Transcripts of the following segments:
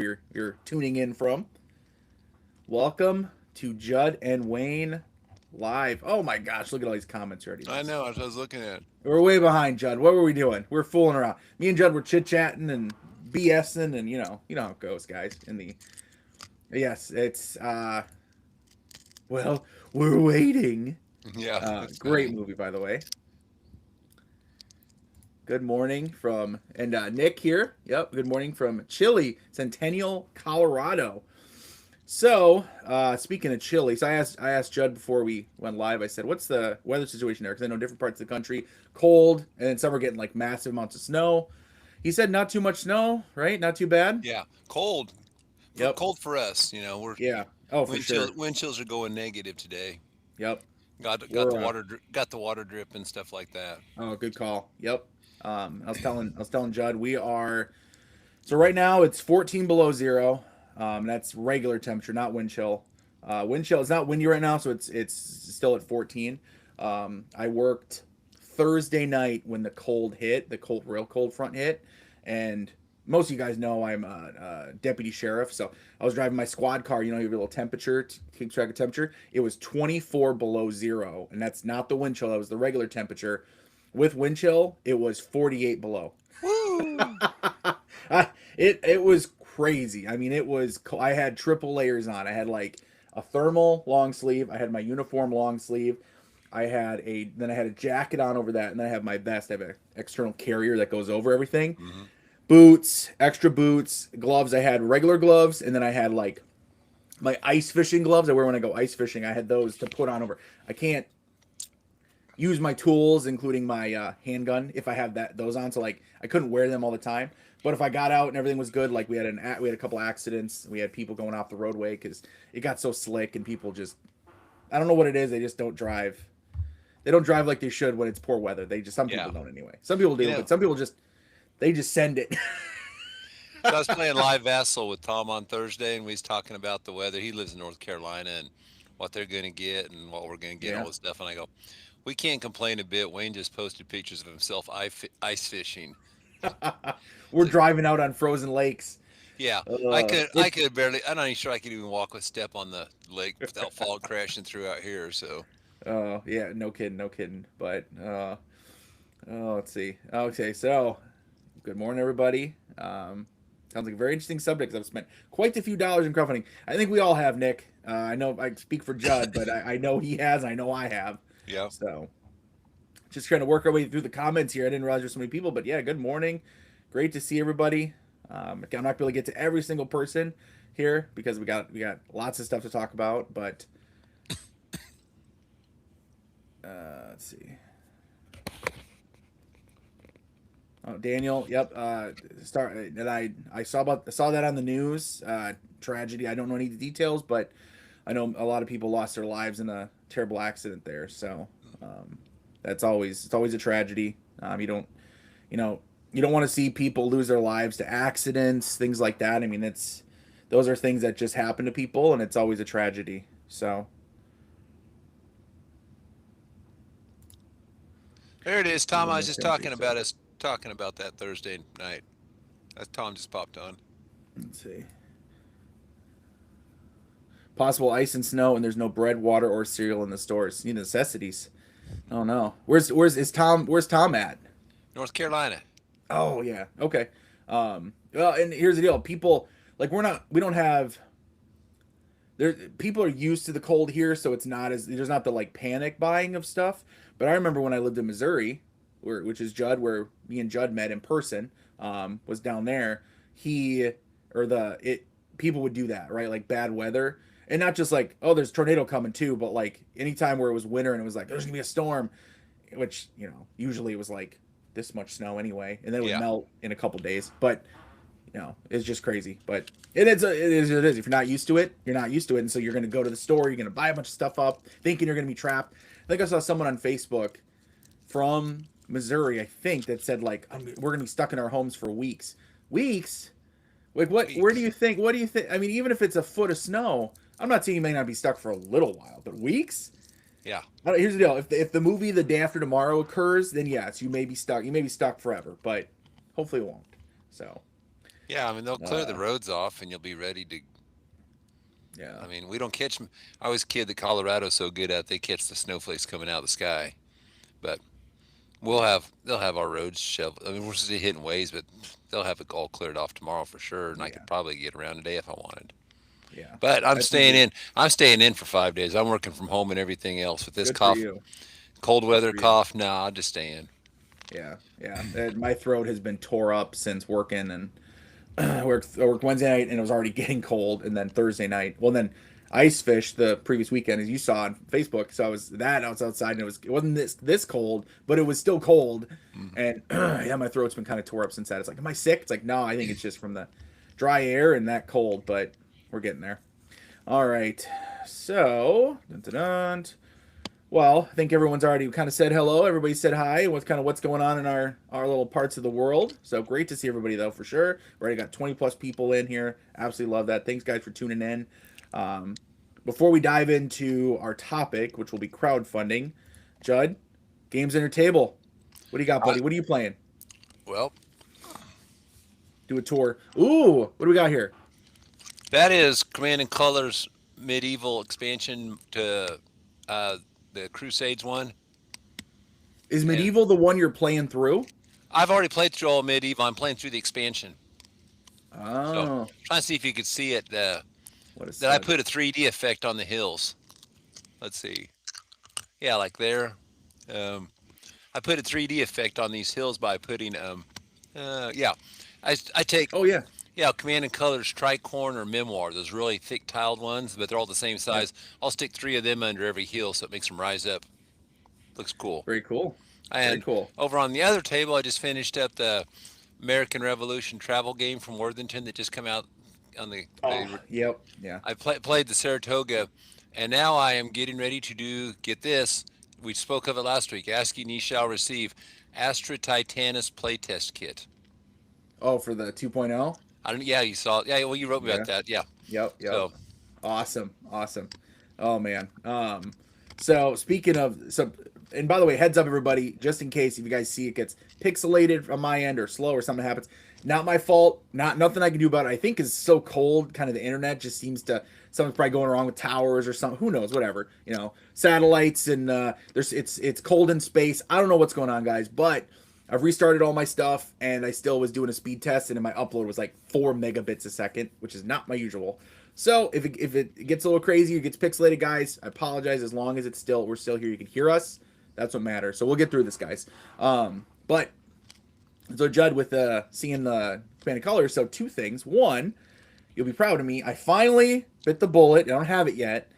you're tuning in from. Welcome to Judd and Wayne live. Oh my gosh, look at all these comments already. I know. As I was looking at. We're way behind, Judd. What were we doing? We're fooling around. Me and Judd were chit chatting and BSing, and you know how it goes, guys. In the yes, it's well, we're waiting. Yeah, that's Great funny. movie, by the way. Good morning from and Nick here. Yep, good morning from Chile, Centennial, Colorado. So, speaking of chilly, so I asked Judd before we went live. I said, "What's the weather situation there?" Because I know different parts of the country, cold, and then some are getting like massive amounts of snow. He said, "Not too much snow, right? Not too bad." Yeah, cold. For Yep. cold for us. We're Yeah. Oh, for sure. wind chills are going negative today. Yep. Got the We're water drip and stuff like that. oh, good call. Yep. I was telling Judd we are so right now it's 14 below zero. That's regular temperature, not wind chill. Wind chill is not windy right now, so it's still at 14. I worked Thursday night when the cold hit, the cold real cold front hit, and most of you guys know I'm a deputy sheriff, so I was driving my squad car. You have a little temperature to keep track of temperature. It was 24 below zero, and that's not the wind chill. That was the regular temperature. With wind chill, it was 48 below. Woo! It was crazy. I mean, it was. I had triple layers on. I had like a thermal long sleeve. I had my uniform long sleeve. I had a jacket on over that, and then I have my vest. I have an external carrier that goes over everything. Hmm. Boots, extra boots, gloves. I had regular gloves, and then I had like my ice fishing gloves I wear when I go ice fishing. I had those to put on over. I can't use my tools, including my handgun, if I have those on. So like I couldn't wear them all the time. But if I got out and everything was good, like we had a couple accidents. We had people going off the roadway because it got so slick and people just I don't know what it is. They just don't drive. They don't drive like they should when it's poor weather. Some Yeah. people don't anyway. Some people You do, know, but some people just send it. so I was playing live Vassal with Tom on Thursday, and we was talking about the weather. He lives in North Carolina and what they're going to get and what we're going to get, Yeah. all this stuff. And I go, we can't complain a bit. Wayne just posted pictures of himself ice fishing. We're driving out on frozen lakes. Yeah, I It's could barely. I'm not even sure I could even walk a step on the lake without fall crashing through out here. So yeah, no kidding, no kidding. But let's see. Okay, so good morning, everybody. Sounds like a very interesting subject. 'Cause I've spent quite a few dollars in crowdfunding. I think we all have, Nick. I know I speak for Judd, but I know he has. I know I have. yeah, So just trying to work our way through the comments here. I didn't realize there's so many people, but yeah, good morning. Great to see everybody. I'm not going to be able to get to every single person here because we got lots of stuff to talk about. But let's see. Oh, Daniel. Yep. Start that I saw that on the news. Tragedy. I don't know any of the details, but I know a lot of people lost their lives in a terrible accident there. So it's always a tragedy. You know you don't want to see people lose their lives to accidents, things like that. I mean, those are things that just happen to people, and it's always a tragedy. So there it is, Tom. I was just let's talking about that Thursday night. That Tom just popped on. see. Possible ice and snow, and there's no bread, water, or cereal in the stores. Need necessities. Oh no. Where's Tom at? North Carolina. Oh yeah. Okay. Well, and here's the deal. People like we don't have there people are used to the cold here, so it's not as there's not the like panic buying of stuff. But I remember when I lived in Missouri, which is Judd, where me and Judd met in person, was down there. He or the it People would do that, right? Like bad weather. And not just like, oh, there's a tornado coming too, but like anytime where it was winter and it was like there's gonna be a storm, which, usually it was like this much snow anyway, and then it would Yeah, melt in a couple days. But it's just crazy. But it is. If you're not used to it, you're not used to it, and so you're gonna go to the store, you're gonna buy a bunch of stuff up, thinking you're gonna be trapped. I think I saw someone on Facebook from Missouri, I think, that said like we're gonna be stuck in our homes for weeks. Weeks? Like what? Where do weeks. you think? What do you think? I mean, even if it's a foot of snow, I'm not saying you may not be stuck for a little while, but weeks? Yeah, Here's the deal: if the movie The Day After Tomorrow occurs, then yes, you may be stuck. You may be stuck forever, but hopefully it won't. So Yeah, I mean they'll clear the Uh, roads off, and you'll be ready to. yeah, I mean, we don't catch 'em. I always kid that Colorado's so good at they catch the snowflakes coming out of the sky, but yeah, they'll have our roads shoveled. I mean, we're still hitting ways, but they'll have it all cleared off tomorrow for sure, and I yeah, could probably get around today if I wanted. yeah. But I'm That's staying usually in. I'm staying in for 5 days. I'm working from home and everything else. With this good for cough, you. cold Good weather for you. cough, nah, I'll just stay in. Yeah, yeah. My throat has been tore up since working, and I worked Wednesday night, and it was already getting cold, and then Thursday night. Well, then ice fished the previous weekend, as you saw on Facebook. So I was outside, and it wasn't this cold, but it was still cold, Mhm. and yeah, my throat's been kind of tore up since that. It's like, am I sick? It's like, no, I think it's just from the dry air and that cold, but we're getting there. All right, so dun, dun, dun. Well, I think everyone's already kind of said hello. Everybody said hi. What's going on in our little parts of the world. So great to see everybody though, for sure. We already got 20 plus people in here. Absolutely love that. Thanks guys for tuning in. Um, Before we dive into our topic, which will be crowdfunding, Judd, games on your table. What do you got, I, buddy? What are you playing? well, Do a tour. Ooh, what do we got here? that is Command and Colors medieval expansion to uh, the Crusades one, Is and medieval the one you're playing through? I've already played through all medieval. I'm playing through the expansion, so Oh, trying to see if you could see it. what a That I stud. put a 3D effect on the hills. Let's see. Yeah, like there. Um, I put a 3D effect on these hills by putting yeah. I take Oh yeah. yeah Command and Colors Tricorn or Memoir, those really thick tiled ones, but they're all the same Yep. size. I'll stick three of them under every hill so it makes them rise up. Looks cool. Very cool. Very And cool. over on the other table, I just finished up the American Revolution travel game from Worthington that just come out on Oh, yep. Yeah. played the Saratoga, and now I am getting ready to get this. We spoke of it last week. Ask ye, ye shall receive. Astra Titanus playtest kit. Oh, for the 2.0? I don't. Yeah, you saw. Yeah, well, you wrote me about Yeah. that. Yeah. Yep. Yep. So Awesome. Awesome. Oh man. So speaking of, and by the way, heads up everybody, just in case if you guys see it gets pixelated from my end or slow or something happens, not my fault. Not nothing I can do about it. I think it's so cold. Kind of the internet just seems to something's probably going wrong with towers or something. Who knows? Whatever. Satellites and it's cold in space. I don't know what's going on, guys, but I've restarted all my stuff, and I still was doing a speed test, and my upload was like 4 megabits a second, which is not my usual. So if it gets a little crazy, it gets pixelated, guys, I apologize. As long as we're still here, you can hear us. That's what matters. So we'll get through this, guys. But so Judd, with seeing the Command and Colors, so two things. One, you'll be proud of me. I finally bit the bullet. I don't have it yet,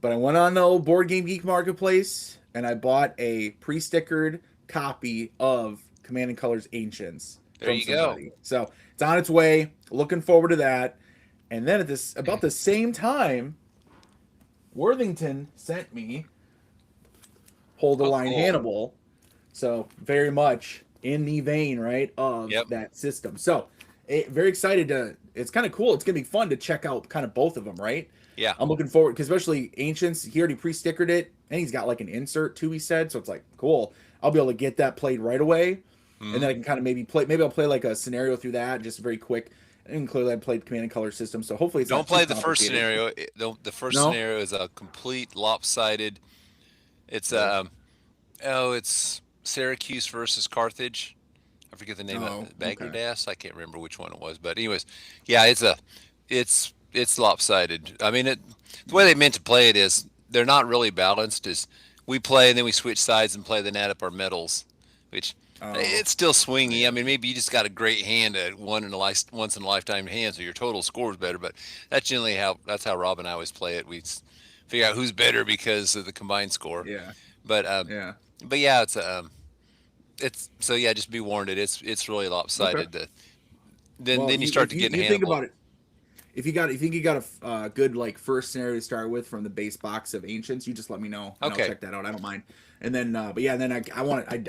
but I went on the old Board Game Geek Marketplace and I bought a pre-stickered copy of Command and Colors Ancients there from you go. somebody. So it's on its way. Looking forward to that. And then about the same time, Worthington sent me Hold the Oh, Line cool. Hannibal. So very much in the vein, right, of Yep. that system. So very excited to. It's kind of cool. It's gonna be fun to check out kind of both of them, right? Yeah. I'm looking forward because especially Ancients, he already pre-stickered it, and he's got like an insert too. He said so. It's like cool. I'll be able to get that played right away, and Hmm. then I can kind of maybe play. Maybe I'll play like a scenario through that, just very quick. And clearly, I played Command and Color system, so hopefully it's Don't not too play the first complicated. scenario. The first No. scenario is a complete lopsided. It's Really? it's Syracuse versus Carthage. I forget the name of Oh, it. okay. Bagderdas. I can't remember which one it was, but anyways, yeah, it's lopsided. I mean, the way they meant to play it is they're not really balanced. Is we play and then we switch sides and play, then add up our medals, which Oh, it's still swingy. I yeah. mean, maybe you just got a great hand at once in a lifetime hand, so your total score is better. But that's how Rob and I always play it. Figure out who's better because of the combined score. Yeah. But Yeah. yeah, it's so yeah. Just be warned. It's really Okay. lopsided. Then Well, then you start if to you get in you think Hannibal. about it, if you think you got a good like first scenario to start with from the base box of Ancients, you just let me know and I'll Okay. check that out. I don't mind. And then, but yeah, then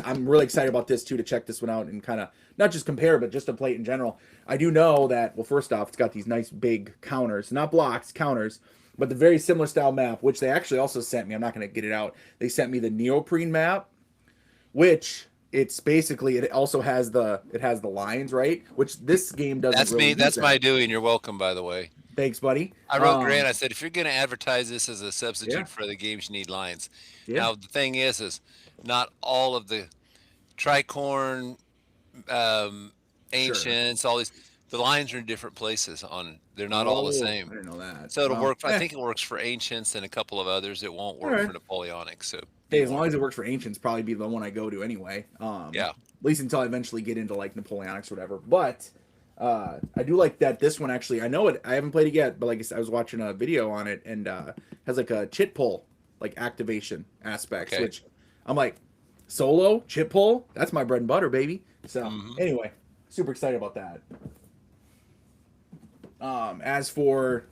I'm really excited about this too to check this one out and kind of not just compare, but just to play it in general. I do know that well, first off, it's got these nice big counters, not blocks, counters, but the very similar style map, which they actually also sent me. I'm not going to get it out. They sent me the neoprene map, which it's basically it also has the lines, right? Which this game doesn't That's really me. use That's my that. doing. You're welcome, by the way. Thanks, buddy. I wrote Grant. I said, if you're going to advertise this as a Yeah, substitute for the games, you need lines. yeah, Now the thing is not all of the tricorn, um, sure. ancients, all these, the lines are in different places. They're not all the Oh, same. I didn't know that. So it'll Well, work. I think it works for ancients and a couple of others. It won't all work right. for Napoleonic. So be Hey, as long warned. as it works for ancients, probably be the one I go to anyway. Yeah. At least until I eventually get into like Napoleonics or whatever. But I do like that this one actually. I know it. I haven't played it yet, but like I said, I was watching a video on it and has like a chit pull like activation aspects, Okay. which I'm like solo chit pull. That's my bread and butter, baby. So Hmm. anyway, super excited about that. As for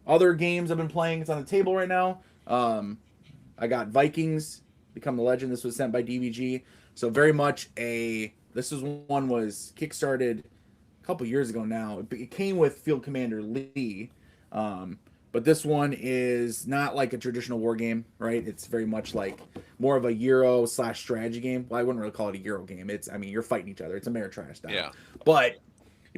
other games I've been playing, it's on the table right now. I got Vikings Become the Legend. This was sent by DVG, so very much a. This is one was kickstarted a couple years ago now. It came with Field Commander Lee, but this one is not like a traditional war game, right? It's very much like more of a Euro / strategy game. Well, I wouldn't really call it a Euro game. It's I mean you're fighting each other. It's Ameritrash style, Yeah. but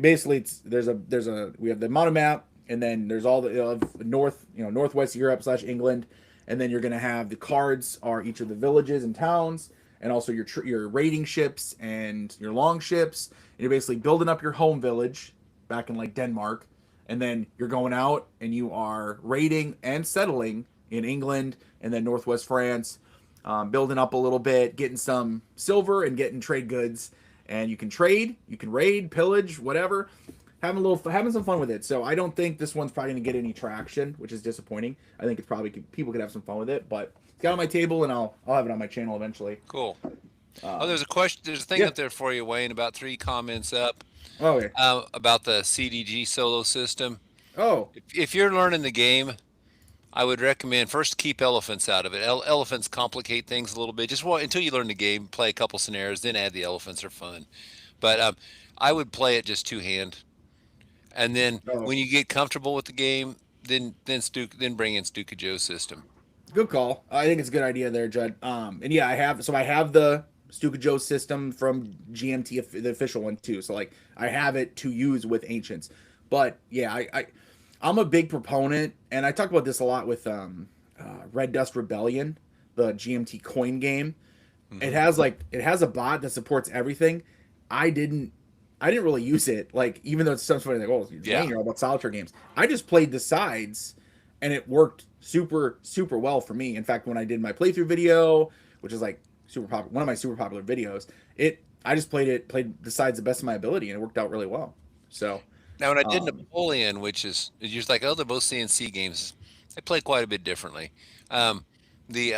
basically it's there's a we have the mono map and then there's all the north northwest Europe / England, and then you're gonna have the cards are each of the villages and towns, and also your raiding ships and your long ships. And you're basically building up your home village back in like Denmark, and then you're going out and you are raiding and settling in England and then northwest France, building up a little bit, getting some silver and getting trade goods. And you can trade, you can raid, pillage, whatever. Having some fun with it. So I don't think this one's probably going to get any traction, which is disappointing. I think it's probably people could have some fun with it, but it's got on my table and I'll have it on my channel eventually. Cool. Oh, there's a question. There's a thing Yeah. up there for you, Wayne. About 3 comments up Oh, okay. about the CDG solo system. Oh, If you're learning the game, I would recommend first keep elephants out of it. Elephants complicate things a little bit. Just until you learn the game, play a couple scenarios, then add the elephants. Are fun, but I would play it just two hand, and then oh, when you get comfortable with the game, then bring in Stuka Joe's system. good call. I think it's a good idea there, Judd. And yeah, I have the Stuka Joe system from GMT, the official one too. So like, I have it to use with Ancients. But yeah, I'm a big proponent, and I talk about this a lot with Red Dust Rebellion, the GMT coin game. Hmm. It has a bot that supports everything. I didn't I didn't really use it. Like even though it's something like, oh, Yeah. you're all about solitaire games. I just played the sides, and it worked super well for me. In fact, when I did my playthrough video, which is like super popular, one of my super popular videos, I just played the sides the best of my ability, and it worked out really well. So Now, when I did um, Napoleon, which is just like, oh, they're both CNC games, they play quite a bit differently. Um, the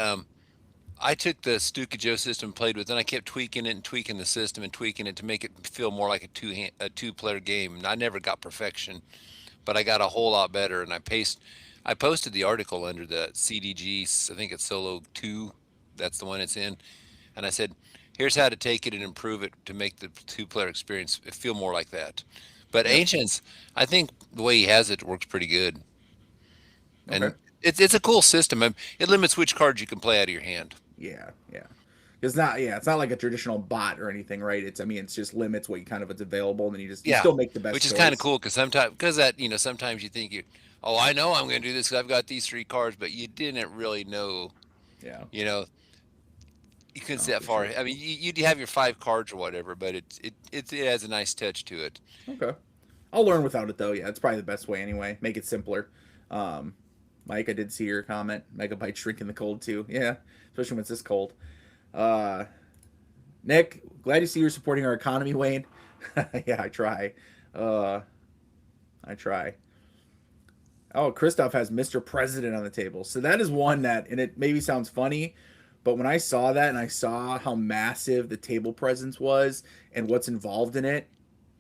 I took the Stuka Joe system, played with, and I kept tweaking it and tweaking the system and tweaking it to make it feel more like a two player game. And I never got perfection, but I got a whole lot better. And I posted the article under the CDG. I think it's Solo 2. That's the one it's in. And I said, here's how to take it and improve it to make the two player experience feel more like that. But yep. Ancients, I think the way he has it works pretty good, Okay. and it's a cool system. It limits which cards you can play out of your hand. Yeah. Yeah. It's not like a traditional bot or anything, right? It's just limits what you kind of what's available, and then you Yeah, still make the best which is kind of choice. cool because sometimes you think oh, I know I'm going to do this because I've got these 3 cards, but you didn't really know. Yeah. You know, you couldn't No, see that for far. sure. I mean, you'd have your 5 cards or whatever, but it has a nice touch to it. Okay. I'll learn without it though. Yeah, it's probably the best way anyway. Make it simpler. Um, Mike, I did see your comment. Megabyte shrink in the cold too. Yeah, especially when it's this cold. Uh, Nick, glad to see you're supporting our economy, Wayne. Yeah, I try. Uh, I try. Oh, Christoph has Mr. President on the table. So that is one that, and it maybe sounds funny, but when I saw that and I saw how massive the table presence was and what's involved in it,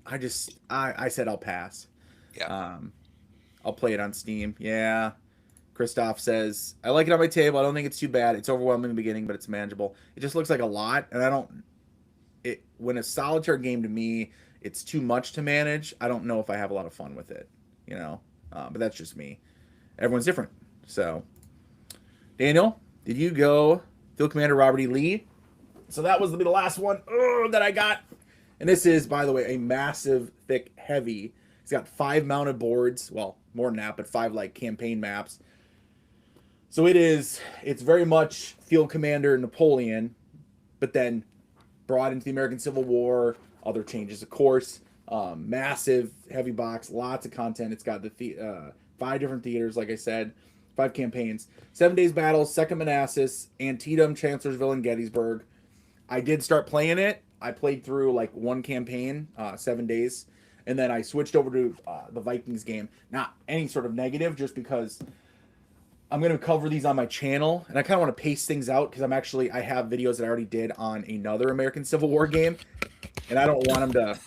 I said I'll pass. Yeah. Um, I'll play it on Steam. Yeah. Christoph says, I like it on my table. I don't think it's too bad. It's overwhelming in the beginning, but it's manageable. It just looks like a lot, and I don't it when a solitaire game to me, it's too much to manage. I don't know if I have a lot of fun with it, you know. But that's just me. Everyone's different. So, Daniel, did you go Field Commander Robert E. Lee? So that was the last one that I got. And this is, by the way, a massive, thick, heavy. It's got 5 mounted boards. Well, more than that, but 5 like campaign maps. So it's very much Field Commander Napoleon, but then brought into the American Civil War, other changes, of course. Massive, heavy box, lots of content. It's got the 5 different theaters, like I said, 5 campaigns, 7 days battles, Second Manassas, Antietam, Chancellorsville, and Gettysburg. I did start playing it. I played through like 1 campaign, 7 days, and then I switched over to the Vikings game. Not any sort of negative, just because I'm going to cover these on my channel, and I kind of want to pace things out because I have videos that I already did on another American Civil War game, and I don't want them to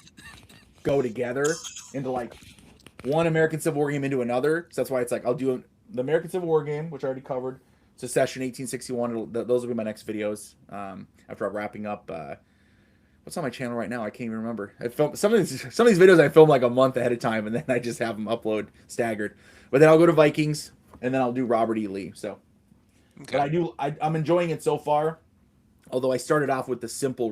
go together into like one American Civil War game into another. So that's why it's like I'll do the American Civil War game, which I already covered, Secession 1861. Those will be my next videos after I'm wrapping up. What's on my channel right now? I can't even remember. I filmed some of these videos I film like a month ahead of time, and then I just have them upload staggered. But then I'll go to Vikings. And then I'll do Robert E. Lee. So, okay. But I'm enjoying it so far. Although I started off with the simple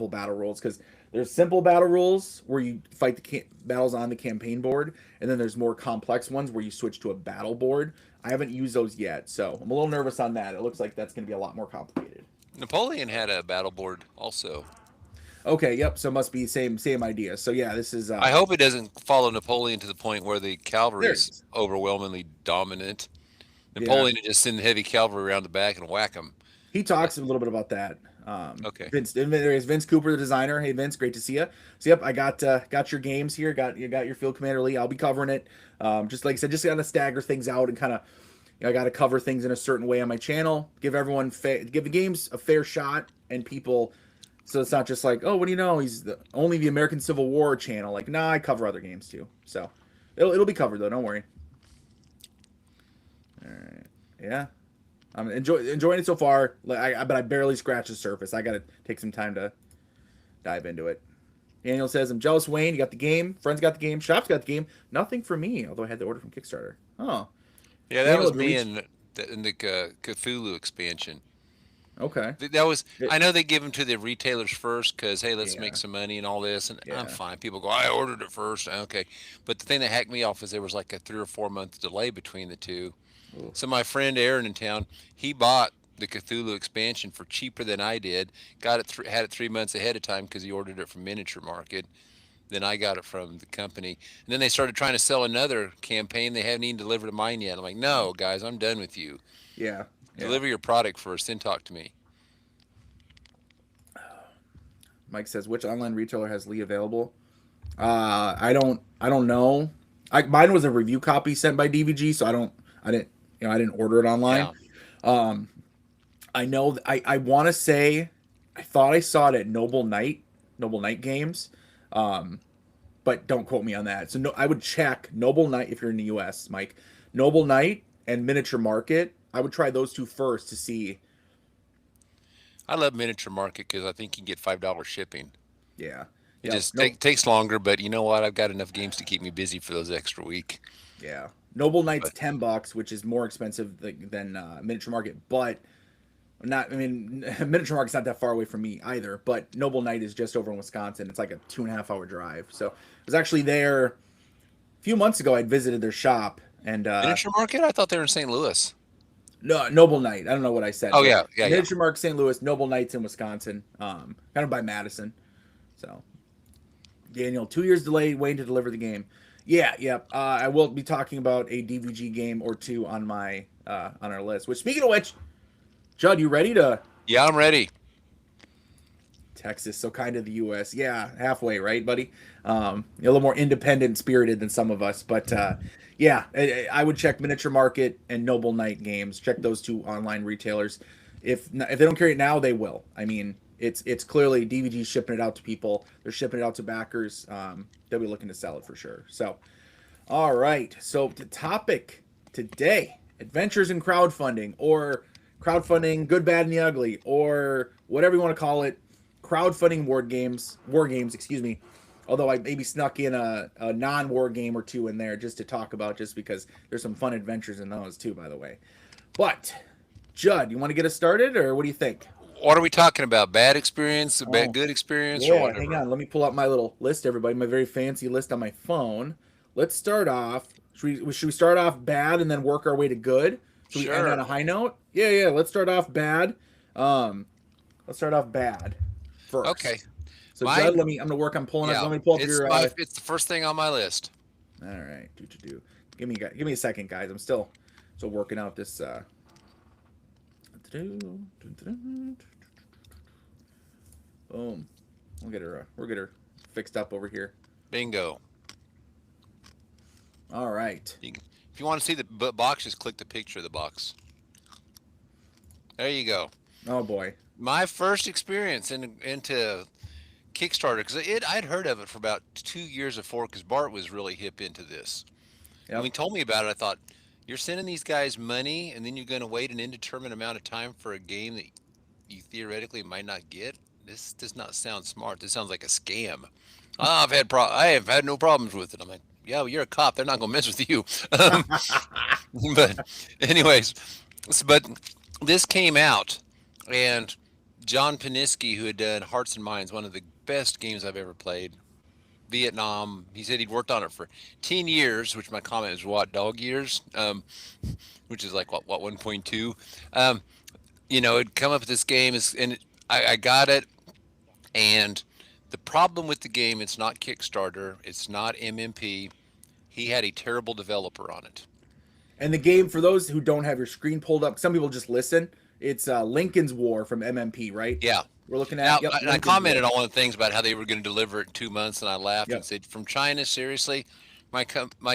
battle rules, because there's simple battle rules where you fight the battles on the campaign board, and then there's more complex ones where you switch to a battle board. I haven't used those yet, so I'm a little nervous on that. It looks like that's going to be a lot more complicated. Napoleon had a battle board also. Okay, yep. So it must be same idea. So yeah, this is. I hope it doesn't follow Napoleon to the point where the cavalry is overwhelmingly dominant. Napoleon just send heavy cavalry around the back and whack them. He talks a little bit about that. Okay. Vince Cooper, the designer. Hey Vince, great to see you. So yep, I got your games here. Got your Field Commander Lee. I'll be covering it. Just like I said, just gotta stagger things out and kind of. I got to cover things in a certain way on my channel. Give the games a fair shot, and people. So it's not just like, oh, what do you know? He's only the American Civil War channel. Like, nah, I cover other games too. So it'll be covered though. Don't worry. All right. Yeah. I'm enjoying it so far. But I barely scratched the surface. I got to take some time to dive into it. Daniel says, I'm jealous, Wayne. You got the game. Friends got the game. Shops got the game. Nothing for me, although I had the order from Kickstarter. Oh. Yeah, that was me in the Cthulhu expansion. Okay. That was. I know they give them to the retailers first because hey, let's make some money and all this, and I'm fine. People go, I ordered it first, okay. But the thing that hacked me off is there was like a 3 or 4 month delay between the two. Ooh. So my friend Aaron in town, he bought the Cthulhu expansion for cheaper than I did. Got it, had it 3 months ahead of time because he ordered it from Miniature Market. Then I got it from the company, and then they started trying to sell another campaign. They haven't even delivered mine yet. I'm like, no, guys, I'm done with you. Yeah. Deliver your product first, then talk to me. Mike says, which online retailer has Lee available? I don't know. Mine was a review copy sent by DVG, so I didn't order it online. Yeah. I know I want to say I thought I saw it at Noble Knight Games. But don't quote me on that. So I would check Noble Knight if you're in the US, Mike. Noble Knight and Miniature Market. I would try those two first to see. I love Miniature Market because I think you can get $5 shipping. Yeah. It takes longer, but you know what? I've got enough games to keep me busy for those extra week. Yeah. Noble Knight's $10, which is more expensive than Miniature Market, but Miniature Market's not that far away from me either, but Noble Knight is just over in Wisconsin. It's like a 2.5 hour drive. So I was actually there a few months ago. I'd visited their shop and Miniature Market? I thought they were in St. Louis. No, Noble Knight. I don't know what I said. Oh yeah. Miniature Market, St. Louis. Noble Knight's in Wisconsin, kind of by Madison. So Daniel, 2 years delayed, waiting to deliver the game. Yeah. I will be talking about a DVG game or two on my on our list. Which, speaking of which, Judd, you ready to? Yeah, I'm ready. Texas, so kind of the U.S. Yeah, halfway, right, buddy? A little more independent spirited than some of us, but yeah, I would check Miniature Market and Noble Knight Games. Check those two online retailers. If they don't carry it now, they will. I mean, it's clearly DVG shipping it out to people. They're shipping it out to backers. They'll be looking to sell it for sure. So, all right. So the topic today: adventures in crowdfunding, or crowdfunding, good, bad, and the ugly, or whatever you want to call it. Crowdfunding war games, excuse me. Although I maybe snuck in a non-war game or two in there just to talk about, just because there's some fun adventures in those too, by the way. But Judd, you want to get us started, or what do you think? What are we talking about? Bad experience, a bad Oh, good experience, or yeah. Hang whatever? on. Let me pull up my little list, everybody. My very fancy list on my phone. Let's start off. Should we start off bad and then work our way to good? So we end on Sure. a high note? Yeah, yeah. Let's start off bad. Um, let's start off bad Okay. first. So My Judd, I'm gonna work on pulling up. yeah, Let me pull up it's your my it's the first thing on my list. all right. Do. Give me a second, guys. I'm still working out this boom. We'll get her fixed up over here. Bingo. All right. If you want to see the box, just click the picture of the box. There you go. Oh boy. My first experience into Kickstarter, because I'd heard of it for about 2 years before, because Bart was really hip into this. And when he Yep. told me about it, I thought, you're sending these guys money, and then you're going to wait an indeterminate amount of time for a game that you theoretically might not get. This does not sound smart. This sounds like a scam. I have had no problems with it. I'm like, yeah, well, you're a cop. They're not going to mess with you. But anyways, but this came out, and John Paniski, who had done Hearts and Minds, one of the best games I've ever played, Vietnam. He said he'd worked on it for 10 years, which my comment is what, dog years, which is like what 1.2. Um, it'd come up with this game, I got it, and the problem with the game, it's not Kickstarter, it's not MMP. He had a terrible developer on it. And the game, for those who don't have your screen pulled up, some people just listen. It's Lincoln's War from MMP, right? Yeah. We're looking Now, at. Yep, I Lincoln's commented War. on one of the things about how they were going to deliver it in 2 months, and I laughed and Yep. said, "From China, seriously? My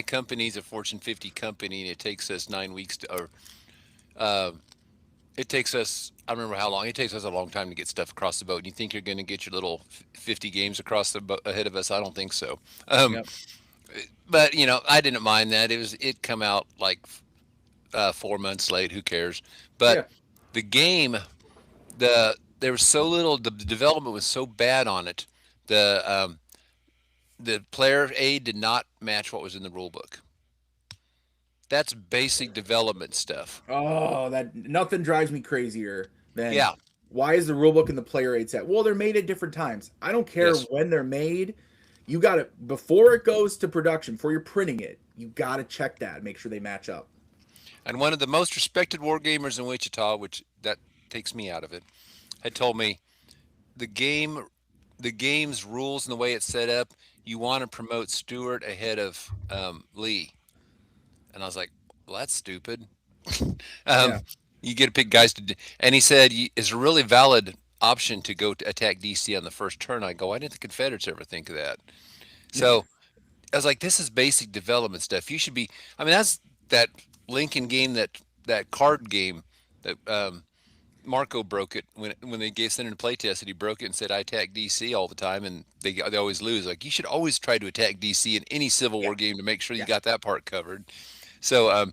company's a Fortune 50 company, and it takes us 9 weeks or uh, it takes us. I don't remember how long. It takes us a long time to get stuff across the boat. And you think you're going to get your little 50 games across the boat ahead of us? I don't think so. Um, Yep. but I didn't mind that. It come out like 4 months late. Who cares? But Yeah. the game, there was so little. The development was so bad on it. The the player aid did not match what was in the rule book. That's basic development stuff. Oh, that nothing drives me crazier than Yeah. why is the rulebook and the player aid set? Well, they're made at different times. I don't care Yes. when they're made. You got to before it goes to production, before you're printing it. You got to check that, make sure they match up. And one of the most respected war gamers in Wichita, which that takes me out of it, had told me the game, the game's rules and the way it's set up, you want to promote Stewart ahead of Lee. And I was like, well, that's stupid. um, Yeah. you get to pick guys and he said it's a really valid option to go to attack DC on the first turn. I go, why didn't the Confederates ever think of that? So I was like, this is basic development stuff. You should be. I mean, that's that Lincoln game, that card game that Marco broke it when they gave Senator play test. And he broke it and said, "I attack DC all the time," and they always lose. Like you should always try to attack DC in any Civil Yeah. War game to make sure you Yeah. got that part covered. So,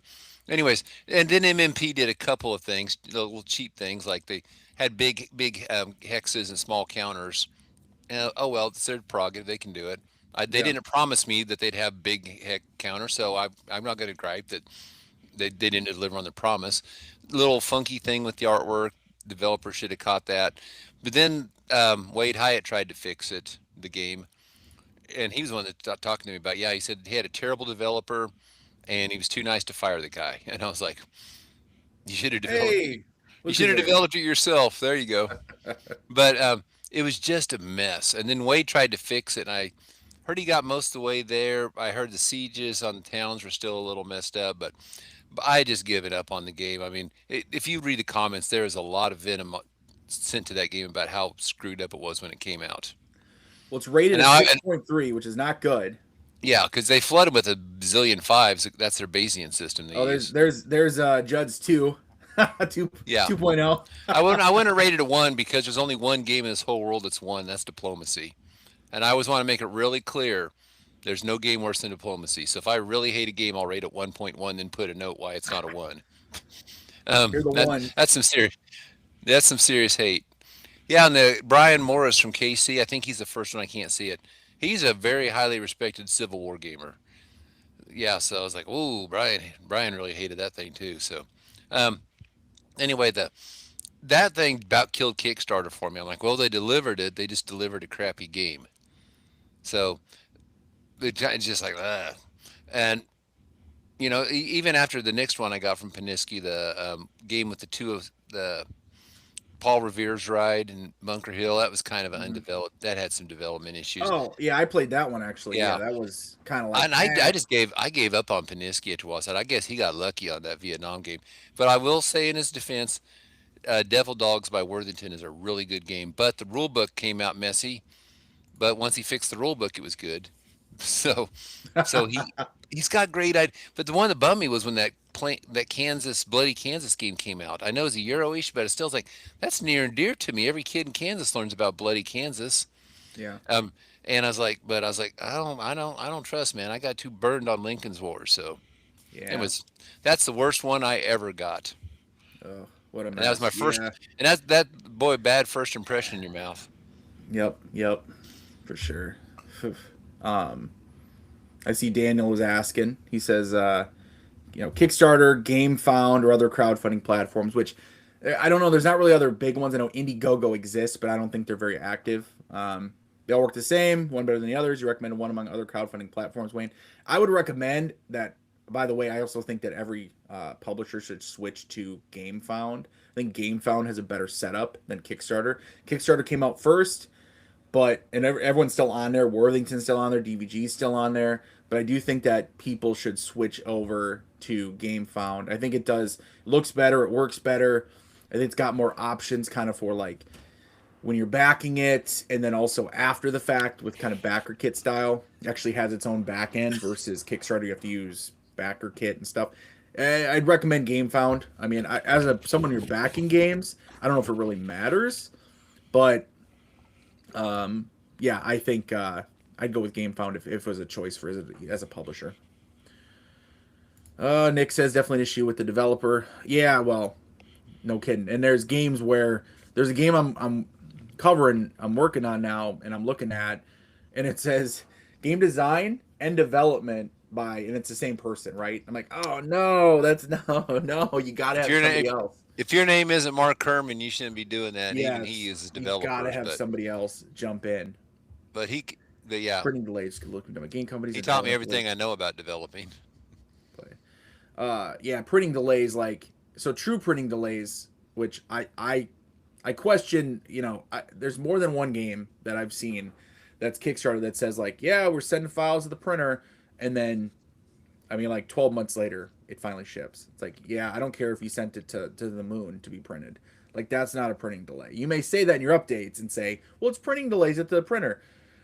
anyways, and then MMP did a couple of things, little cheap things, like they had big hexes and small counters. Oh well, it's their prerogative; they can do it. They Yeah. didn't promise me that they'd have big heck counter, so I'm not going to gripe that they didn't deliver on their promise. Little funky thing with the artwork, developer should have caught that. But then Wade Hyatt tried to fix it, the game, and he was the one that talking to me about. Yeah, he said he had a terrible developer, and he was too nice to fire the guy. And I was like, you should have developed it. Hey, You looky should have there. developed it yourself. There you go. But it was just a mess. And then Wade tried to fix it, and I heard he got most of the way there. I heard the sieges on the towns were still a little messed up, but I just given up on the game. I mean, if you read the comments, there is a lot of venom sent to that game about how screwed up it was when it came out. Well, it's rated And a now, 6.3, which is not good. yeah, because they flooded with a bazillion fives. That's their Bayesian system they Oh, use. there's Judd's 2 2 Yeah, 2.0. I wouldn't have rated a one because there's only one game in this whole world that's won. That's diplomacy. And I always want to make it really clear there's no game worse than diplomacy. So if I really hate a game, I'll rate it 1.1, then put a note why it's not a one. You're the That one. that's some serious hate. Yeah, and the Brian Morris from KC, I think he's the first one. I can't see it. He's a very highly respected Civil War gamer. Yeah, so I was like, "Ooh, Brian really hated that thing too." So, um, anyway, that thing about killed Kickstarter for me. I'm like, well, they delivered it. They just delivered a crappy game. So it's just like, ugh. And even after the next one I got from Paniski, the game with the two of the Paul Revere's ride and Bunker Hill, that was kind of Mhm. undeveloped. That had some development issues. Oh yeah, I played that one actually. Yeah, Yeah, that was kind of like and I just gave up on Paniski after a while. I said, I guess he got lucky on that Vietnam game. But I will say in his defense, Devil Dogs by Worthington is a really good game. But the rule book came out messy. But once he fixed the rule book, it was good. So, so he's got great ideas. But the one that bummed me was when that Kansas bloody Kansas game came out. I know it's a Euro-ish, but it still's like that's near and dear to me. Every kid in Kansas learns about bloody Kansas. yeah, Um, and I was like, I don't trust, man. I got too burned on Lincoln's War. So it yeah. was that's the worst one I ever got, Oh, what a and that was my mess. first. Yeah. And that boy, bad first impression in your mouth. Yep. Yep. For sure. um, I see Daniel was asking. He says, Kickstarter, Gamefound, or other crowdfunding platforms. Which I don't know. There's not really other big ones. I know Indiegogo exists, but I don't think they're very active. They all work the same. One better than the others. You recommend one among other crowdfunding platforms, Wayne? I would recommend that. By the way, I also think that every publisher should switch to Gamefound. I think Gamefound has a better setup than Kickstarter. Kickstarter came out first, but everyone's still on there. Worthington's still on there. DVG's still on there. But I do think that people should switch over to Gamefound. I think it does. It looks better. It works better. I think it's got more options, kind of for like when you're backing it, and then also after the fact with kind of backer kit style. It actually has its own back end versus Kickstarter. You have to use backer kit and stuff. I'd recommend Gamefound. I mean, as someone who's backing games, I don't know if it really matters, but yeah, I think I'd go with Gamefound if it was a choice for as a publisher. Nick says definitely an issue with the developer. Yeah, well, no kidding. And there's games where there's a game I'm covering, I'm working on now, and I'm looking at, and it says game design and development by, and it's the same person, right? I'm like, oh no, that's no, you gotta If have your name somebody else. if your name isn't Mark Herman, you shouldn't be doing that. And even he Yes, uses you gotta developers, have somebody else jump in. but yeah, Printing delays could look at game companies he and taught me development everything delays. I know about developing. Play. Yeah, printing delays like so true printing delays, which I question. There's more than one game that I've seen that's Kickstarter that says like, yeah, we're sending files to the printer, and then I mean like 12 months later it finally ships. It's like, yeah, I don't care if you sent it to the moon to be printed. Like that's not a printing delay. You may say that in your updates and say, well, it's printing delays at the printer.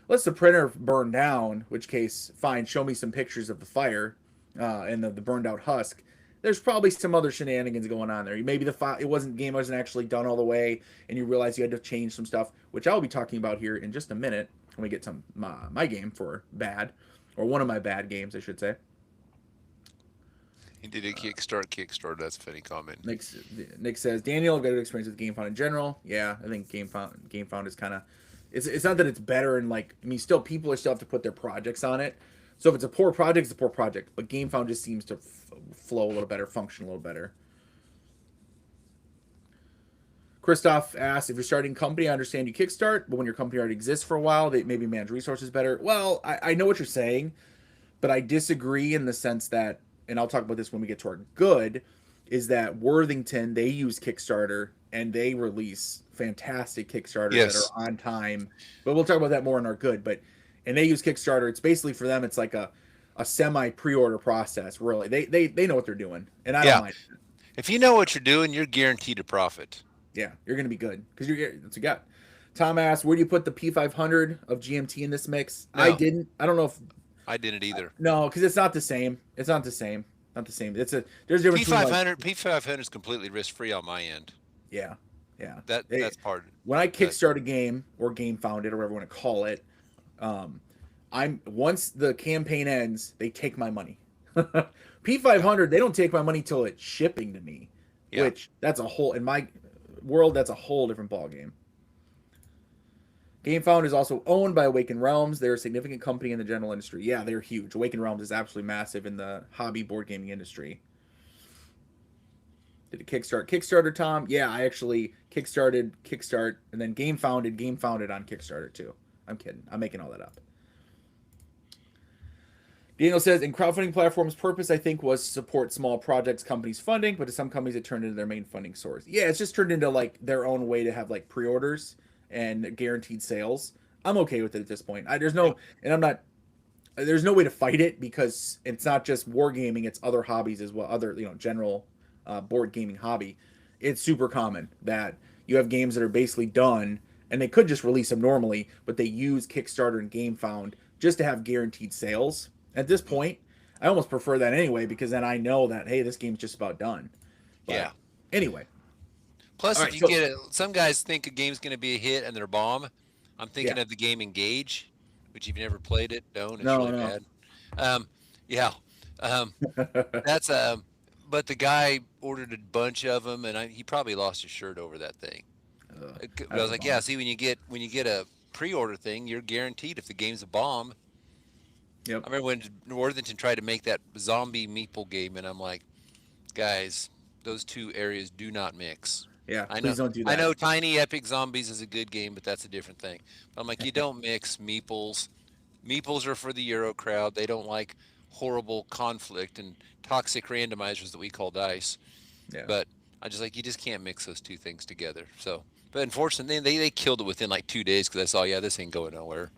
Let's the printer burn down, which case, fine, show me some pictures of the fire and the burned out husk. There's probably some other shenanigans going on there. Maybe the file, game wasn't actually done all the way, and you realize you had to change some stuff, which I'll be talking about here in just a minute when we get to my game for bad, or one of my bad games, I should say. He did a Kickstarter. That's a funny comment. Nick, Nick says, Daniel, I've got a good experience with GameFound in general. Yeah, I think GameFound is kind of, it's not that it's better, and like, I mean, still people are still have to put their projects on it. So if it's a poor project, it's a poor project. But GameFound just seems to flow a little better, function a little better. Christoph asks, if you're starting a company, I understand you kickstart, but when your company already exists for a while, they maybe manage resources better. Well, I know what you're saying, but I disagree in the sense that, and I'll talk about this when we get to our good, is that Worthington, they use Kickstarter and they release fantastic Kickstarters that Yes. are on time. But we'll talk about that more in our good. And they use Kickstarter. It's basically for them, it's like a semi pre-order process, really. They know what they're doing. And I don't Yeah. mind. If you know what you're doing, you're guaranteed a profit. Yeah, you're gonna be good. Because that's what you got. Tom asked, where do you put the P500 of GMT in this mix? I No, didn't. I don't know if I didn't either. no, because it's not the same. It's not the same. Not the same. There's a difference between like P500 is completely risk free on my end. yeah, yeah. That's part. When I But kickstart a game or game found it or whatever you want to call it, um, I'm once the campaign ends, they take my money. P500, they don't take my money till it's shipping to me, yeah, which that's a whole in my world. That's a whole different ball game. Gamefound is also owned by Awaken Realms. They're a significant company in the general industry. Yeah, they're huge. Awaken Realms is absolutely massive in the hobby board gaming industry. Did a Kickstarter, Tom? Yeah, I actually Kickstart, and then Gamefounded on Kickstarter too. I'm kidding. I'm making all that up. Daniel says, in crowdfunding platforms, purpose, I think, was to support small projects, companies funding, but to some companies, it turned into their main funding source. Yeah, it's just turned into like their own way to have like pre-orders and guaranteed sales. I'm okay with it at this point. There's no, and I'm not, there's no way to fight it because it's not just wargaming, it's other hobbies as well, other, general board gaming hobby. It's super common that you have games that are basically done and they could just release them normally, but they use Kickstarter and Gamefound just to have guaranteed sales. At this point, I almost prefer that anyway because then I know that, hey, this game's just about done. But Yeah. anyway. Plus, if you get it, some guys think a game's going to be a hit and they're bomb. I'm thinking of the game Engage, which if you've never played it, don't. It's really bad. Yeah. That's but the guy ordered a bunch of them, and he probably lost his shirt over that thing. I was like, yeah. See, when you get a pre-order thing, you're guaranteed if the game's a bomb. Yep. I remember when Worthington tried to make that zombie meeple game, and I'm like, guys, those two areas do not mix. Yeah, please don't do that. I know Tiny Epic Zombies is a good game, but that's a different thing. But I'm like, you don't mix meeples. Meeples are for the Euro crowd. They don't like horrible conflict and toxic randomizers that we call dice. Yeah. But I just like, you just can't mix those two things together. So, but unfortunately, they killed it within like 2 days because I saw, this ain't going nowhere.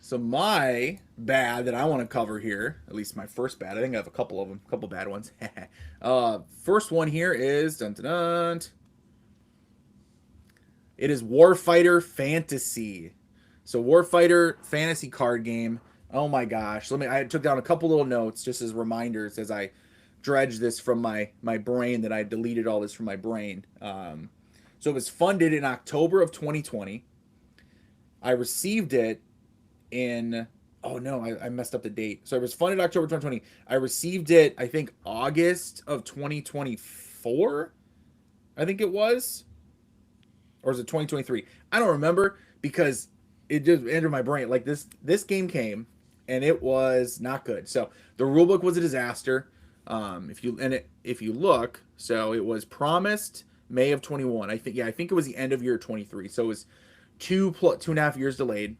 So my bad that I want to cover here, at least my first bad. I think I have a couple of them, a couple bad ones. First one here is dun, dun, dun. It is Warfighter Fantasy. So Warfighter Fantasy card game. Oh my gosh. I took down a couple little notes just as reminders as I dredged this from my brain that I deleted all this from my brain. So it was funded in October of 2020. I received it in I messed up the date. So it was funded October 2020. I received it, I think, August of 2024. I think it was. Or was it 2023? I don't remember because it just entered my brain. Like this game came and it was not good. So the rulebook was a disaster. If you look, so it was promised May of 21. I think it was the end of year 23. So it was 2.5 years delayed.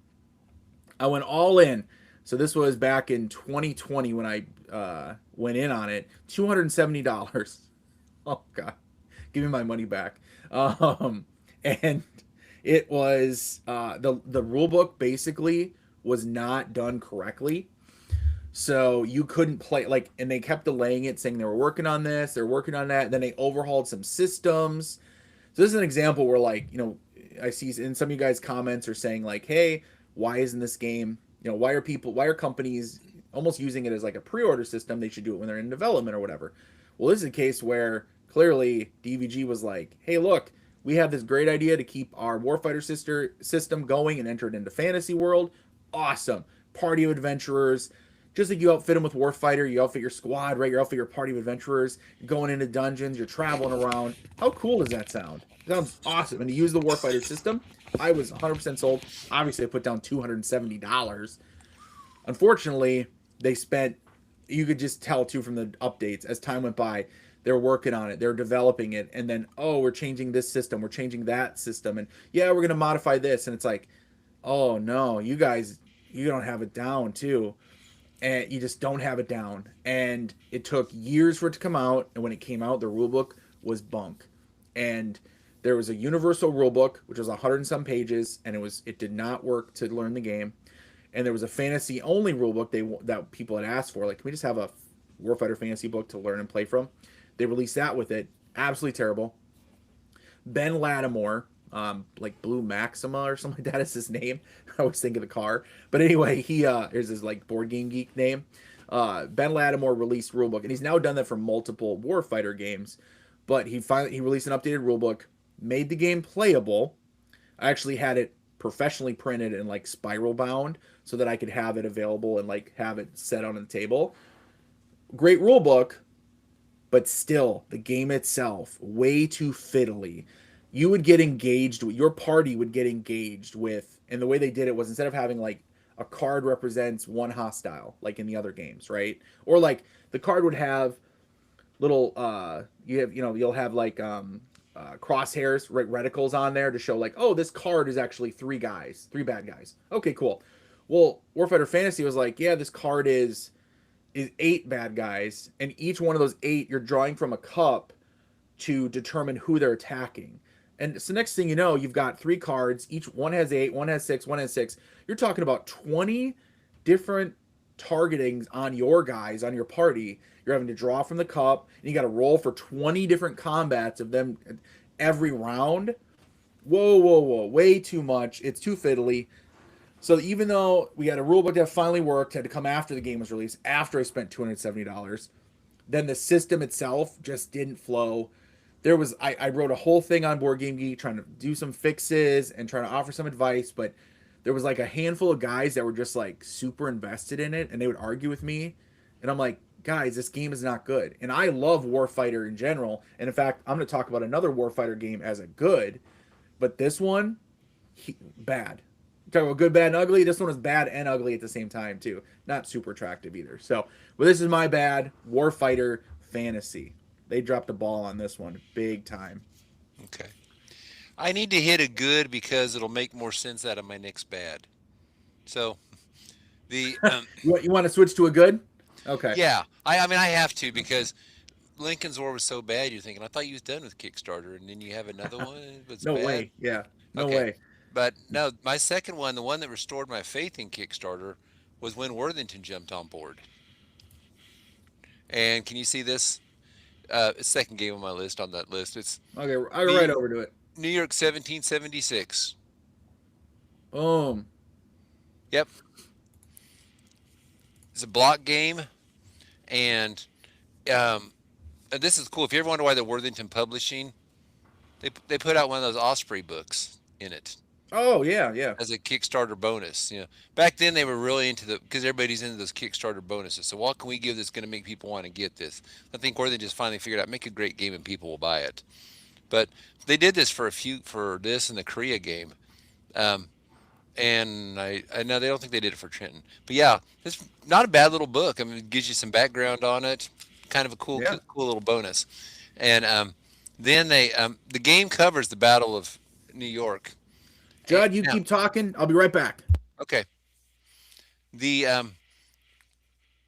I went all in. So this was back in 2020 when I went in on it. $270. Oh God, give me my money back. And it was the rule book basically was not done correctly. So you couldn't play and they kept delaying it, saying they were working on this, they're working on that. Then they overhauled some systems. So this is an example where I see in some of you guys' comments are saying hey, why isn't this game, why are companies almost using it as like a pre-order system? They should do it when they're in development or whatever. Well, this is a case where clearly DVG was like, hey, look, we have this great idea to keep our Warfighter system going and enter it into fantasy world. Awesome. Party of adventurers. Just like you outfit them with Warfighter, you outfit your squad, right? You outfit your party of adventurers. You're going into dungeons. You're traveling around. How cool does that sound? It sounds awesome. And to use the Warfighter system, I was 100% sold. Obviously, I put down $270. Unfortunately, you could just tell too from the updates as time went by, they're working on it, they're developing it, and then, we're changing this system, we're changing that system, and we're going to modify this, and it's like, oh no, you guys, you don't have it down too, and you just don't have it down, and it took years for it to come out, and when it came out, the rulebook was bunk, and there was a universal rulebook, which was 100 and some pages, and it did not work to learn the game, and there was a fantasy only rulebook that people had asked for, can we just have a Warfighter fantasy book to learn and play from? They released that with it. Absolutely terrible. Ben Lattimore, Blue Maxima or something like that is his name. I always think of the car. But anyway, he is his board game geek name. Ben Lattimore released rulebook, and he's now done that for multiple Warfighter games. But he released an updated rulebook, made the game playable. I actually had it professionally printed and spiral bound so that I could have it available and have it set on the table. Great rulebook. But still, the game itself, way too fiddly. You would get engaged, your party would get engaged with, and the way they did it was instead of having a card represents one hostile, like in the other games, right? Or the card would have little you have you'll have like crosshairs, reticles on there to show like, oh, this card is actually three bad guys. Okay, cool. Well, Warfighter Fantasy was like, yeah, this card is eight bad guys, and each one of those eight you're drawing from a cup to determine who they're attacking. And so next thing you know, you've got three cards. Each one has eight, one has six, one has six. You're talking about 20 different targetings on your guys, on your party. You're having to draw from the cup, and you got to roll for 20 different combats of them every round. Whoa, whoa, whoa. Way too much. It's too fiddly. So even though we had a rule book that finally worked, had to come after the game was released, after I spent $270, then the system itself just didn't flow. I wrote a whole thing on Board Game Geek trying to do some fixes and trying to offer some advice, but there was like a handful of guys that were just like super invested in it, and they would argue with me, and I'm like, guys, this game is not good. And I love Warfighter in general, and in fact, I'm going to talk about another Warfighter game as a good, but this one, bad. Talking about good, bad, and ugly. This one is bad and ugly at the same time too. Not super attractive either. So, well, this is my bad. Warfighter Fantasy. They dropped the ball on this one big time. Okay. I need to hit a good because it'll make more sense out of my next bad. So the You want to switch to a good? Okay. yeah, I mean I have to because Lincoln's War was so bad. You're thinking I thought you was done with Kickstarter, and then you have another one that's No bad. way. Yeah. No Okay, way. but no, my second one, the one that restored my faith in Kickstarter, was when Worthington jumped on board. And can you see this? Second game on my list on that list. It's Okay. I'll go right New over to it. New York 1776. Boom. Yep, it's a block game, and and this is cool. If you ever wonder why the Worthington Publishing, they put out one of those Osprey books in it Oh yeah, yeah, as a Kickstarter bonus. Back then they were really into because everybody's into those Kickstarter bonuses. So what can we give that's going to make people want to get this? I think Worthington just finally figured out make a great game and people will buy it. But they did this for this and the Korea game. Um, and I know they don't think they did it for Trenton, but yeah, it's not a bad little book. I mean, it gives you some background on it, kind of a yeah. cool little bonus. And then the game covers the Battle of New York. Judd, you Now, keep talking. I'll be right back. okay, the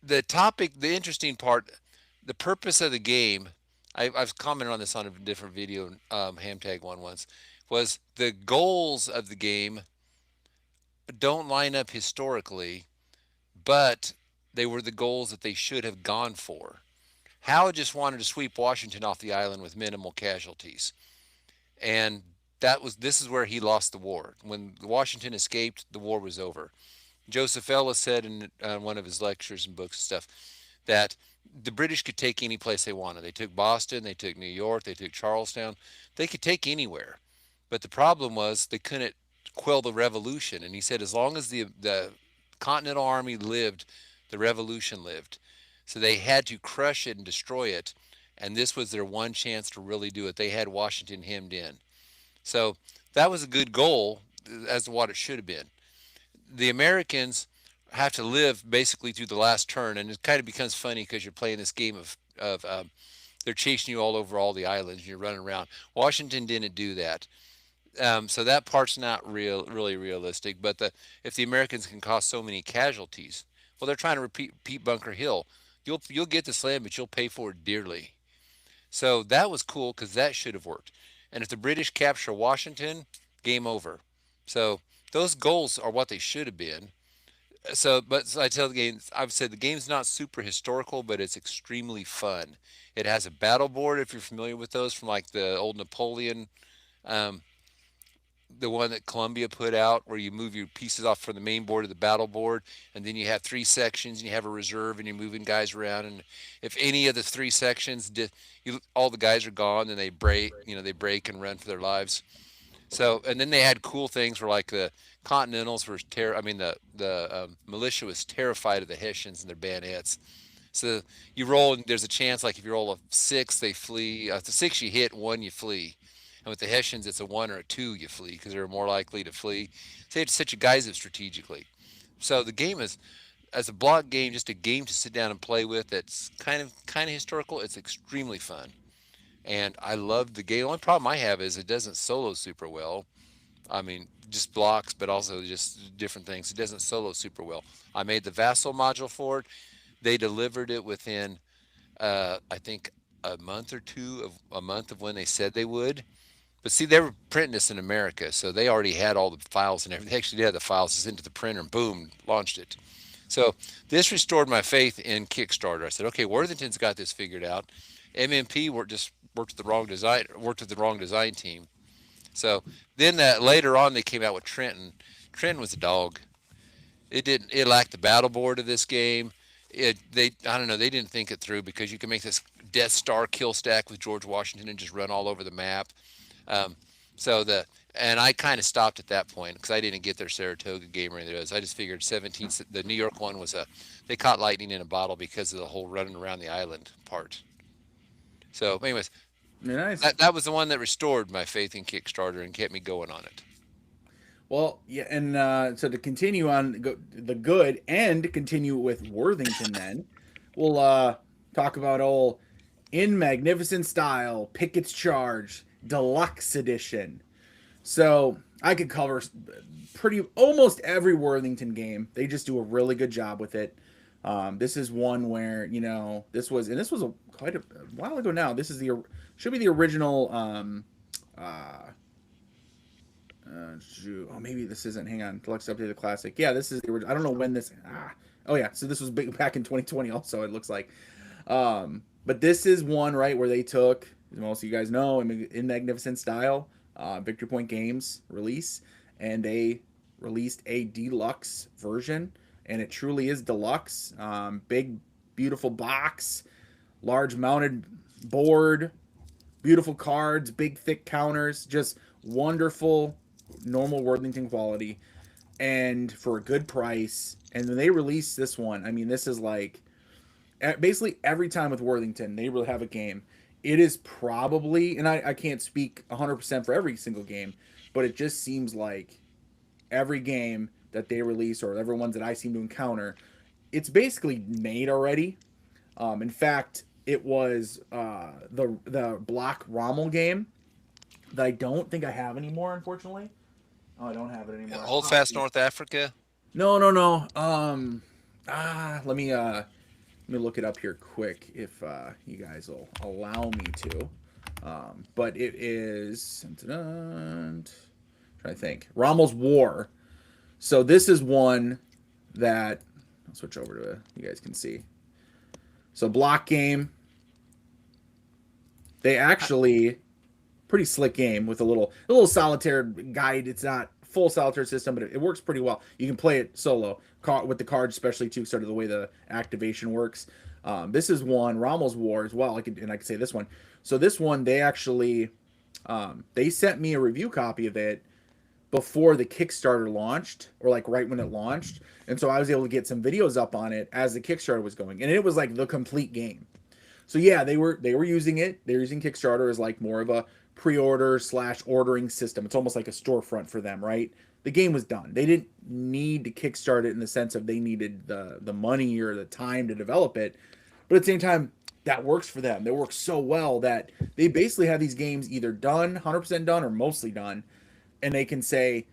the topic, the interesting part, the purpose of the game. I've commented on this on a different video, Hamtag one once, was the goals of the game don't line up historically, but they were the goals that they should have gone for. Howe just wanted to sweep Washington off the island with minimal casualties, and this is where he lost the war. When Washington escaped, the war was over. Joseph Ellis said in one of his lectures and books and stuff that the British could take any place they wanted. They took Boston, they took New York, they took Charlestown. They could take anywhere, but the problem was they couldn't quell the revolution. And he said as long as the Continental Army lived, the revolution lived. So they had to crush it and destroy it. And this was their one chance to really do it. They had Washington hemmed in. So that was a good goal as to what it should have been. The Americans have to live basically through the last turn, and it kind of becomes funny because you're playing this game of they're chasing you all over all the islands, and you're running around. Washington didn't do that. So that part's not really realistic. But if the Americans can cause so many casualties, well, they're trying to repeat Bunker Hill. You'll get this land, but you'll pay for it dearly. So that was cool because that should have worked. And if the British capture Washington, game over. So those goals are what they should have been. So I tell the game, I've said the game's not super historical, but it's extremely fun. It has a battle board if you're familiar with those from like the old Napoleon, um, the one that Columbia put out, where you move your pieces off from the main board to the battle board, and then you have three sections, and you have a reserve, and you're moving guys around. And if any of the three sections all the guys are gone, then they break, they break and run for their lives. So, and then they had cool things where like the Continentals were I mean the militia was terrified of the Hessians and their bayonets. So you roll, and there's a chance like if you roll a six, they flee. The six you hit, one you flee. And with the Hessians, it's a one or a two you flee because they're more likely to flee. So they had to set your guys up strategically. So the game is as a block game, just a game to sit down and play with. That's kind of historical. It's extremely fun, and I love the game. The only problem I have is it doesn't solo super well. I mean, just blocks, but also just different things. It doesn't solo super well. I made the Vassal module for it. They delivered it within, I think, a month of when they said they would. But see, they were printing this in America, so they already had all the files and everything. They actually had the files just into the printer and boom, launched it. So this restored my faith in Kickstarter. I said, okay, Worthington's got this figured out. MMP worked with the wrong design, worked with the wrong design team. So then later on they came out with Trenton. Trenton was a dog. It lacked the battle board of this game. I don't know, they didn't think it through because you can make this Death Star kill stack with George Washington and just run all over the map. Um, so and I kind of stopped at that point because I didn't get their Saratoga game or anything. I just figured 17. The New York one they caught lightning in a bottle because of the whole running around the island part. So, anyways, Nice. that was the one that restored my faith in Kickstarter and kept me going on it. Well, yeah, and so to continue on the good and continue with Worthington, then we'll talk about old In Magnificent Style Pickett's Charge Deluxe Edition. So I could cover almost every Worthington game. They just do a really good job with it. This is one where this was quite a while ago now. This is should be the original. Maybe this isn't. Hang on, Deluxe Update the Classic. Yeah, this is the original. I don't know when this. Oh yeah, so this was back in 2020. Also, it looks like. But this is one right where they took, as most of you guys know, In Magnificent Style, Victory Point Games release, and they released a deluxe version, and it truly is deluxe. Big, beautiful box, large mounted board, beautiful cards, big thick counters, just wonderful normal Worthington quality, and for a good price. And when they release this one, I mean, this is like basically every time with Worthington they really have a game, it is probably, and I can't speak 100% for every single game, but it just seems like every game that they release, or every ones that I seem to encounter, it's basically made already. In fact, it was the Block Rommel game that I don't think I have anymore, unfortunately. Oh, I don't have it anymore. Hold Fast North Africa. No. Let me look it up here quick if you guys will allow me to. But it is trying to think. Rommel's War. So this is one that I'll switch over to you guys can see. So block game. They actually pretty slick game with a little solitaire guide. It's not full solitaire system, but it works pretty well. You can play it solo with the cards, especially too, sort of the way the activation works. This is one Rommel's War as well. I could say this one. So this one, they actually they sent me a review copy of it before the Kickstarter launched, or like right when it launched, and so I was able to get some videos up on it as the Kickstarter was going, and it was like the complete game. So yeah, they were using it. They're using Kickstarter as like more of a pre-order / ordering system. It's almost like a storefront for them, right? The game was done. They didn't need to kickstart it in the sense of they needed the money or the time to develop it. But at the same time, that works for them. They work so well that they basically have these games either done, 100% done, or mostly done. And they can say,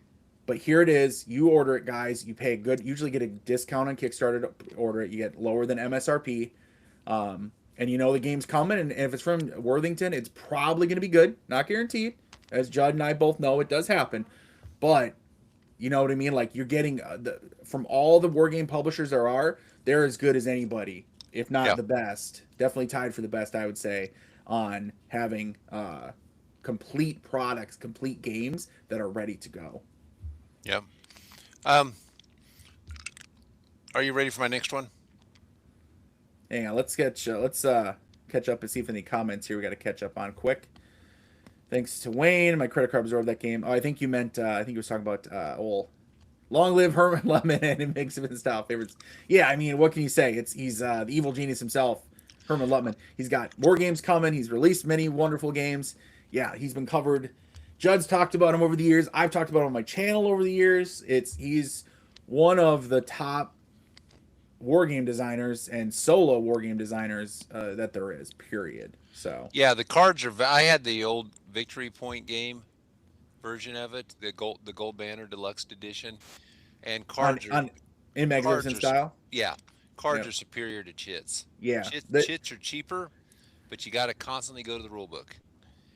but here it is. You order it, guys. You pay usually get a discount on Kickstarter to order it. You get lower than MSRP. And you know the game's coming, and if it's from Worthington, it's probably going to be good. Not guaranteed. As Judd and I both know, it does happen. But, you know what I mean? Like, you're getting, from all the wargame publishers there are, they're as good as anybody, if not the best. Definitely tied for the best, I would say, on having complete products, complete games that are ready to go. Yep. Are you ready for my next one? Hang on, let's catch up and see if any comments here we got to catch up on quick. Thanks to Wayne, my credit card absorbed that game. Oh, I think you meant I think he was talking about Long Live Herman Lemon and it makes him his style favorites. Yeah, I mean, what can you say? He's the evil genius himself, Herman Lemon. He's got more games coming. He's released many wonderful games. Yeah, he's been covered. Judd's talked about him over the years. I've talked about him on my channel over the years. He's one of the top wargame designers and solo wargame designers that there is. Period. So Yeah, the cards are. I had the old Victory Point game version of it, the Gold Banner Deluxe Edition, and on in cards magnificent are style. yeah, cards Yep. are superior to chits. Yeah. Chits are cheaper, but you got to constantly go to the rule book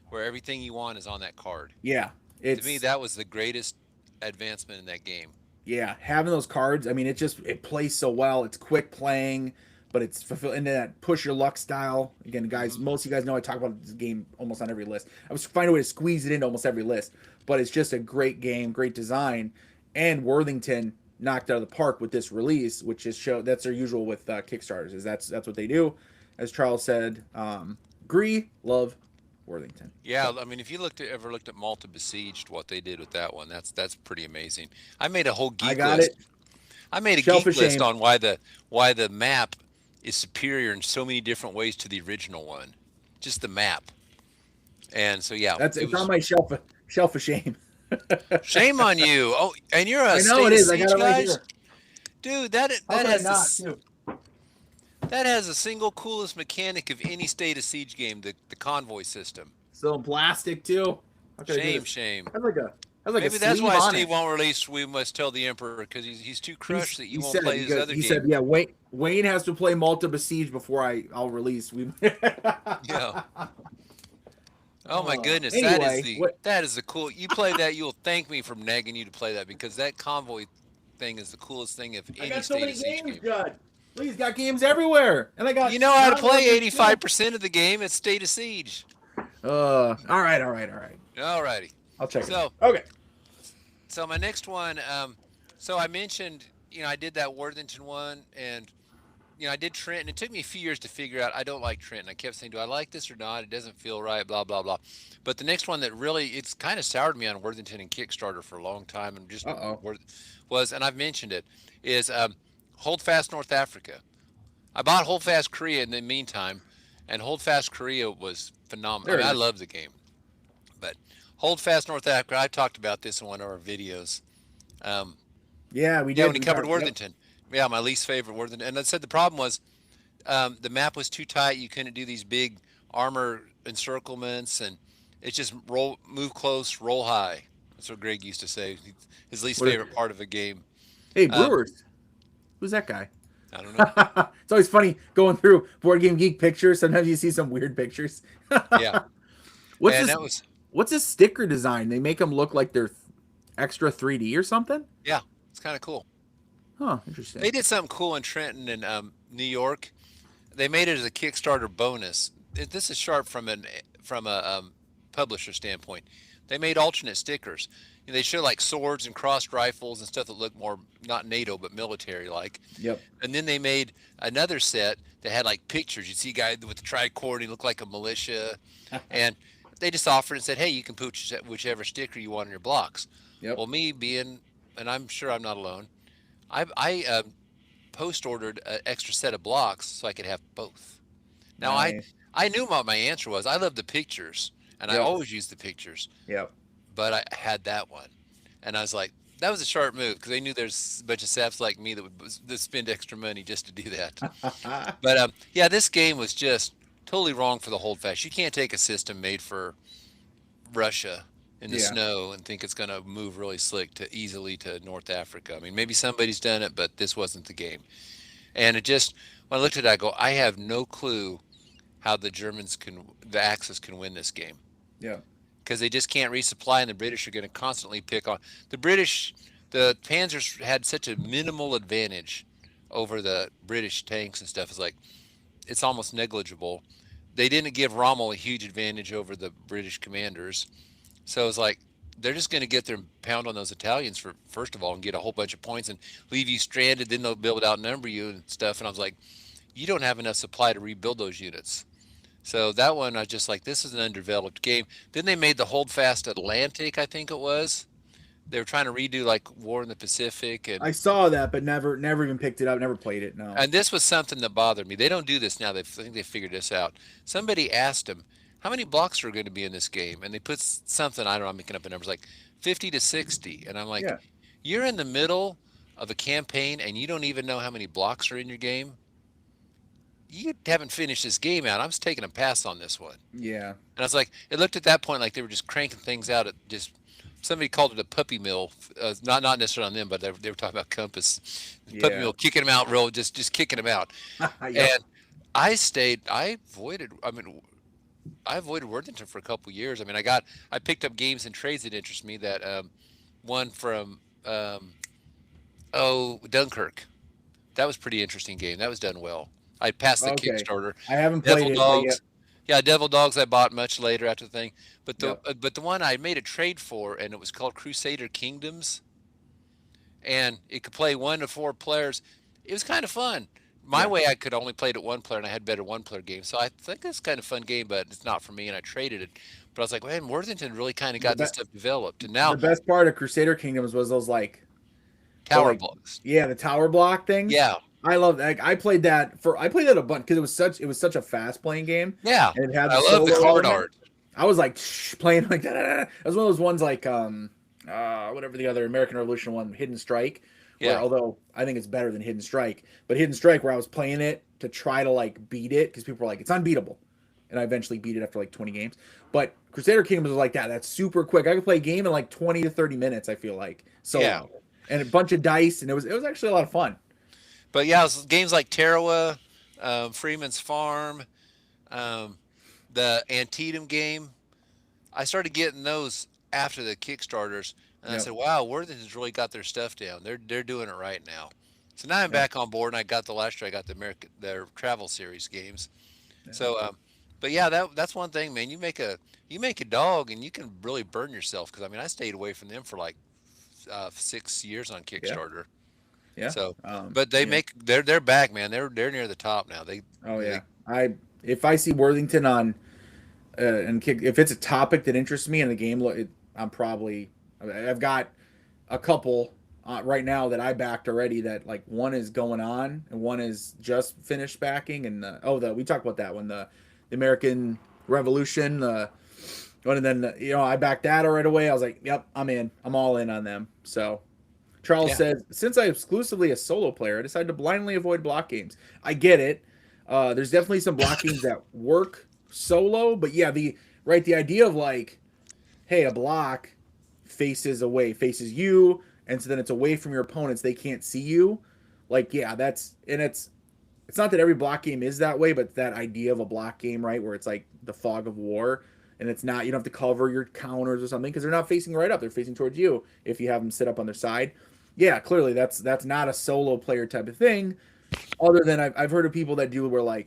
where everything you want is on that card. Yeah. To me, It's that was the greatest advancement in that game. yeah, having those cards. I mean, it plays so well. It's quick playing, but it's fulfilling that push your luck style. Again, guys, Hmm. most of you guys know I talk about this game almost on every list. I was finding a way to squeeze it into almost every list, but it's just a great game, great design, and Worthington knocked out of the park with this release, which is show that's their usual with Kickstarters. Is that's what they do. As Charles said, agree, love, Worthington. Yeah, I mean, if you ever looked at Malta Besieged, what they did with that one, that's pretty amazing. I made a whole I geek got it. list. I made a Shelf geek of list shame. on why the map is superior in so many different ways to the original one. Just the map. And so yeah, That's it it's on was my shelf of shame. shame on you. Oh, and you're a I know State it of is. I got Siege it right guys, here. dude. How That could I has not? this Too? that has the single coolest mechanic of any State of Siege game. The convoy system. Still in plastic too. How could I do Shame, this? shame. That's like a Maybe that's sleeve why on Steve it. won't release. We must tell the Emperor because he's too crushed that you He won't said play his other he game. said yeah. Wayne has to play Malta Besiege before I'll release. We. Yeah. Oh my goodness, Anyway, what? that is the cool. You play that, you'll thank me for nagging you to play that because that convoy thing is the coolest thing of I any got so State many of Siege games, game. Judd. Please, got games everywhere, and I got You know how to play non-working too. 85% of the game. It's State of Siege. All right, all right, all right. Alrighty. I'll check it out. So, Okay. so my next one. So I mentioned, I did that Worthington one, and I did Trenton. It took me a few years to figure out I don't like Trenton. I kept saying, do I like this or not? It doesn't feel right, blah, blah, blah. But the next one that really, it's kind of soured me on Worthington and Kickstarter for a long time and just Uh-oh. was, and I've mentioned it, is Hold Fast North Africa. I bought Hold Fast Korea in the meantime, and Hold Fast Korea was phenomenal. There it I is. love the game. But Hold Fast North Africa, I talked about this in one of our videos. Um, Yeah, we yeah, did. when he We covered talked, yep. Worthington. Yeah, my least favorite Worthington. And I said the problem was the map was too tight. You couldn't do these big armor encirclements, and it's just move close, roll high. That's what Greg used to say. His least What- favorite part of a game. Hey, Um, Brewers. Who's that guy? I don't know. It's always funny going through Board Game Geek pictures. Sometimes you see some weird pictures. Yeah, What's and this? that was What's this sticker design? They make them look like they're extra 3D or something. yeah, it's kind of cool. Huh? Interesting. They did something cool in Trenton and New York. They made it as a Kickstarter bonus. This is sharp from a publisher standpoint. They made alternate stickers. They show like swords and crossed rifles and stuff that look more not NATO but military like. Yep. And then they made another set that had like pictures. You'd see a guy with the tricord, he looked like a militia, and they just offered and said, "Hey, you can put whichever sticker you want on your blocks." Yep. Well, me being, and I'm sure I'm not alone, I post ordered an extra set of blocks so I could have both. Now Nice. I knew what my answer was. I love the pictures, and I Yep. always use the pictures, Yep. but I had that one, and I was like, that was a sharp move because they knew there's a bunch of saps like me that spend extra money just to do that. But yeah, this game was just totally wrong for the holdfast. You can't take a system made for Russia in the Yeah. snow and think it's going to move really slick to easily to North Africa. I mean, maybe somebody's done it, but this wasn't the game. And it just, when I looked at it, I go, I have no clue how the Axis can win this game Yeah. because they just can't resupply, and the British are going to constantly pick on the British. The Panzers had such a minimal advantage over the British tanks and stuff. It's like it's almost negligible. They didn't give Rommel a huge advantage over the British commanders, so it's like they're just going to get there and pound on those Italians for first of all and get a whole bunch of points and leave you stranded. Then they'll be able to outnumber you and stuff. And I was like, you don't have enough supply to rebuild those units. So that one, I was just like, this is an undeveloped game. Then they made the Holdfast Atlantic, I think it was. They were trying to redo like War in the Pacific, I saw that, but never even picked it up. Never played it. No. and this was something that bothered me. They don't do this now. I think they figured this out. Somebody asked them, how many blocks are going to be in this game? And they put something, I don't know, I'm making up the numbers, like 50 to 60. And I'm like, Yeah. you're in the middle of a campaign and you don't even know how many blocks are in your game, you haven't finished this game out. I'm just taking a pass on this one. Yeah. And I was like, it looked at that point like they were just cranking things out at just. Somebody called it a puppy mill, not necessarily on them, but they were talking about Compass, puppy Yeah. mill, kicking them out, real just kicking them out. Yep. And I stayed. I avoided. I mean, I avoided Worthington for a couple years. I mean, I picked up games and trades that interest me. That one from Dunkirk. That was a pretty interesting game. That was done well. I passed the Okay. Kickstarter. I haven't played Devil it, but yeah. Dogs. Yeah, Devil Dogs I bought much later after the thing. Yep. But the one I made a trade for, and it was called Crusader Kingdoms, and it could play 1 to 4 players. It was kind of fun. My Yeah. way, I could only play it at 1 player, and I had better 1 player games. So I think it's kind of fun game, but it's not for me, and I traded it. But I was like, man, Worthington really kind of The got be this stuff developed, and the now best part of Crusader Kingdoms was those the Tower Blocks. the tower block things. Yeah, I love that. I played that a bunch because it was such a fast playing game, yeah. and it had I the love the solo card element. art. I was like playing like that. It was one of those ones whatever the other American Revolution one, Hidden Strike. Where Yeah, although I think it's better than Hidden Strike, but Hidden Strike where I was playing it to try to beat it because people were like it's unbeatable, and I eventually beat it after 20 games. But Crusader Kingdoms was like that. That's super quick. I could play a game in 20 to 30 minutes. I feel like yeah. solo, and a bunch of dice, and it was actually a lot of fun. But yeah, games like Tarawa, Freeman's Farm, um, the Antietam game. I started getting those after the Kickstarters, and I Yep. said, "Wow, Worthington's really got their stuff down. They're doing it right now." So now I'm Yep. back on board, and I got the last year. I got their travel series games. Yeah. So, but yeah, that's one thing, man. You make a dog, and you can really burn yourself because I mean, I stayed away from them for 6 years on Yeah. Kickstarter. Yeah. So, Um. but Yeah. they're back, man. They're near the top now. Oh They yeah. If I see Worthington on and kick if it's a topic that interests me in the game, I'm probably I've got a couple right now that I backed already. That one is going on and one is just finished backing. And we talked about that one, the American Revolution. And then I backed that right away. I was like, yep, I'm in. I'm all in on them. So Charles yeah. says, since I'm exclusively a solo player, I decided to blindly avoid block games. I get it. There's definitely some block games that work solo, but yeah, the idea of hey, a block faces you, and so then it's away from your opponents. They can't see you. Yeah, it's not that every block game is that way, but that idea of a block game, right, where it's like the fog of war, and it's not you don't have to cover your counters or something because they're not facing right up; they're facing towards you if you have them sit up on their side. Yeah, clearly that's not a solo player type of thing. Other than I've heard of people that do where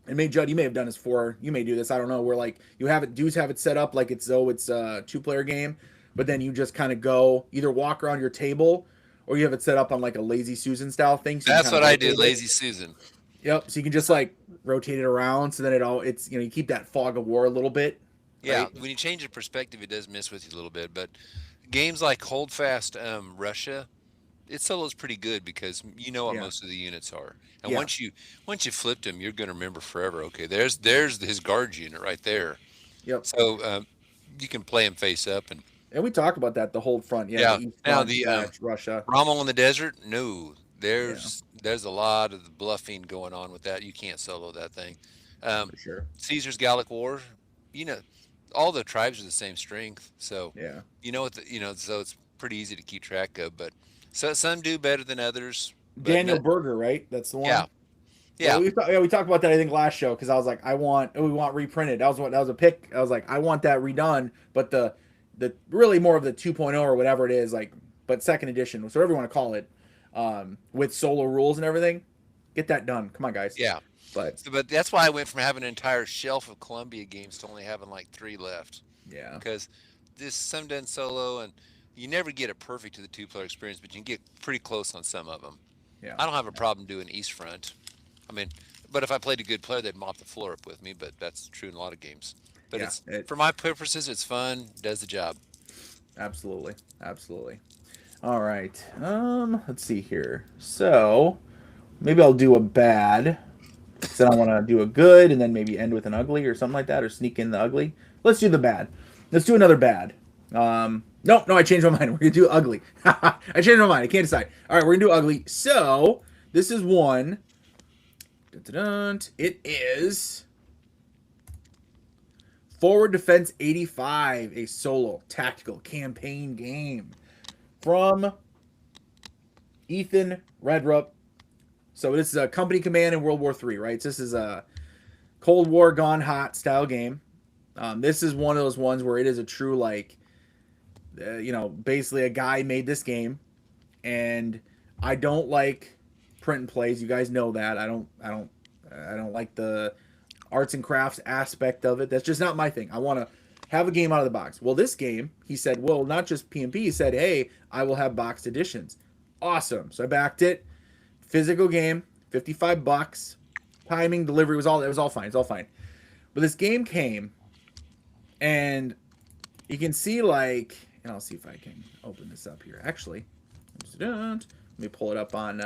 and Judd, you may have done this for you may do this, I don't know, where you have it dudes have it set up like it's it's a 2 player game, but then you just kind of go either walk around your table or you have it set up on a lazy Susan style thing. So you That's kind of what I did, rotate it. Lazy Susan. Yep. So you can just rotate it around so then it's you keep that fog of war a little bit, Yeah, right? when you change your perspective, it does mess with you a little bit. But games like Holdfast Russia, its solo is pretty good because you know what Yeah. most of the units are, and Yeah. once you flipped him, you're going to remember forever. Okay, there's his guard unit right there. Yep. So you can play him face up, and And we talked about that, the whole front, yeah, the yeah. east Now front the slash Russia. Rommel in the desert, no, Yeah, there's a lot of the bluffing going on with that. You can't solo that thing. Um, for sure. Caesar's Gallic War, you know, all the tribes are the same strength, so Yeah. so it's pretty easy to keep track of. But some do better than others. But Daniel no, Berger, right? That's the yeah, one. Yeah, yeah, we talked about that I think last show because I was like, we want reprinted. That was a pick. I was like, I want that redone, but the really more of the 2.0 or whatever it is, but second edition, so whatever you want to call it, with solo rules and everything, get that done. Come on, guys. yeah. But So, but that's why I went from having an entire shelf of Columbia games to only having like 3 left yeah, because this some done solo and you never get it perfect to the 2 player experience, but you can get pretty close on some of them. yeah, I don't have a problem doing East Front. I mean, but if I played a good player, they'd mop the floor up with me. But that's true in a lot of games. But yeah. it's for my purposes, it's fun, does the job. Absolutely, absolutely. All right. Let's see here. So maybe I'll do a bad. Then I want to do a good, and then maybe end with an ugly or something like that, or sneak in the ugly. Let's do the bad. Let's do another bad. No, I changed my mind. We're gonna do ugly. I changed my mind. I can't decide. All right, we're gonna do ugly. So this is one. Dun-dun-dun. It is Forward Defense 85, a solo tactical campaign game from Ethan Redrup. So this is a company command in World War III, right? So this is a Cold War gone hot style game. This is one of those ones where it is a true like, basically a guy made this game, and I don't like print and plays. You guys know that. I don't like the arts and crafts aspect of it. That's just not my thing. I want to have a game out of the box. Well, this game, he said, well, not just PMP. He said, hey, I will have boxed editions. Awesome. So I backed it. Physical game, $55. Timing, delivery was all fine. It's all fine. But this game came, and you can see like, and I'll see if I can open this up here. Actually, let me pull it up on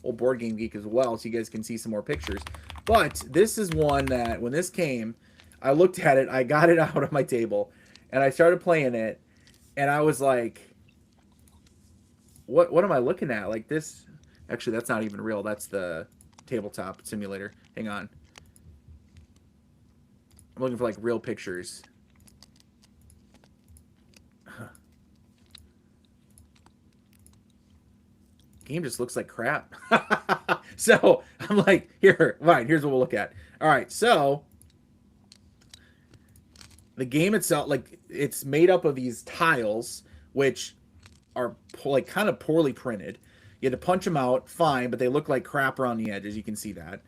old Board Game Geek as well, so you guys can see some more pictures. But this is one that when this came, I looked at it, I got it out of my table, and I started playing it, and I was like, what am I looking at? Like this, actually, that's not even real. That's the tabletop simulator. Hang on. I'm looking for like real pictures. Game just looks like crap. So I'm like, here's what we'll look at. All right, so the game itself, like, it's made up of these tiles, which are like kind of poorly printed. You had to punch them out, fine, but they look like crap around the edges. You can see that.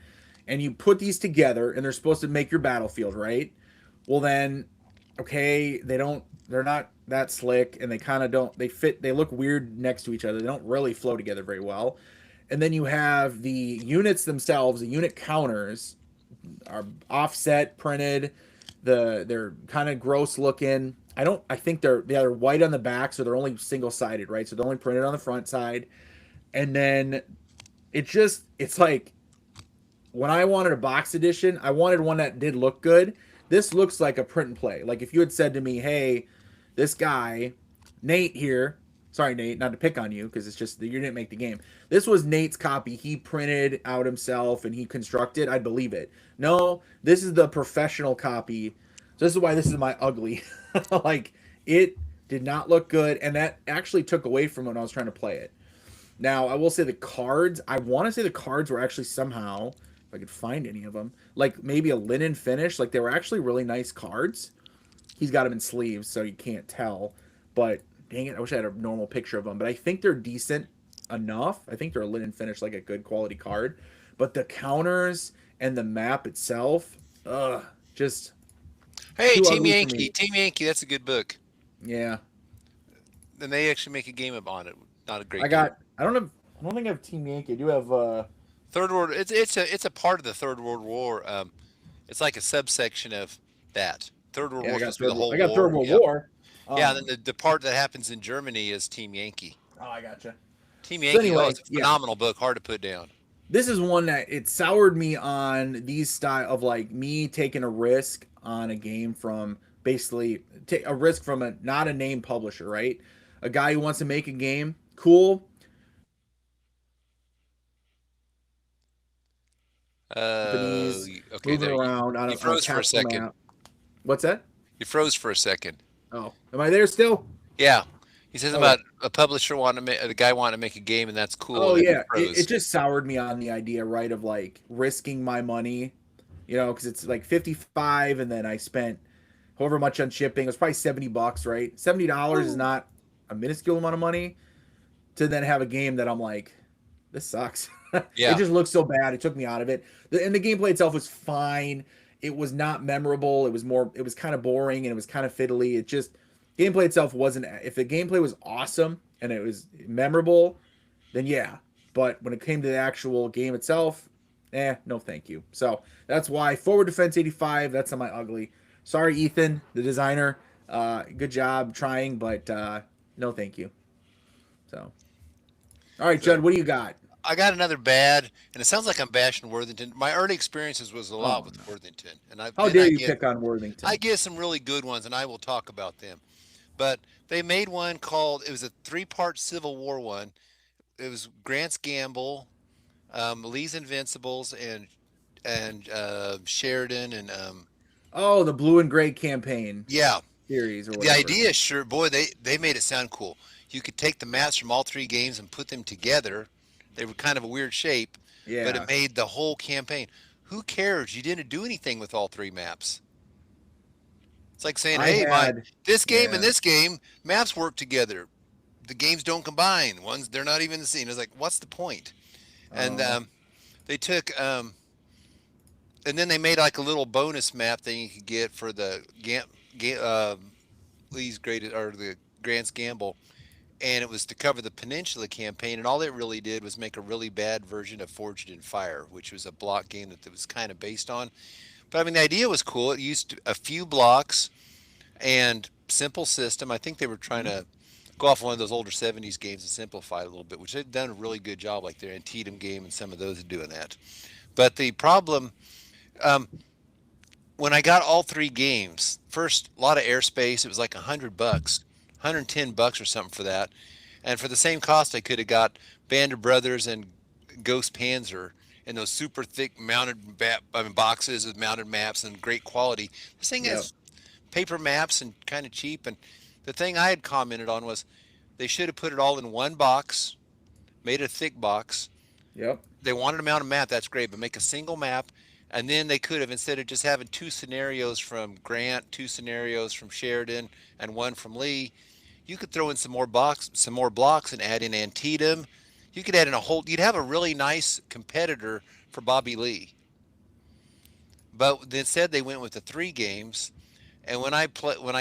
And you put these together, and they're supposed to make your battlefield, right? Well, then, okay, they're not that slick, and they kind of don't, they look weird next to each other. They don't really flow together very well. And then you have the units themselves, the unit counters are offset printed. They're kind of gross looking. I think they're white on the back, so they're only single sided, right? So they're only printed on the front side. And then it's like, when I wanted a box edition, I wanted one that did look good. This looks like a print and play. Like if you had said to me, hey, this guy, Nate here, sorry, Nate, not to pick on you, because it's just that you didn't make the game. This was Nate's copy. He printed out himself and he constructed. I'd believe it. No, this is the professional copy. So this is why this is my ugly. Like, it did not look good, and that actually took away from when I was trying to play it. Now, I will say the cards, I want to say the cards were actually somehow, if I could find any of them, like maybe a linen finish. Like, they were actually really nice cards. He's got them in sleeves, so you can't tell. But dang it, I wish I had a normal picture of them. But I think they're decent enough. I think they're a linen finish, like a good quality card. But the counters and the map itself, just Hey, too Team ugly for Yankee. me. Team Yankee, that's a good book. Yeah, And they actually make a game on it. Not a great I game. got. I don't think I have Team Yankee. I do have. Third World. It's a part of the Third World War. It's like a subsection of that. Third World Yeah, War I is got supposed to be the whole I got war. Third World Yep. War. Yeah. Then the part that happens in Germany is Team Yankee. Oh, I gotcha. Team So Yankee. Oh, anyway, it's a yeah, phenomenal book. Hard to put down. this is one that it soured me on these style of like me taking a risk on a game from basically take a risk from a not a name publisher, right? A guy who wants to make a game, cool. Companies Okay. moving There. around You on a froze for a tactical second. map. What's that? You froze for a second. Oh, am I there still? Yeah. He says Okay. about a publisher wanting to make the guy wanting to make a game, and that's cool. Oh And then you yeah, it froze. just soured me on the idea, right, of like risking my money, because it's like 55, and then I spent however much on shipping. It was probably $70, right? $70 is not a minuscule amount of money to then have a game that I'm like, this sucks. It Yeah. just looks so bad. It took me out of it. And the gameplay itself was fine. It was not memorable. It was kind of boring, and it was kind of fiddly. It just gameplay itself wasn't. If the gameplay was awesome and it was memorable, then yeah. But when it came to the actual game itself, no thank you. So that's why Forward Defense 85, that's on my ugly. Sorry, Ethan, the designer. Good job trying, but no thank you. So, all right, Judd, So what do you got? I got another bad, and it sounds like I'm bashing Worthington. My early experiences was a lot Oh with no. Worthington, and How dare you pick on Worthington? I get some really good ones, and I will talk about them. But they made one called, it was a three-part Civil War one. It was Grant's Gamble, Lee's Invincibles, and Sheridan, and Oh, the blue and gray campaign yeah. series or The whatever. idea, sure, boy, they made it sound cool. You could take the maps from all three games and put them together. They were kind of a weird shape, but it Yeah, made the whole campaign. Who cares? You didn't do anything with all three maps. It's like saying, I "Hey, my had. this game and Yeah, this game maps work together. The games don't combine. Ones they're not even the same." It's like, what's the point? And uh, they took and then they made like a little bonus map thing you could get for the Lee's greatest or the Grant's Gamble, and it was to cover the Peninsula campaign. And all it really did was make a really bad version of Forged in Fire, which was a block game that was kind of based on. But I mean, the idea was cool. It used a few blocks and simple system. I think they were trying mhm. to go off one of those older '70s games and simplify it a little bit, which they've done a really good job, like their Antietam game and some of those are doing that. But the problem, um, when I got all three games, first a lot of airspace. It was like $100, $110 or something for that, and for the same cost, I could have got Band of Brothers and Ghost Panzer in those super thick mounted boxes with mounted maps and great quality. This thing Yep, has paper maps and kind of cheap. And the thing I had commented on was they should have put it all in one box, made it a thick box. yep, They wanted a mounted map, that's great, but make a single map. And then they could have, instead of just having two scenarios from Grant, two scenarios from Sheridan, and one from Lee, you could throw in some more blocks, and add in Antietam. You could add in a whole. You'd have a really nice competitor for Bobby Lee. But instead, they went with the three games. And when I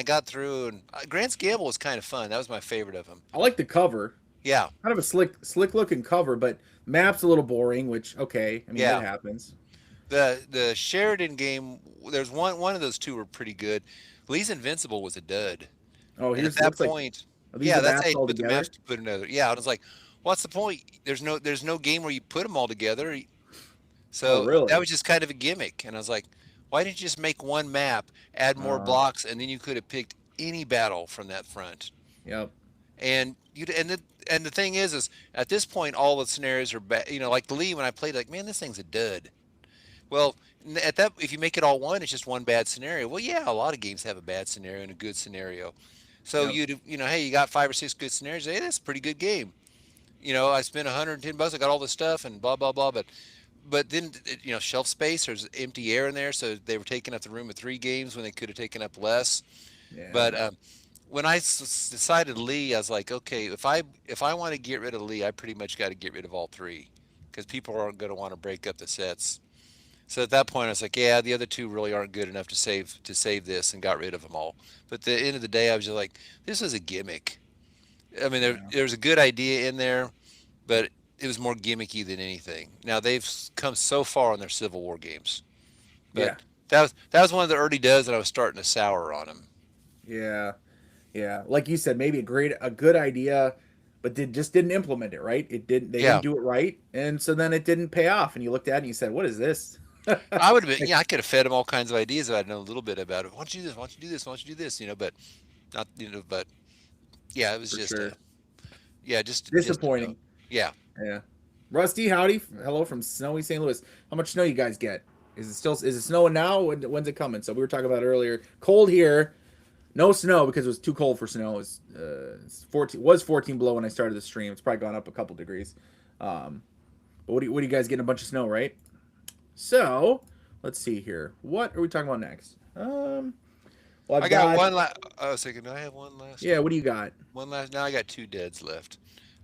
got through, and Grant's Gamble was kind of fun. That was my favorite of them. I like the cover. Yeah, Kind of a slick looking cover, but map's a little boring. Which okay, I mean it yeah. happens. The Sheridan game, there's one of those two were pretty good. Lee's Invincible was a dud. Oh, And at here's that looks like point, are these yeah, the that's maps how you all put the maps together? to put another. Yeah, I was like, what's the point? There's no game where you put them all together. Oh, So that really? was just kind of a gimmick. And I was like, why didn't you just make one map, add more Uh, blocks, and then you could have picked any battle from that front. yep. And you and the thing is at this point all the scenarios are bad. Like the Lee when I played, like, man, this thing's a dud. Well, at that, if you make it all one, it's just one bad scenario. Well, yeah, a lot of games have a bad scenario and a good scenario. So Yep. hey, you got five or six good scenarios. Hey, that's a pretty good game. I spent $110. I got all this stuff and blah blah blah. But then shelf space. There's empty air in there, so they were taking up the room of three games when they could have taken up less. Yeah. But when I decided Lee, I was like, okay, if I want to get rid of Lee, I pretty much got to get rid of all three because people aren't going to want to break up the sets. So at that point, I was like, yeah, the other two really aren't good enough to save this, and got rid of them all. But at the end of the day, I was just like, this is a gimmick. I mean, Yeah. there was a good idea in there, but it was more gimmicky than anything. Now they've come so far on their Civil War games, but Yeah. that was one of the early does that I was starting to sour on them. Yeah. Yeah. Like you said, maybe a good idea, but didn't implement it right. They didn't Yeah, do it right, and so then it didn't pay off. And you looked at it and you said, "What is this?" I would have been. Like, Yeah, I could have fed them all kinds of ideas if I'd known a little bit about it. Why don't you do this? Why don't you do this? Why don't you do this? But not. But yeah, it was for just sure. yeah, just a no. Disappointing. Yeah. Yeah. Rusty, howdy. Hello from snowy St. Louis. How much snow you guys get? Is it snowing now? When's it coming? So we were talking about earlier. Cold here. No snow because it was too cold for snow. It's 14 below when I started the stream. It's probably gone up a couple degrees. Um, but what do you guys getting a bunch of snow, right? So let's see here. What are we talking about next? Well, I've I got got one last. I was thinking, do I have one last yeah. one? What do you got? One last. Now I got two deads left.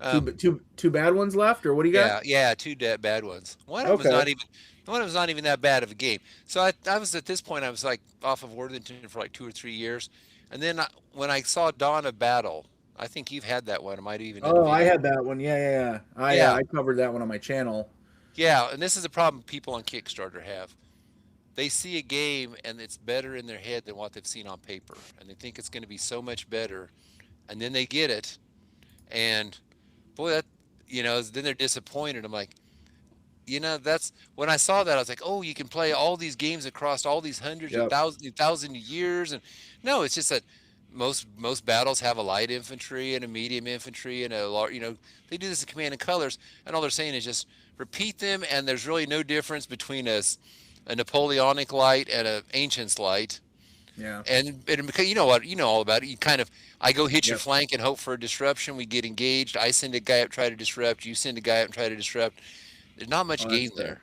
Two Um, two bad ones left, or what do you got? yeah, two bad ones. One of them was Okay. not even. One of them was not even that bad of a game. So I was at this point. I was like off of Worthington for like 2 or 3 years, and then when I saw Dawn of Battle, I think you've had that one. I might have even done a Oh, I video. had that one. Yeah. Yeah, I covered that one on my channel. yeah, and this is a problem people on Kickstarter have. They see a game and it's better in their head than what they've seen on paper, and they think it's going to be so much better, and then they get it, and boy, then they're disappointed. I'm like, that's when I saw that, I was like, oh, you can play all these games across all these hundreds of Yep. thousand years, and no, it's just that. most battles have a light infantry and a medium infantry and a large. They do this in Command and Colors, and all they're saying is just repeat them, and there's really no difference between a Napoleonic light and a Ancient's light. Yeah. And because you know what, you know all about it. I go hit your Yep. flank and hope for a disruption. We get engaged. I send a guy up, try to disrupt. You send a guy up and try to disrupt. There's not much Oh, that's game fair.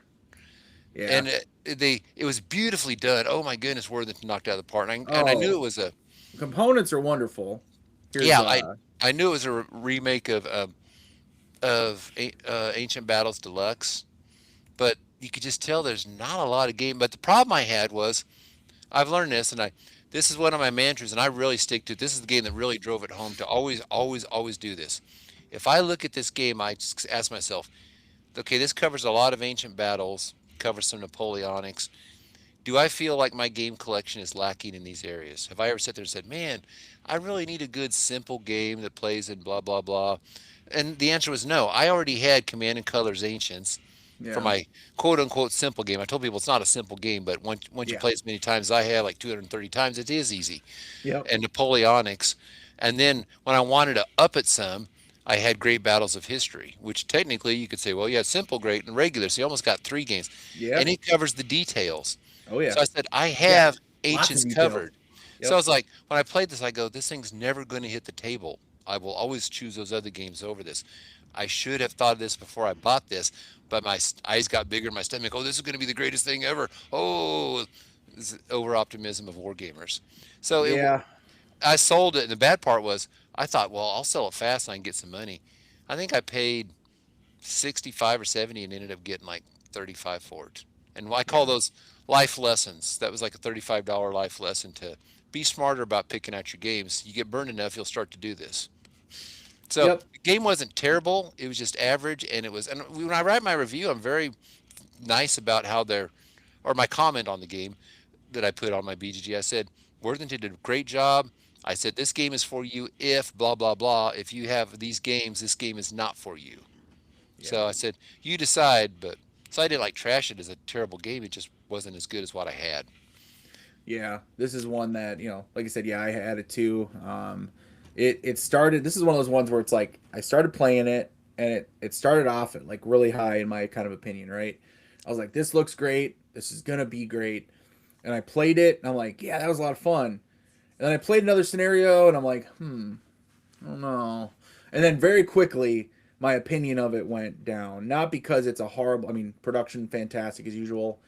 there, Yeah. and it was beautifully done. Oh my goodness, Worthington knocked out of the park, and I knew Oh, it was a components are wonderful. Here's yeah. I knew it was a remake of Ancient Battles Deluxe, but you could just tell there's not a lot of game. But the problem I had was I've learned this, and this is one of my mantras, and I really stick to it. This is the game that really drove it home to always, always, always do this. If I look at this game, I just ask myself, okay, this covers a lot of ancient battles, covers some Napoleonics. Do I feel like my game collection is lacking in these areas? Have I ever sat there and said, man, I really need a good, simple game that plays in blah, blah, blah? And the answer was no. I already had Command and Colors Ancients for yeah. my quote unquote simple game. I told people it's not a simple game, but once you Yeah. play as many times as I have, like 230 times, it is easy. Yep. And Napoleonics. And then when I wanted to up it some, I had Great Battles of History, which technically you could say, well, yeah, simple, great, and regular. So you almost got three games. Yeah. And it covers the details. Oh yeah. So I said, I Yeah. have Lots of ancients details. covered. So I Yep. was like, when I played this, I go, this thing's never going to hit the table. I will always choose those other games over this. I should have thought of this before I bought this, but my eyes got bigger. My stomach, oh, this is going to be the greatest thing ever. Oh, this is over optimism of wargamers. So Yeah. I sold it. And the bad part was, I thought, well, I'll sell it fast and I can get some money. I think I paid 65 or 70 and ended up getting like 35 for it. And I call Yeah. those life lessons. That was like a $35 life lesson to be smarter about picking out your games. You get burned enough, you'll start to do this. So Yep. the game wasn't terrible. It was just average. And when I write my review, I'm very nice about how or my comment on the game that I put on my BGG. I said, Worthington did a great job. I said, this game is for you if blah, blah, blah. If you have these games, this game is not for you. Yeah. So I said, you decide. But so I didn't like trash it as a terrible game. It just wasn't as good as what I had. Yeah. This is one that, like I said, yeah, I had it too. It started, this is one of those ones where it's like I started playing it and it started off at like really high in my kind of opinion, right? I was like, this looks great. This is gonna be great. And I played it and I'm like, yeah, that was a lot of fun. And then I played another scenario and I'm like, I don't know. And then very quickly, my opinion of it went down. Not because it's a horrible, I mean, production fantastic as usual.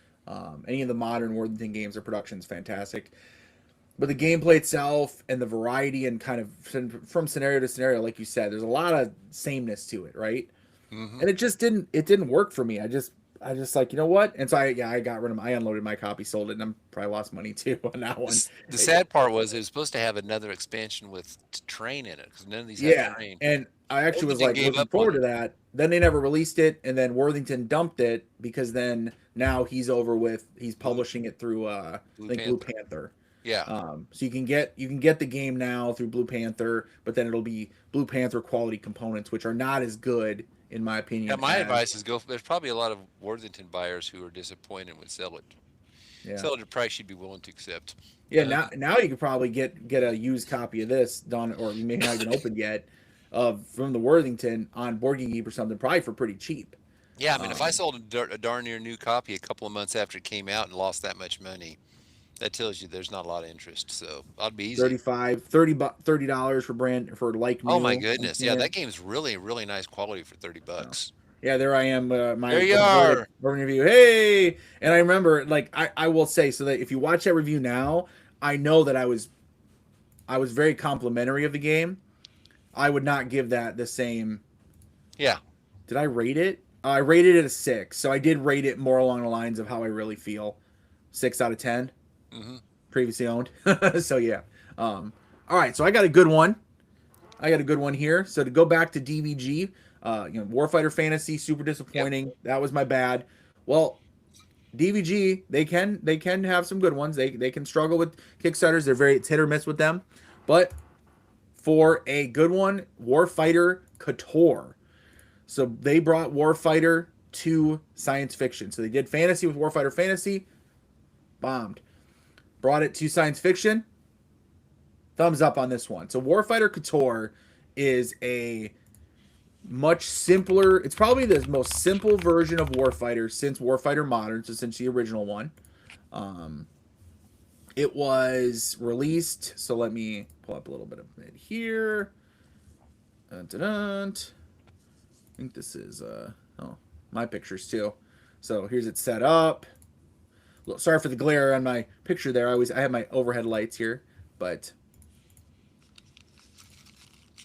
Any of the modern Worthington games, their production's fantastic. But the gameplay itself and the variety and kind of from scenario to scenario, like you said, there's a lot of sameness to it, right? Hmm. And it didn't work for me. I just like, you know what? And so I got rid of I unloaded my copy, sold it, and I'm probably lost money too on that one. The sad part was it was supposed to have another expansion with train in it because none of these have Yeah, train. and I actually was Worthington like gave looking up on forward to it. that. Then they never released it, and then Worthington dumped it because then now he's Blue, publishing it through I Blue think Blue Panther. Panther. Yeah. So you can get the game now through Blue Panther, but then it'll be Blue Panther quality components, which are not as good in my Yeah, opinion my as advice is go. There's probably a lot of Worthington buyers who are disappointed when sell it. yeah. Sell it at a price you'd be willing to accept. Yeah, now you could probably get a used copy of this done, or you may not even opened yet, of from the Worthington on Board Game Geek or something, probably for pretty cheap. Yeah, I mean, if I Um, sold a darn near new copy a couple of months after it came out and lost that much money, that tells you there's not a lot of interest. So I'd be easy. 35 30 $30 for like Oh my new. I'm goodness, seeing yeah, it. that game's really really nice quality for 30 So, bucks. yeah, there I am. There My you converted are. review. Hey, and I remember, like, I will say, so that if you watch that review now, I know that I was very complimentary of the game. I would not give that the same. Yeah. Did I rate it? I rated it a 6, so I did rate it more along the lines of how I really feel. 6 out of 10, Hmm. previously owned. So yeah. All right, so I got a good one. I got a good one here. So to go back to DVG, Warfighter Fantasy, super Yep. disappointing. That was my bad. Well, DVG, they can have some good ones. They can struggle with Kickstarters. It's hit or miss with them. But for a good one, Warfighter Couture. So they brought Warfighter to science fiction. So they did fantasy with Warfighter Fantasy, bombed. Brought it to science fiction, thumbs up on this one. So Warfighter Couture is a much simpler. It's probably the most simple version of Warfighter since Warfighter Modern, so since the original one. Um, it was released. So let me pull up a little bit of it here. Dun, dun, dun. I think this is oh, my pictures too. So here's it set up. Sorry for the glare on my picture there. I have my overhead lights here, but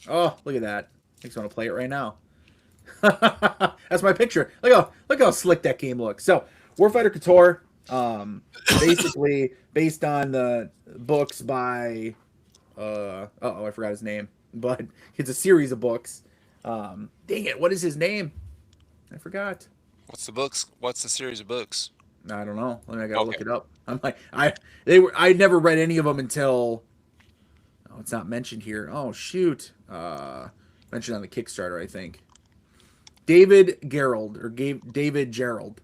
oh, look at that. Makes me want to play it right now. That's my picture. Look how slick that game looks. So, Warfighter Couture, basically based on the books by I forgot his name, but it's a series of books. Dang it, what is his name? I forgot. What's the books? What's the series of books? I don't know. I gotta Okay. look it up. I'm like I never read any of them until it's not mentioned here. Oh shoot. Mentioned on the Kickstarter, I think. David Gerald or David Gerald.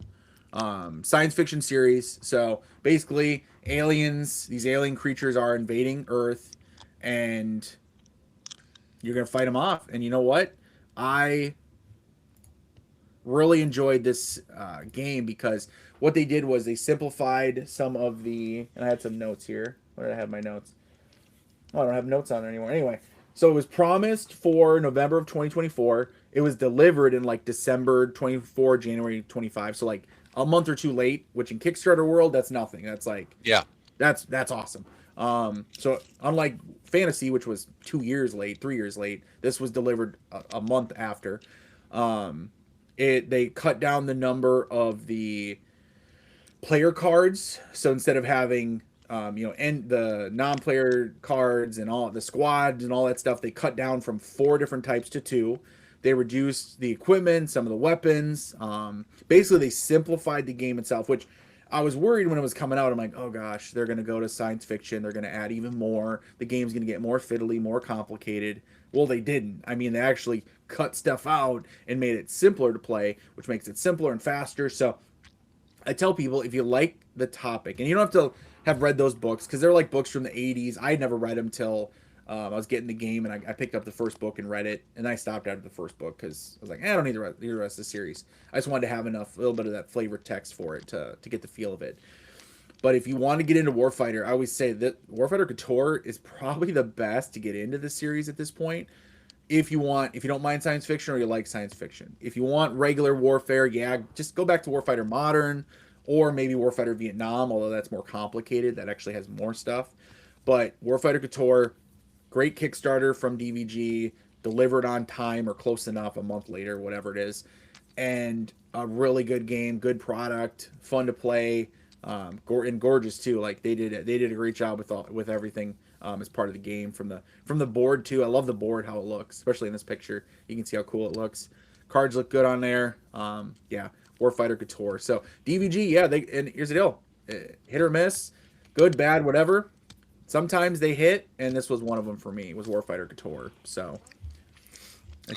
Science fiction series. So basically, these alien creatures are invading Earth, and you're gonna fight them off. And you know what? I really enjoyed this game because what they did was they simplified some of the. And I had some notes here. Where did I have my notes? Oh, I don't have notes on it anymore. Anyway, so it was promised for November of 2024. It was delivered in like December 24, January 25. So like a month or two late, which in Kickstarter world, that's nothing. That's like Yeah. that's awesome. So unlike Fantasy, which was 2 years late, 3 years late, this was delivered a month after. They cut down the number of the player cards. So instead of having and the non-player cards and all the squads and all that stuff, they cut down from 4 different types to 2. They reduced the equipment, some of the weapons. Basically, they simplified the game itself, which I was worried when it was coming out. I'm like, oh gosh, they're going to go to science fiction. They're going to add even more. The game's going to get more fiddly, more complicated. Well, they didn't. I mean, they actually cut stuff out and made it simpler to play, which makes it simpler and faster. So I tell people, if you like the topic, and you don't have to have read those books because they're like books from the 80s. I had never read them till I was getting the game, and I picked up the first book and read it, and I stopped after the first book because I was like, I don't need the rest of the series. I just wanted to have a little bit of that flavored text for it to get the feel of it. But if you want to get into Warfighter, I always say that Warfighter Couture is probably the best to get into the series at this point. If you don't mind science fiction or you like science fiction. If you want regular warfare, yeah, just go back to Warfighter Modern or maybe Warfighter Vietnam, although that's more complicated. That actually has more stuff. But Warfighter Couture, great Kickstarter from DVG, delivered on time or close enough a month later, whatever it is. And a really good game, good product, fun to play, and gorgeous too. Like they did a great job with everything as part of the game from the board too. I love the board, how it looks, especially in this picture. You can see how cool it looks. Cards look good on there. Yeah, Warfighter Couture. So DVG, yeah, and here's the deal: hit or miss, good, bad, whatever. Sometimes they hit, and this was one of them for me. It was Warfighter Couture. So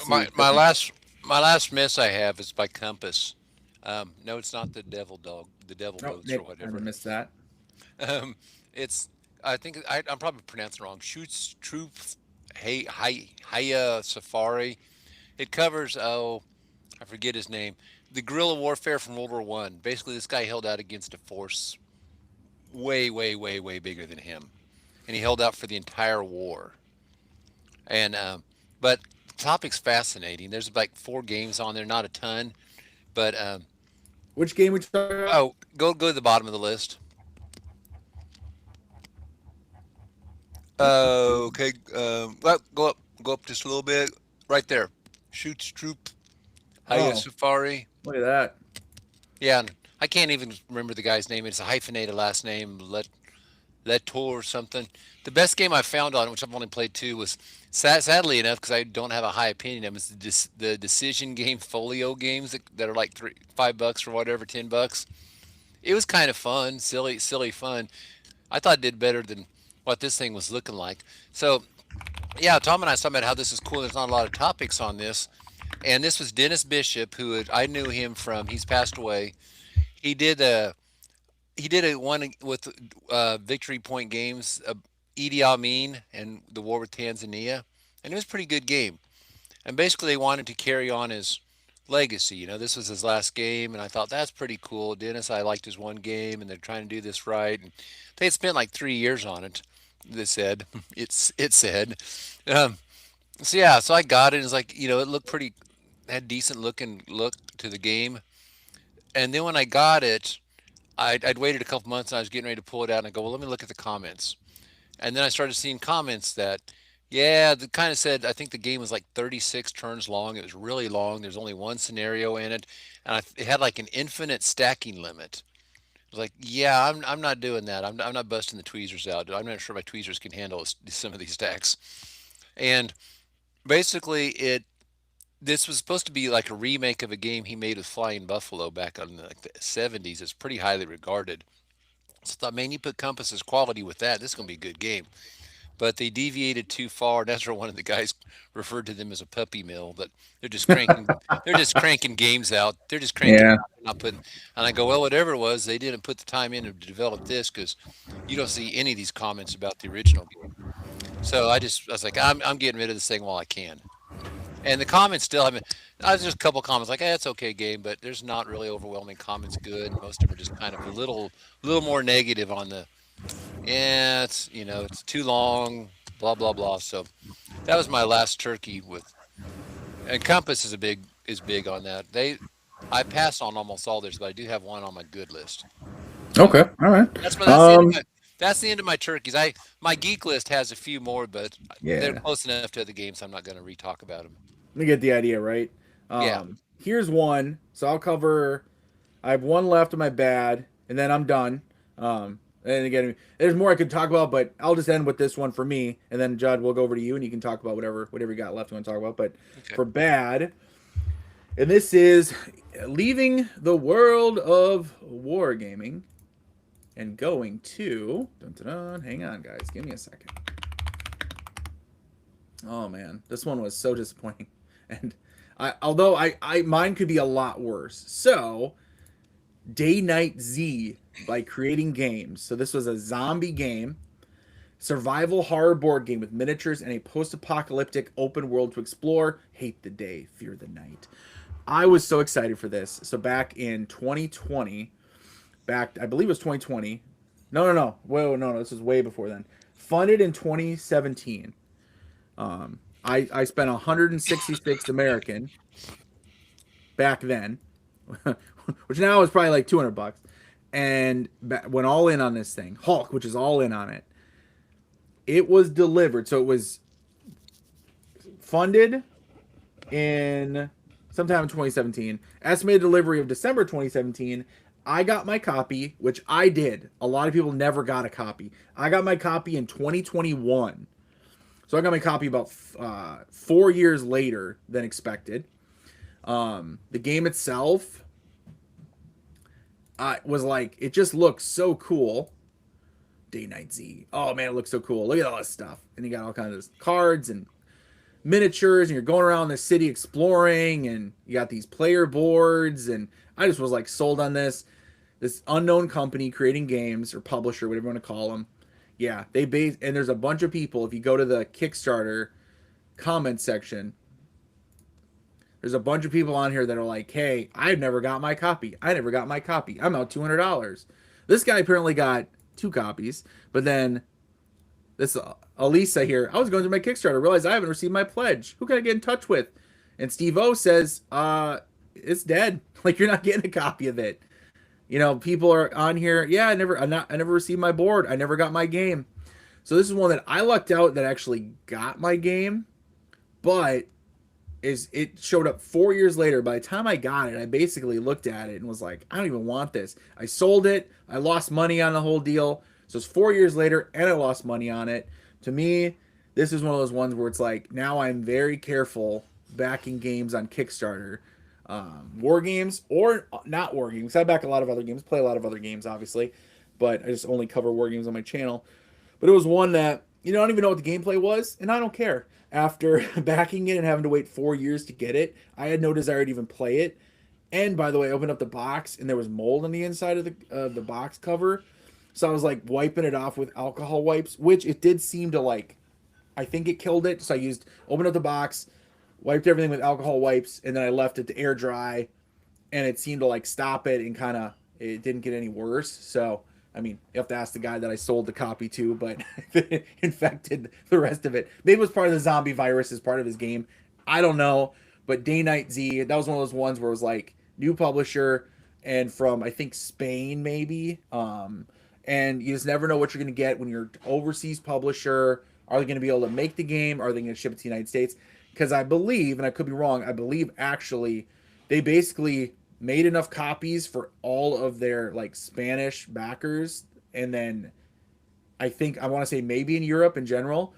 My last miss I have is by Compass. No, it's not the Devil Dog, the Devil no, Boats or Nick, I whatever. missed that. It's I think I'm probably pronouncing it wrong. Shoots Troop Haya Safari. It covers I forget his name. The guerrilla warfare from World War One. Basically, this guy held out against a force way, way, way, way bigger than him, and he held out for the entire war. And but the topic's fascinating. There's like 4 games on there, not a ton, but Which game we talking about? oh, go to the bottom of the list. Okay. Well, go up just a little bit. Right there. Shoots Troop Haya Oh, Safari. look at that. Yeah, and I can't even remember the guy's name. It's a hyphenated last name, Letor or something. The best game I found on it, which I've only played 2, was sadly enough because I don't have a high opinion of them, is the decision game folio games that are like $5 or whatever, $10. It was kind of fun, silly fun. I thought it did better than what this thing was looking like. So yeah, Tom and I was talking about how this is cool. There's not a lot of topics on this, and this was Dennis Bishop, I knew him from. He's passed away. He did a one with Victory Point Games Idi Amin and the war with Tanzania, and it was a pretty good game. And basically, they wanted to carry on his legacy. You know, this was his last game, and I thought that's pretty cool. Dennis, I liked his one game, and they're trying to do this right. And they had spent like 3 years on it. They said it said. Um, so yeah, so I got it. It's like it looked pretty, had decent look to the game. And then when I got it, I'd waited a couple months and I was getting ready to pull it out and I go, well, let me look at the comments. And then I started seeing comments that, yeah, the kind of said, I think the game was like 36 turns long. It was really long. There's only one scenario in it. And it had like an infinite stacking limit. I was like, yeah, I'm not doing that. I'm not busting the tweezers out. I'm not sure my tweezers can handle some of these stacks. And basically, this was supposed to be like a remake of a game he made with Flying Buffalo back in like the 70s. It's pretty highly regarded. So I thought, man, you put Compass's quality with that, this is going to be a good game. But they deviated too far. That's where one of the guys referred to them as a puppy mill. That they're just cranking games out. They're just cranking Yeah. them out. They're not putting. And I go, well, whatever it was, they didn't put the time in to develop this because you don't see any of these comments about the original game. So I was like, I'm getting rid of this thing while I can. And the comments still haven't. I was just a couple comments like, it's okay game, but there's not really overwhelming comments. Good, most of them are just kind of little more negative on the. Yeah, it's too long, blah blah blah. So that was my last turkey with. And Compass is big on that. I pass on almost all theirs, but I do have one on my good list. So Okay. All right. that's the end of Um. my turkeys. My geek list has a few more, but they're Yeah. close enough to other games. So I'm not going to re-talk about them. You get the idea, right? Yeah. Here's one. So I'll cover. I have one left of my bad, and then I'm done. And again, there's more I could talk about, but I'll just end with this one for me, and then Judd, we'll go over to you, and you can talk about whatever you got left you want to talk about. But Okay. for bad, and this is leaving the world of wargaming and going to. Dun, dun, dun, hang on, guys, give me a second. Oh man, this one was so disappointing, and although I mine could be a lot worse. So Day Night Z by Creating Games. So this was a zombie game, survival horror board game with miniatures and a post-apocalyptic open world to explore. Hate the day, fear the night. I was so excited for this. So back in 2020, I believe it was 2020. No. Whoa, no, this was way before then. Funded in 2017. I spent 166 American back then, which now is probably like 200 bucks, and went all in on this thing. Hulk, which is all in on it. It was delivered, so it was funded in sometime in 2017. Estimated delivery of December 2017. I got my copy, which I did. A lot of people never got a copy. I got my copy in 2021. So I got my copy about 4 years later than expected. The game itself was like, it just looks so cool. Day Night Z. Oh man, it looks so cool. Look at all this stuff. And you got all kinds of cards and miniatures, and you're going around the city exploring, and you got these player boards. And I just was like sold on this. This unknown company creating games, or publisher, whatever you want to call them. Yeah, and there's a bunch of people. If you go to the Kickstarter comment section, there's a bunch of people on here that are like, hey, I've never got my copy. I never got my copy. I'm out $200. This guy apparently got 2 copies, but then this Elisa here, I was going through my Kickstarter, realized I haven't received my pledge. Who can I get in touch with? And Steve O says, it's dead. Like, you're not getting a copy of it. People are on here. Yeah, I never received my board. I never got my game. So this is one that I lucked out that actually got my game, but it showed up 4 years later. By the time I got it, I basically looked at it and was like, I don't even want this. I sold it. I lost money on the whole deal. So it's 4 years later, and I lost money on it. To me, this is one of those ones where it's like, now I'm very careful backing games on Kickstarter. War games or not war games. I back a lot of other games, play a lot of other games, obviously, but I just only cover war games on my channel. But it was one that, I don't even know what the gameplay was, and I don't care. After backing it and having to wait 4 years to get it, I had no desire to even play it. And by the way, I opened up the box, and there was mold on the inside of the box cover. So I was like wiping it off with alcohol wipes, which it did seem to like. I think it killed it. So I opened up the box, wiped everything with alcohol wipes, and then I left it to air dry, and it seemed to like stop it and kind of it didn't get any worse. So I mean, you have to ask the guy that I sold the copy to, but it infected the rest of it. Maybe it was part of the zombie virus as part of his game. I don't know. But Day Night Z, that was one of those ones where it was like new publisher and from I think Spain maybe. And you just never know what you're going to get when you're overseas publisher. Are they going to be able to make the game? Are they going to ship it to the United States? Because I believe, and I could be wrong, I believe actually they basically made enough copies for all of their like Spanish backers, and then I think I want to say maybe in Europe in general,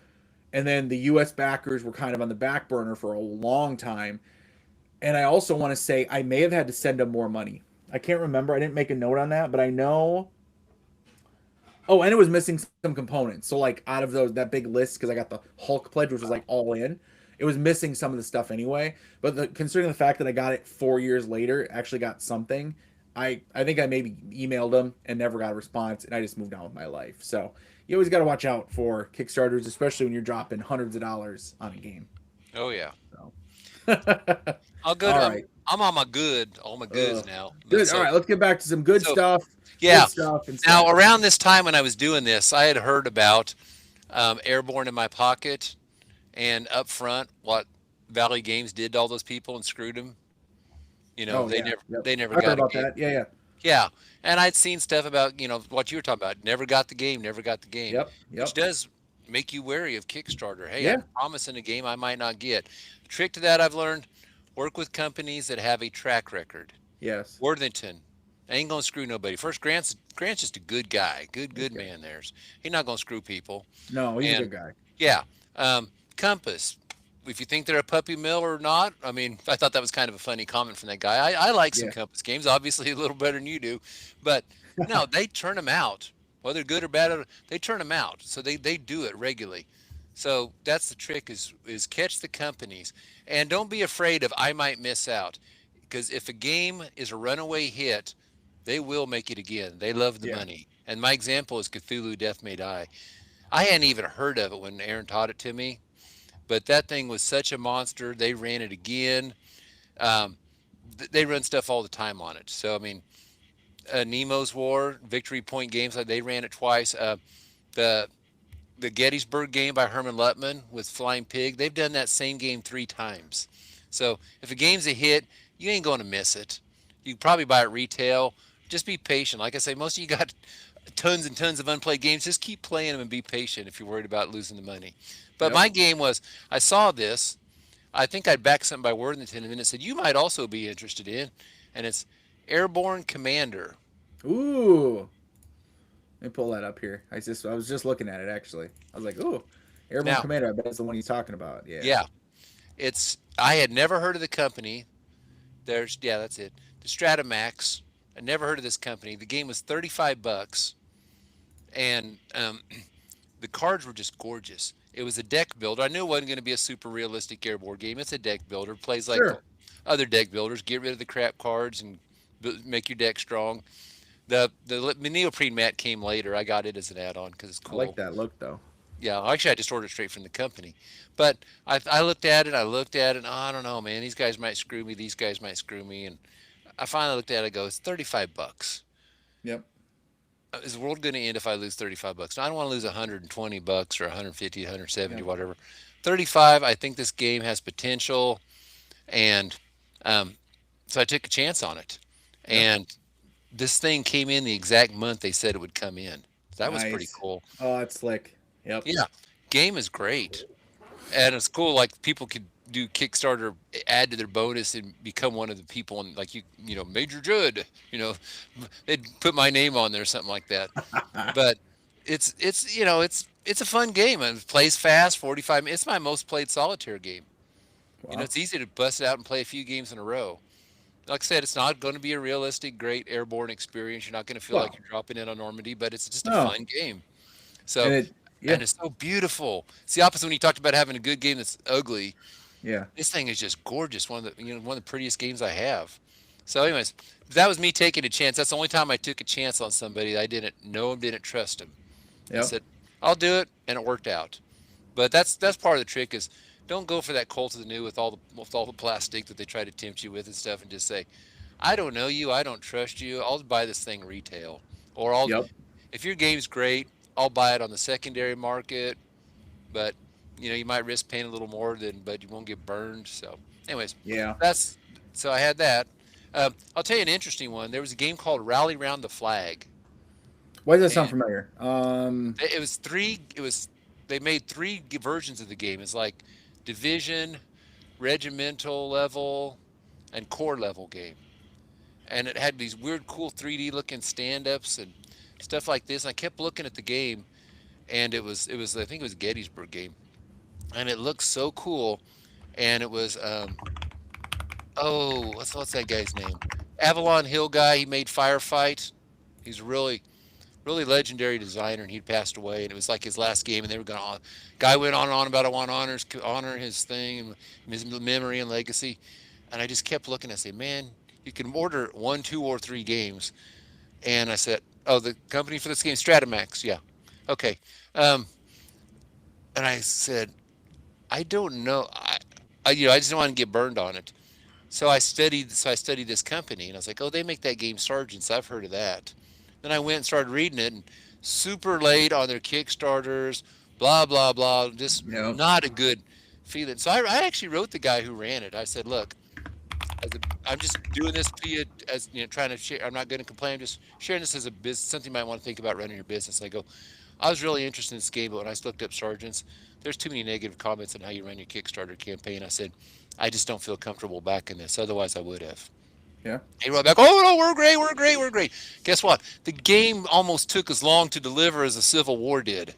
and then the U.S. backers were kind of on the back burner for a long time. And I also want to say I may have had to send them more money. I can't remember. I didn't make a note on that, but I know. Oh, and it was missing some components. So like out of that big list, because I got the Hulk pledge, which was like all in, it was missing some of the stuff anyway. But considering the fact that I got it 4 years later, actually got something, I think I maybe emailed them and never got a response, and I just moved on with my life. So you always got to watch out for Kickstarters, especially when you're dropping hundreds of dollars on a game. Oh yeah. So. I'll go. All right. I'm on all my goods now. Good. So, all right, let's get back to some good stuff. Yeah. Good stuff and Now, stuff. around this time when I was doing this, I had heard about Airborne in my pocket, and up front, what Valley Games did to all those people and screwed them. You know, they never I heard got a about game. that. Yeah. Yeah, and I'd seen stuff about what you were talking about. Never got the game. Never got the game, Yep. which does make you wary of Kickstarter. Hey, Yeah. I'm promising a game I might not get. The trick to that I've learned: work with companies that have a track record. Yes. Worthington ain't gonna screw nobody. First, Grant's just a good guy, good Okay. man. He's not gonna screw people. No, he's a And good guy. yeah, Compass. If you think they're a puppy mill or not, I mean, I thought that was kind of a funny comment from that guy. I like some Yeah. Compass games, obviously a little better than you do, but no, they turn them out, whether good or bad. They turn them out, so they do it regularly. So that's the trick: is catch the companies, and don't be afraid of I might miss out, because if a game is a runaway hit, they will make it again. They love the Yeah. money. And my example is Cthulhu Death May Die. I hadn't even heard of it when Aaron taught it to me, but that thing was such a monster. They ran it again. Um, they run stuff all the time on it. So I mean, Nemo's War, Victory Point Games, they ran it twice. The the Gettysburg game by Herman Luttman with Flying Pig, they've done that same game 3 times. So if a game's a hit, you ain't going to miss it. You can probably buy it retail. Just be patient. Like I say, most of you got tons and tons of unplayed games. Just keep playing them and be patient if you're worried about losing the money. But Yep. my game was, I saw this. I think I'd backed something by Worthington, and then it said, you might also be interested in, and it's Airborne Commander. Ooh. Let me pull that up here. I was just looking at it actually. I was like, ooh, Airborne Now, Commander. I bet it's the one he's talking about. Yeah. yeah, I had never heard of the company. That's it. The Stratamax. I never heard of this company. The game was $35, and the cards were just gorgeous. It was a deck builder. I knew it wasn't going to be a super realistic airborne game. It's a deck builder. Plays like Sure. other deck builders. Get rid of the crap cards and make your deck strong. The neoprene mat came later. I got it as an add-on because it's I like cool. that look though. Yeah, actually, I just ordered it straight from the company. But I looked at it. And oh, I don't know, man. These guys might screw me. These guys might screw me. And I finally looked at it. I go, it's $35. Yep. Is the world going to end if I lose $35? Now, I don't want to lose $120 or 150, 170, Yep. whatever. 35. I think this game has potential, and so I took a chance on it. Yep. And this thing came in the exact month they said it would come in. That was pretty Nice. cool. Oh, it's slick. Yep. Yeah, game is great, and it's cool. Like people could do Kickstarter, add to their bonus, and become one of the people. And like Major Judd, they'd put my name on there, or something like that. But it's a fun game and it plays fast. 45. It's my most played solitaire game. Wow. It's easy to bust it out and play a few games in a row. Like I said, it's not going to be a realistic, great airborne experience. You're not going to feel like Well, you're dropping in on Normandy, but it's just a no. fun game. And So, yeah. and it's so beautiful. It's the opposite when you talked about having a good game that's ugly. Yeah. This thing is just gorgeous. One of the prettiest games I have. So, anyways, that was me taking a chance. That's the only time I took a chance on somebody. I didn't know him, didn't trust him. I Yep. said, I'll do it, and it worked out. But that's part of the trick is don't go for that cult of the new with all the plastic that they try to tempt you with and stuff, and just say, I don't know you, I don't trust you. I'll buy this thing retail, or Yep. if your game's great, I'll buy it on the secondary market. But you might risk paying a little more but you won't get burned. So, anyways, Yeah. that's so I had that. I'll tell you an interesting one. There was a game called Rally Round the Flag, Why does that sound and familiar? it was three. It was they made three versions of the game. It's like division, regimental level, and core level game. And it had these weird, cool 3D looking stand ups and stuff like this. And I kept looking at the game, and it was I think it was Gettysburg game, and it looked so cool. And it was oh, what's that guy's name? Avalon Hill guy. He made Firefight. He's really legendary designer, and he'd passed away, and it was like his last game, and they were going on. Guy went on and on about I want honor his thing and his memory and legacy, and I just kept looking. I said, man, you can order 1, 2, or 3 games, and I said, oh, the company for this game, Stratomax, yeah, okay, um, and I said, I don't know, I just don't want to get burned on it. So I studied this company, and I was like, oh, they make that game Sergeants. I've heard of that. Then I went and started reading it, and super late on their Kickstarters, blah blah blah, just Yep. not a good feeling. So I actually wrote the guy who ran it. I said, look, I'm just doing this to you as trying to share. I'm not going to complain. I'm just sharing this as a business, something you might want to think about running your business. I go, I was really interested in this game, but when I looked up Sergeants, there's too many negative comments on how you run your Kickstarter campaign. I said, I just don't feel comfortable backing this. Otherwise, I would have. Yeah. He wrote back, oh, no, we're great, we're great, we're great. Guess what? The game almost took as long to deliver as the Civil War did.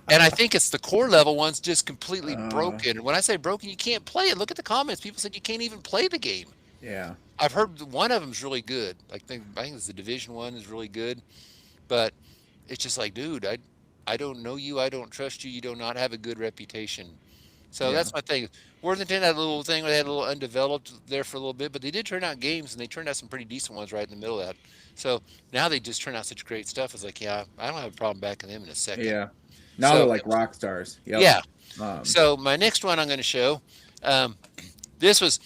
And I think it's the core level one's just completely uh, broken. When I say broken, you can't play it. Look at the comments. People said you can't even play the game. yeah. I've heard one of them's really good. I think it's the Division One is really good, but it's just like, dude, I don't know you. I don't trust you. You do not have a good reputation. So Yeah. that's my thing. Worthington had a little thing where they had a little undeveloped there for a little bit, but they did turn out games, and they turned out some pretty decent ones right in the middle of that. So now they just turn out such great stuff. It's like, yeah, I don't have a problem backing them in a second. Yeah. Now they're So like rock stars. Yep. yeah. Um, So my next one I'm going to show, um, this was,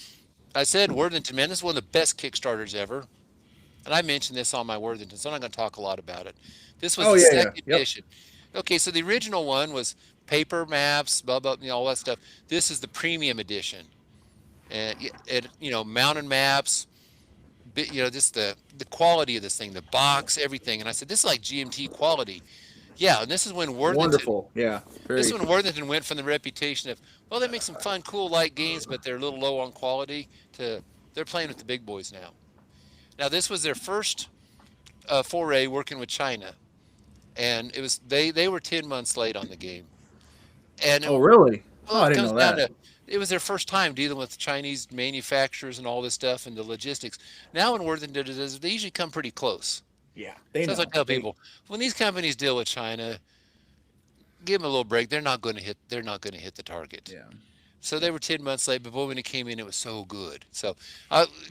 I said Worthington, man, this is one of the best Kickstarters ever. And I mentioned this on my Worthington, so I'm not going to talk a lot about it. This was oh the yeah, yeah. second Yep. edition. Okay, so the original one was paper maps, blah blah, all that stuff. This is the premium edition, and mountain maps. Just the quality of this thing, the box, everything. And I said, this is like GMT quality. Yeah, and this is when Worthington. Wonderful. Yeah. This is Very. when Worthington went from the reputation of, well, they make some fun, cool, light games, but they're a little low on quality, to they're playing with the big boys now. Now, this was their first foray working with China, and it was they were 10 months late on the game, and Oh really? Oh, well, I it didn't comes know down that. to it was their first time dealing with Chinese manufacturers and all this stuff and the logistics. Now, when Worthington does it, they usually come pretty close. Yeah. They So as I know. tell They. people, when these companies deal with China, give them a little break. They're not going to hit. They're not going to hit the target. Yeah. So they were 10 months late, but boy, when it came in, it was so good. So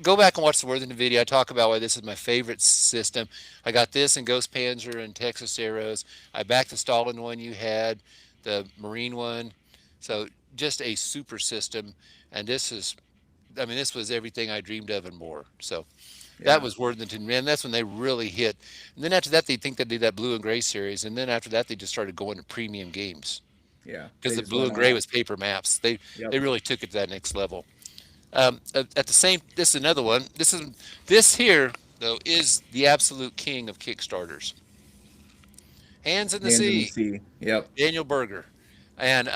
go back and watch the Worthington video. I talk about why this is my favorite system. I got this and Ghost Panzer and Texas Arrows. I backed the Stalin one you had, the Marine one. So just a super system. And this was everything I dreamed of and more. So that Yeah. was Worthington, man. That's when they really hit. And then after that, they think they did that Blue and Gray series. And then after that, they just started going to premium games Yeah. because They the just blue went and gray all. was paper maps. They Yep. really took it to that next level. At the same, this is another one. This here though is the absolute king of Kickstarters. Hands in the Hands in the Sea, sea. Yep. Daniel Berger, and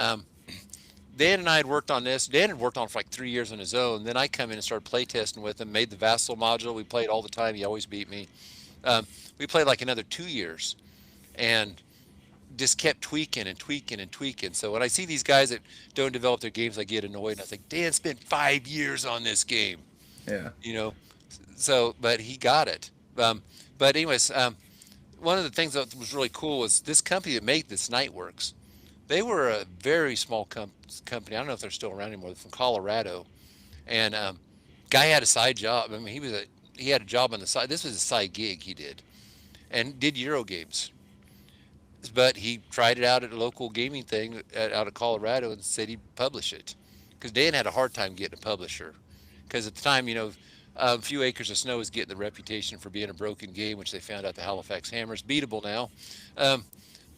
Dan and I had worked on this. Dan had worked on it for like 3 years on his own. Then I come in and started playtesting with him. Made the Vassal module. We played all the time. He always beat me. We played like another 2 years, and just kept tweaking and tweaking and tweaking. So when I see these guys that don't develop their games, I get annoyed. And I think Dan spent 5 years on this game, Yeah. you know. So, but he got it. But anyways, one of the things that was really cool was this company that made this Nightworks. They were a very small company. I don't know if they're still around anymore. They're from Colorado, and guy had a side job. I mean, he was he had a job on the side. This was a side gig he did, and did Euro games. But he tried it out at a local gaming thing out of Colorado and said he'd publish it. Because Dan had a hard time getting a publisher. Because at the time, a few acres of snow was getting the reputation for being a broken game, which they found out the Halifax Hammer is beatable now. Um,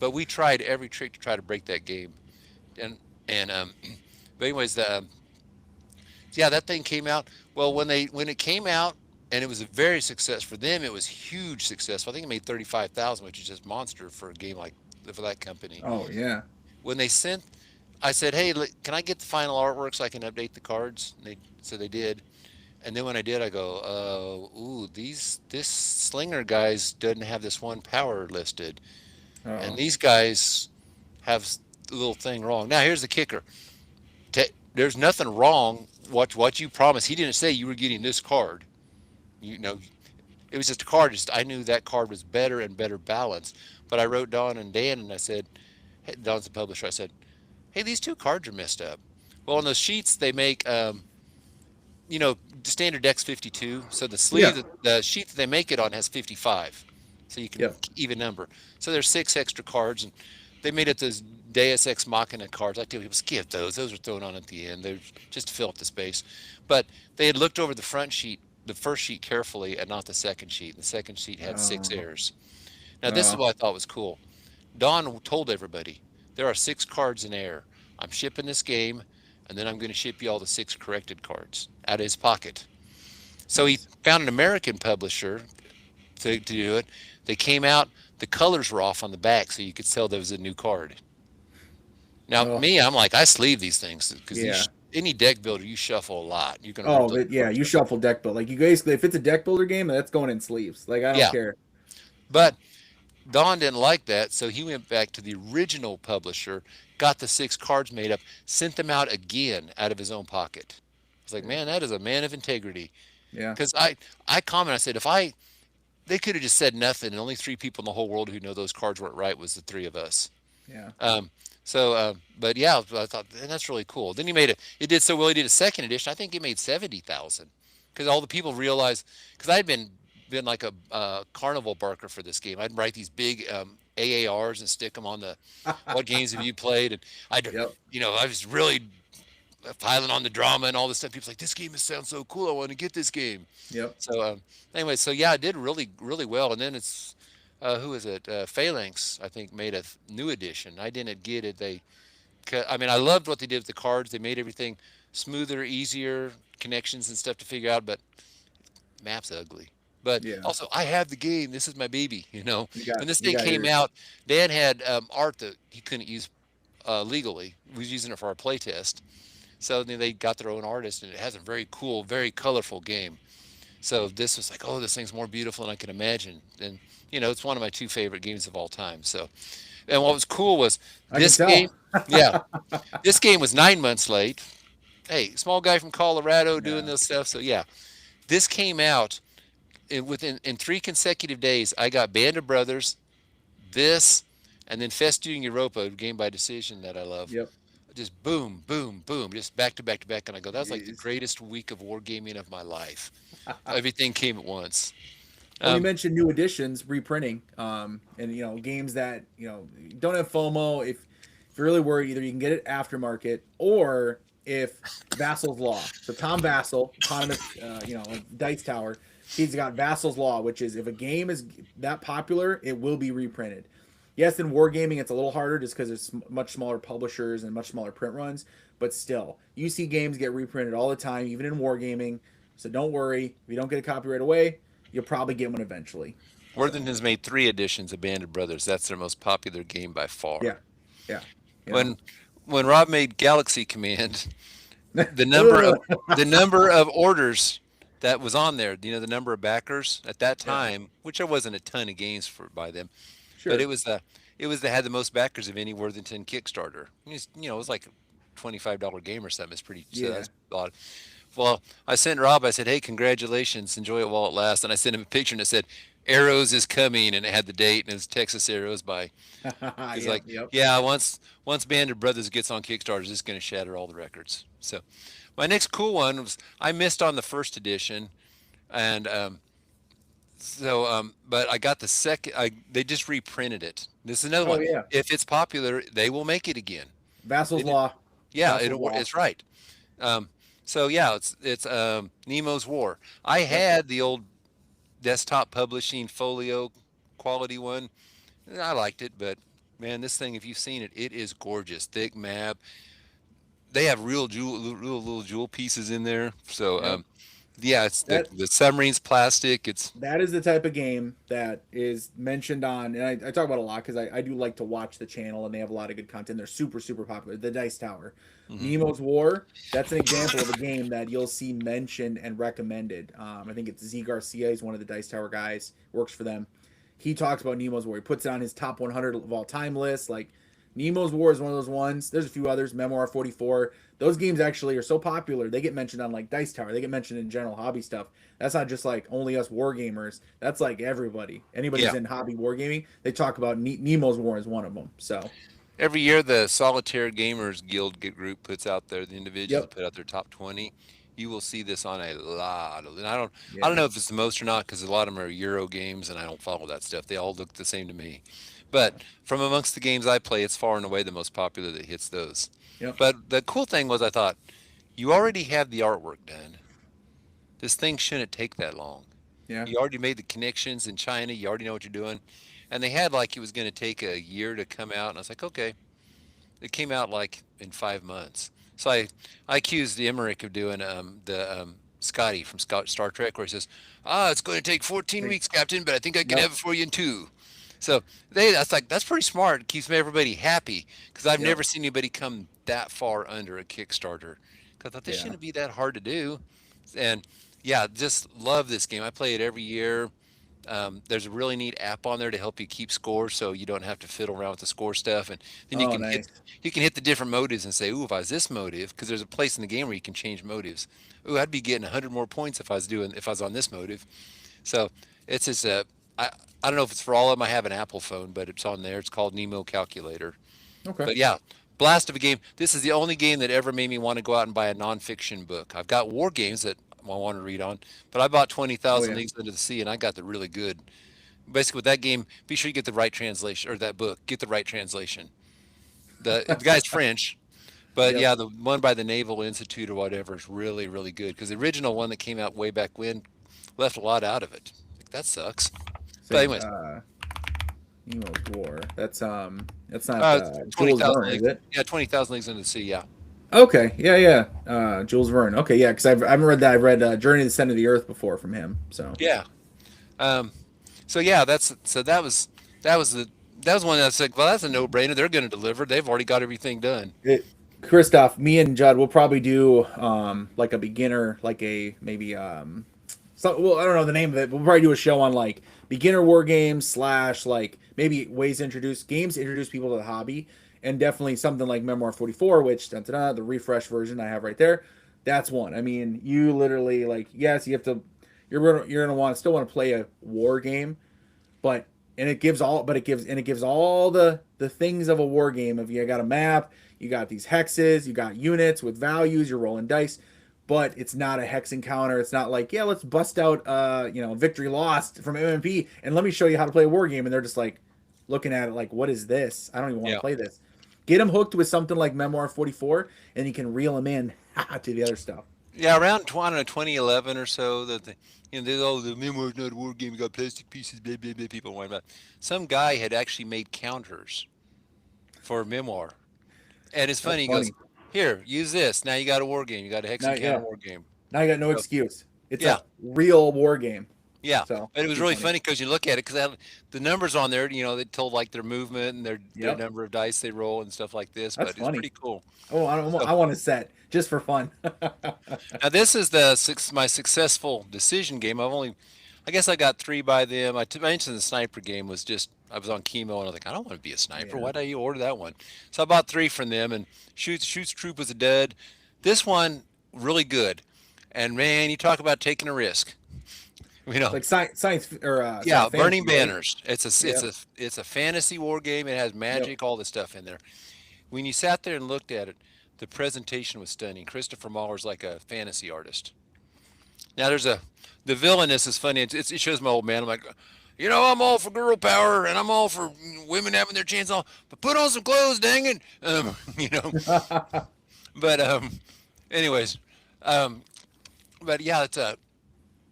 but we tried every trick to try to break that game. And but anyways, yeah, that thing came out. Well, when it came out, and it was a very success for them. It was huge success. I think it made 35,000, which is just monster for a game like for that company. Oh yeah. When they sent, I said, "Hey, can I get the final artwork so I can update the cards?" And they did. And then when I did, I go, "Ooh, this Slinger guys doesn't have this one power listed, and Oh. these guys have a little thing wrong." Now here's the kicker: there's nothing wrong. What you promised. He didn't say you were getting this card. You know, it was just a card. Just I knew that card was better and better balanced. But I wrote Don and Dan, and I said, hey, Don's the publisher. I said, "Hey, these two cards are messed up." Well, on those sheets they make, the standard deck's 52. So the Yeah. the sheet that they make it on has 55. So you can Yep. even number. So there's 6 extra cards, and they made it those Deus Ex Machina cards. I tell people, skip those. Those are thrown on at the end. They're just to fill up the space. But they had looked over the front sheet, the first sheet carefully, and not the second sheet. The second sheet had 6 errors. Now this is Oh. what I thought was cool. Don told everybody there are 6 cards in error. I'm shipping this game, and then I'm going to ship you all the 6 corrected cards out of his pocket. So he Nice. found an American publisher to do it. They came out, the colors were off on the back, so you could tell there was a new card. Now, Oh me, I'm like, I sleeve these things because yeah. any deck builder, you shuffle a lot. You're going to rip Oh, those but yeah, cards you up. shuffle deck build. Like you basically, if it's a deck builder game, that's going in sleeves. Like I don't Yeah. care. But Don didn't like that, so he went back to the original publisher, got the 6 cards made up, sent them out again out of his own pocket. I was like, man, that is a man of integrity. Yeah. Because I commented, I said, they could have just said nothing, and only 3 people in the whole world who know those cards weren't right was the 3 of us. Yeah. But yeah, I thought, and that's really cool. Then he made it. It did so well. He did a second edition. I think it made 70,000 because all the people realized. Because I'd been like a carnival barker for this game. I'd write these big AARs and stick them on the what games have you played, and Yep. I was really piling on the drama and all this stuff. People's like, this game sounds so cool. I want to get this game. Yep. So anyway, so yeah, it did really really well. And then it's who is it? Phalanx, I think, made a new edition. I didn't get it. I mean, I loved what they did with the cards. They made everything smoother, easier, connections and stuff to figure out. But map's ugly. But Yeah. also, I have the game. This is my baby. When this You thing got came your out, Dan had art that he couldn't use legally. We was using it for our playtest. So then they got their own artist, and it has a very cool, very colorful game. So this was like, oh, this thing's more beautiful than I can imagine. And it's one of my 2 favorite games of all time. So, and what was cool was I can this game. tell. Yeah, this game was 9 months late. Hey, small guy from Colorado doing Yeah. this stuff. So yeah, this came out in 3 consecutive days. I got Band of Brothers, this, and then Festoon Europa, a game by decision that I love. Yep. Just boom, boom, boom, just back to back to back. And I go, that's like the Jeez. greatest week of wargaming of my life. Everything came at once. Well, you Um, mentioned new editions, reprinting, and games that don't have FOMO. If you're really worried, either you can get it aftermarket or if Vassal's Law. So Tom Vassal, economist, like Dice Tower, he's got Vassal's Law, which is if a game is that popular, it will be reprinted. Yes, in wargaming, it's a little harder just because there's much smaller publishers and much smaller print runs. But still, you see games get reprinted all the time, even in wargaming. So don't worry. If you don't get a copy right away, you'll probably get one eventually. So Worthington has made 3 editions of Band of Brothers. That's their most popular game by yeah, far. yeah, When when Rob made Galaxy Command, the number of Ugh. the number of orders that was on there, the number of backers at that Yeah, time, which there wasn't a ton of games for by them, but sure. it was that had the most backers of any Worthington Kickstarter. It was like $25 game or something. It's pretty. So Yeah. that's a lot. Well, I sent Rob. I said, "Hey, congratulations! Enjoy it while it lasts." And I sent him a picture and it said, "Arrows is coming," and it had the date and it was Texas Arrows by. He's Yep, like, yep. "Yeah, once Band of Brothers gets on Kickstarter, it's going to shatter all the records." So, my next cool one was I missed on the first edition, and So, but I got the second. They just reprinted it. This is another Oh one. yeah, If it's popular, they will make it again. Vassal's They did, Law. yeah, Vassal's Law. it's right. Um, so yeah, it's Nemo's War. I Yep. had the old desktop publishing folio quality one. I liked it, but man, this thing, if you've seen it, it is gorgeous. Thick map. They have real little jewel pieces in there. So Yep. yeah, it's That the submarine's plastic. It's that is the type of game that is mentioned on, and I talk about it a lot because I do like to watch the channel, and they have a lot of good content. They're super, super popular. The Dice Tower, mhm. Nemo's War, that's an example of a game that you'll see mentioned and recommended. I think it's Z Garcia. He's one of the Dice Tower guys, works for them. He talks about Nemo's War. He puts it on his top 100 of all time list. Like, Nemo's War is one of those ones. There's a few others, Memoir 44. Those games actually are so popular, they get mentioned on like Dice Tower. They get mentioned in general hobby stuff. That's not just like only us war gamers. That's like everybody. Anybody who's Yeah. in hobby wargaming, they talk about Nemo's War as one of them. So, Every year, the Solitaire Gamers Guild group puts out the individuals yep, that put out their top 20. You will see this on a lot of, and I don't yeah, know if it's the most or not because a lot of them are Euro games and I don't follow that stuff. They all look the same to me. But from amongst the games I play, it's far and away the most popular that hits those. yep, But the cool thing was, I thought, you already have the artwork done. This thing shouldn't take that long. yeah. You already made the connections in China. You already know what you're doing. And they had like it was going to take a year to come out. And I was like, okay, it came out like in 5 months. So I accused the Emmerich of doing the Scotty from Star Trek, where he says, it's going to take 14 Like, weeks, Captain, but I think I can yep, have it for you in 2. So that's pretty smart. It keeps everybody happy because I've yep, never seen anybody come that far under a Kickstarter. 'Cause I thought this yeah. shouldn't be that hard to do. And yeah, just love this game. I play it every year. There's a really neat app on there to help you keep score, so you don't have to fiddle around with the score stuff. And then Oh, nice. you can hit the different motives and say, "Ooh, if I was this motive," because there's a place in the game where you can change motives. Ooh, I'd be getting 100 more points if I was on this motive. So it's just I I don't know if it's for all of them. I have an Apple phone, but it's on there. It's called Nemo Calculator. Okay. But yeah, blast of a game. This is the only game that ever made me want to go out and buy a nonfiction book. I've got war games that I want to read on, but I bought Oh 20,000 yeah. Leagues Under the Sea and I got the really good. Basically, with that game, be sure you get the right translation, or that book, get the right translation. The guy's French, but Yep. yeah, the one by the Naval Institute or whatever is really, really good because the original one that came out way back when left a lot out of it. Like, that sucks. But Say, anyways, Nemo's War. That's not twenty Jules thousand Verne, is leagues. it? Yeah, 20,000 Leagues Under the Sea. Yeah. Okay, yeah, yeah. Jules Verne. Okay, yeah, because I haven't read that. I've read Journey to the Center of the Earth before from him. So, Yeah. Um, so yeah, that was the that was one that's like, well, that's a no-brainer. They're going to deliver. They've already got everything done. Christoph, me and Judd will probably do like a beginner, like a maybe so well I don't know the name of it. But we'll probably do a show on like beginner war games slash like maybe ways to introduce people to the hobby, and definitely something like Memoir 44, which the refresh version I have right there. That's one. I mean, you literally like yes, you have to. You're gonna want still want to play a war game, but it gives all the things of a war game. If you got a map, you got these hexes, you got units with values, you're rolling dice, but it's not a hex encounter. It's not like, yeah, let's bust out victory lost from MMP and let me show you how to play a war game. And they're just like looking at it like, what is this? I don't even want to Yeah. play this. Get them hooked with something like Memoir 44, and you can reel them in to the other stuff. Yeah, around I don't know, 2011 or so, that the memoir's not a war game. You got plastic pieces, blah blah blah. People whine about. Some guy had actually made counters for memoir, and it's That's funny. He goes, funny. "Here, use this. Now you got a war game. You got a hex Now, encounter yeah, war game." now you got no So, excuse. It's yeah, a real war game. yeah. So But it was pretty really funny. funny because you look at it because the numbers on there. They told like their movement and their Yep. number of dice they roll and stuff like this. That's But it's funny. pretty cool. Oh, So I want a set just for fun. now this is my successful decision game. I guess I got 3 by them. I mentioned the sniper game was just I was on chemo and I was like, I don't want to be a sniper. Yeah. Why did you order that one? So I bought 3 from them and shoots troop was a dud. This one really good, and man, you talk about taking a risk. You know, Like science or yeah, Burning fantasy, right? Banners. Yeah. It's a fantasy war game. It has Yep. magic, all the stuff in there. When you sat there and looked at it, the presentation was stunning. Christopher Mahler's like a fantasy artist. Now the villainous is funny. It shows my old man. I'm like, I'm all for girl power and I'm all for women having their chance on, but put on some clothes, dang it. You know. But anyways, um, but yeah, it's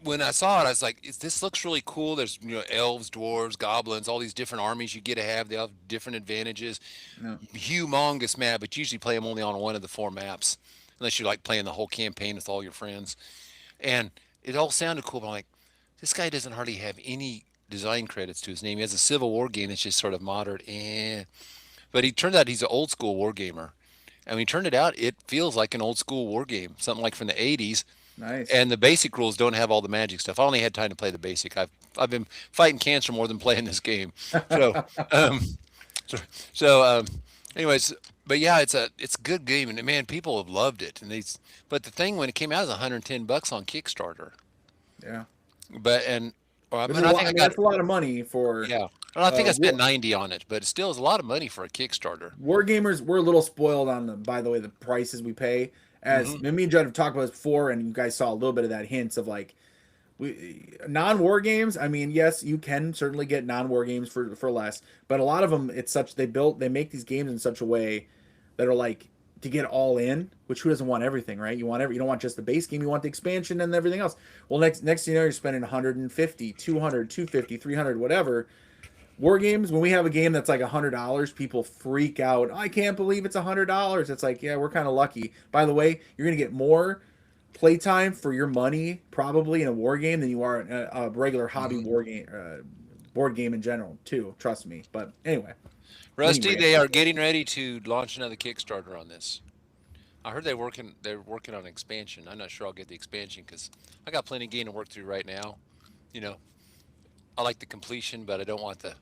when I saw it, I was like, this looks really cool. There's elves, dwarves, goblins, all these different armies you get to have. They all have different advantages. Yeah. Humongous map, but you usually play them only on one of the four maps, unless you're like playing the whole campaign with all your friends. And it all sounded cool, but I'm like, this guy doesn't hardly have any design credits to his name. He has a Civil War game that's just sort of moderate, but he turned out he's an old school war gamer. And when he turned it out, it feels like an old school war game, something like from the 80s. Nice. And the basic rules don't have all the magic stuff. I only had time to play the basic. I've been fighting cancer more than playing this game. So um, so, so anyways, but yeah, it's a good game, and man, people have loved it. But the thing when it came out was $110 on Kickstarter. Yeah. But and well, Which I, is mean, a I lot, think I I mean, got that's a lot of money for yeah. Well, I think I spent war. 90 on it, but it still is a lot of money for a Kickstarter. War gamers. We're a little spoiled on by the way, the prices we pay. As Hmm. me and Judd have talked about this before, and you guys saw a little bit of that hints of like we non-war games. I mean, yes, you can certainly get non-war games for less, but a lot of them, it's such they make these games in such a way that are like to get all in, which who doesn't want everything, right? You don't want just the base game, you want the expansion and everything else. Well, next you're spending 150, 200, 250, 300, whatever. War games, when we have a game that's like $100, people freak out. I can't believe it's $100. It's like, yeah, we're kind of lucky. By the way, you're gonna get more playtime for your money probably in a war game than you are in a regular hobby Hmm. war game, board game in general too. Trust me. But anyway, mini Rusty, rant. they are getting ready to launch another Kickstarter on this. I heard they're working on expansion. I'm not sure I'll get the expansion because I got plenty of game to work through right now. You know, I like the completion, but I don't want the.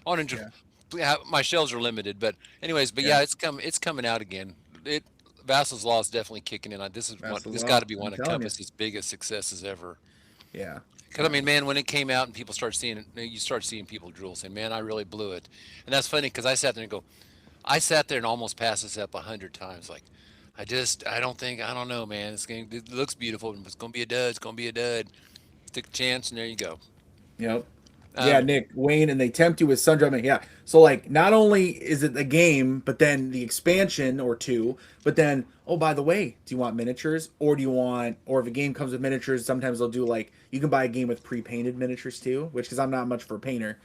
I want to. Yeah, My shelves are limited, but anyways, but yeah. yeah, it's coming out again. It Vassal's Law is definitely kicking in. That's the This got law. to be I'm one of telling you. Compass's biggest successes ever. Yeah, Because I mean, man, when it came out and people start seeing it, you start seeing people drool, saying, "Man, I really blew it." And that's funny because I sat there and almost passed this up 100 times. Like, I don't know, man. This game it looks beautiful, but it's gonna be a dud. It's gonna be a dud. Took a chance, and there you go. yep. Yeah, Um, Nick Wayne, and they tempt you with sun drumming. Yeah, so like not only is it the game, but then the expansion or two. But then, oh, by the way, do you want miniatures, or do you want, or if a game comes with miniatures, sometimes they'll do like you can buy a game with pre-painted miniatures too. Which, because I'm not much for a painter,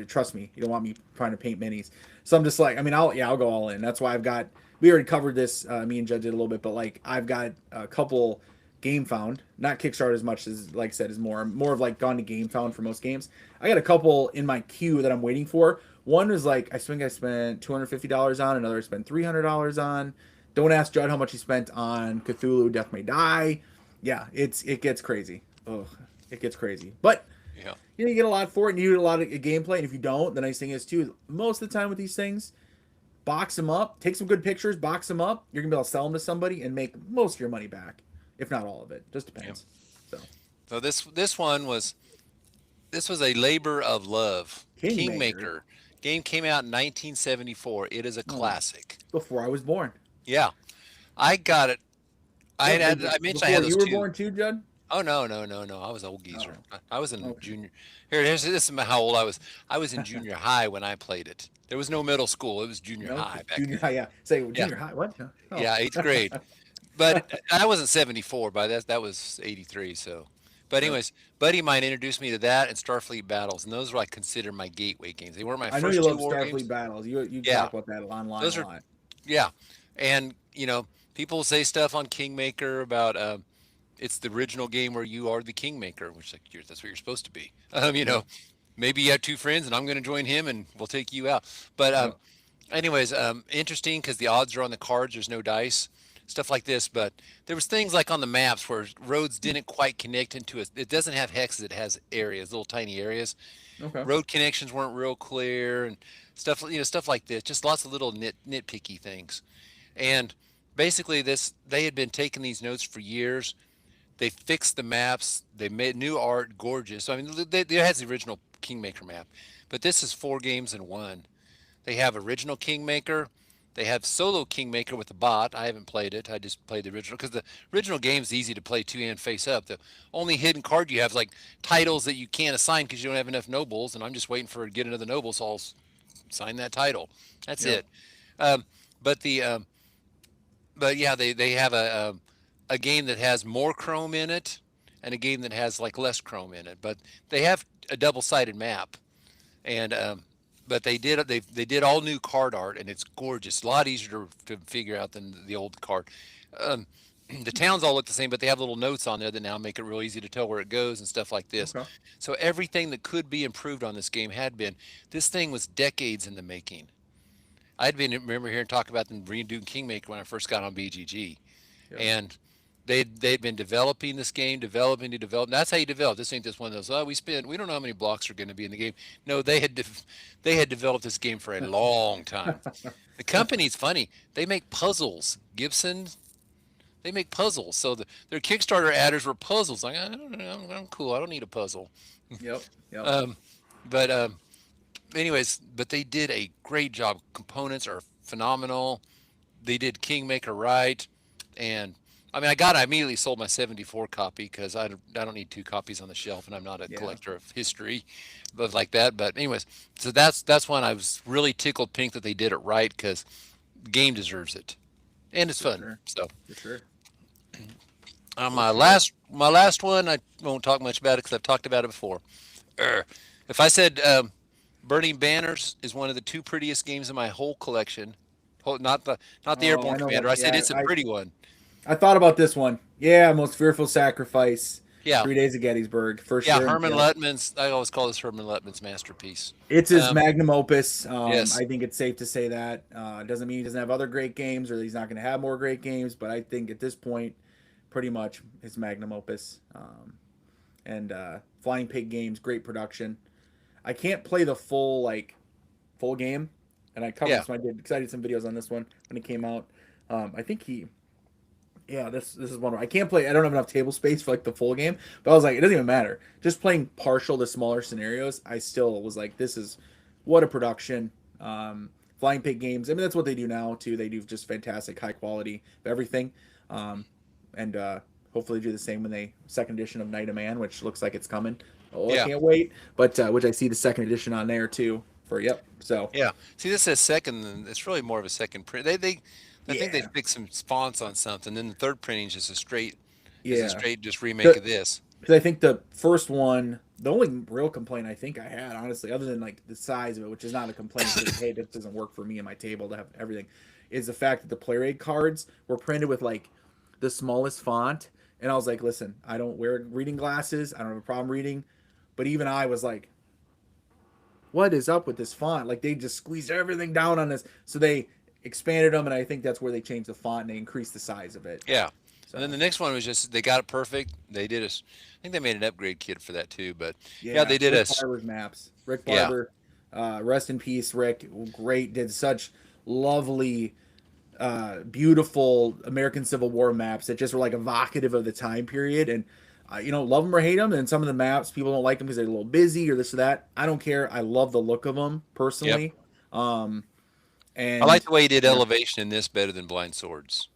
trust me, you don't want me trying to paint minis. So I'm just like, I mean, I'll go all in. That's why I've got. We already covered this. Me and Judd did a little bit, but like I've got a couple Gamefound, not Kickstarter as much as like I said is more of like gone to Gamefound for most games. I got a couple in my queue that I'm waiting for. One was like I think I spent $250 on, another I spent $300 on. Don't ask Judd how much he spent on Cthulhu Death May Die. Yeah, it gets crazy. Ugh, it gets crazy. But yeah. you get a lot for it, and you get a lot of gameplay. And if you don't, the nice thing is too, most of the time with these things, box them up, take some good pictures, box them up. You're gonna be able to sell them to somebody and make most of your money back, if not all of it. Just Yeah. depends. So So this was a labor of love. Kingmaker. Kingmaker game came out in 1974. It is a Oh, classic. before I was born. Yeah, I got it. I mentioned I Before had you those were two. born too, Judd. Oh no! I was an old Oh, geezer. I was in okay. junior. This is how old I was. I was in junior high when I played it. There was no middle school. It was junior No, high back junior then. high. Yeah, say Yeah, junior high. What? Oh, yeah, eighth grade. But I wasn't 74. By that was 83. So, but yep. anyways, buddy of mine introduced me to that and Starfleet Battles, and those were I consider my gateway games. They weren't my I know you first two love war Starfleet games. battles. You Yeah, talk about that online those a are lot. yeah, and people say stuff on Kingmaker about it's the original game where you are the kingmaker, which like that's what you're supposed to be. Yep. Maybe you have two friends, and I'm going to join him, and we'll take you out. But Yep. anyways, interesting because the odds are on the cards. There's no dice, stuff like this. But there was things like on the maps where roads didn't quite connect into it. It doesn't have hexes. It has areas, little tiny areas. Okay. Road connections weren't real clear, and stuff like this. Just lots of little nitpicky things. And basically, they had been taking these notes for years. They fixed the maps. They made new art, gorgeous. I mean, they has the original Kingmaker map, but this is four games in one. They have original Kingmaker, They have solo Kingmaker with a bot. I haven't played it. I just played the original because the original game's easy to play two-hand face up. The only hidden card you have is like titles that you can't assign because you don't have enough nobles, and I'm just waiting for to get another noble, so I'll sign that title. That's Yep. it. Um, but the but yeah, they have a game that has more chrome in it and a game that has like less chrome in it. But they have a double-sided map, and but they did all new card art, and it's gorgeous. A lot easier to figure out than the old card. Um, the towns all look the same, but they have little notes on there that now make it real easy to tell where it goes and stuff like this. Okay. So everything that could be improved on this game had been. This thing was decades in the making. I'd been remember hearing talk about them redoing Kingmaker when I first got on BGG, Yep. and they'd been developing this game, developing to develop. That's how you develop. This ain't just one of those. Oh, we don't know how many blocks are going to be in the game. No, they had developed this game for a long time. The company's funny. They make puzzles. Gibson. They make puzzles. So their Kickstarter adders were puzzles. Like I don't know, I'm cool. I don't need a puzzle. Yep. Yep. Um, but anyways, but they did a great job. Components are phenomenal. They did Kingmaker right, and I mean, I immediately sold my 74 copy because I don't need two copies on the shelf, and I'm not a Yeah. collector of history, but like that. But anyways, so that's when I was really tickled pink that they did it right because the game deserves it, and it's For fun. sure. So For sure. For my sure. last one, I won't talk much about it because I've talked about it before. Er, if I said Burning Banners is one of the two prettiest games in my whole collection, not the Oh, Airborne I know Commander. what. I said Yeah. it's a pretty one. I thought about this one. Yeah. Most fearful sacrifice. Yeah, 3 Days of Gettysburg for yeah. sure. Herman Yep. Luttman's. I always call this Herman Luttman's masterpiece. It's his Um, magnum opus. yes. I think it's safe to say that. It doesn't mean he doesn't have other great games or he's not going to have more great games, but I think at this point, pretty much his magnum opus. And Flying Pig Games, great production. I can't play the full game, and I covered Yeah. this when I did because I did some videos on this one when it came out. I think yeah, this is one where I can't play. I don't have enough table space for like the full game, but I was like, it doesn't even matter. Just playing partial to smaller scenarios, I still was like, this is what a production. Flying Pig Games. I mean, that's what they do now too. They do just fantastic, high quality of everything, and hopefully do the same when they second edition of Night of Man, which looks like it's coming. Oh, I Yeah. can't wait. But which I see the second edition on there too. For yep. So Yeah. See, this says second. And it's really more of a second print. I think they yeah, picked some fonts on something. Then the third printing is just yeah. just remake of this. Because I think the first one, the only real complaint I think I had, honestly, other than like the size of it, which is not a complaint because hey, this doesn't work for me and my table to have everything, is the fact that the player aid cards were printed with like the smallest font, and I was like, listen, I don't wear reading glasses, I don't have a problem reading, but even I was like, what is up with this font? Like they just squeezed everything down on this, so they expanded them, and I think that's where they changed the font and they increased the size of it. Yeah. And then So the next one was just they got it perfect. They did I think they made an upgrade kit for that too. But yeah, yeah, they did Rick Barber's maps. Rick yeah, Barber, rest in peace, Rick. Great, did such lovely, beautiful American Civil War maps that just were like evocative of the time period. And love them or hate them. And some of the maps people don't like them because they're a little busy or this or that. I don't care. I love the look of them yep. personally. Um, I like and the way he did yeah, elevation in this better than Blind Swords.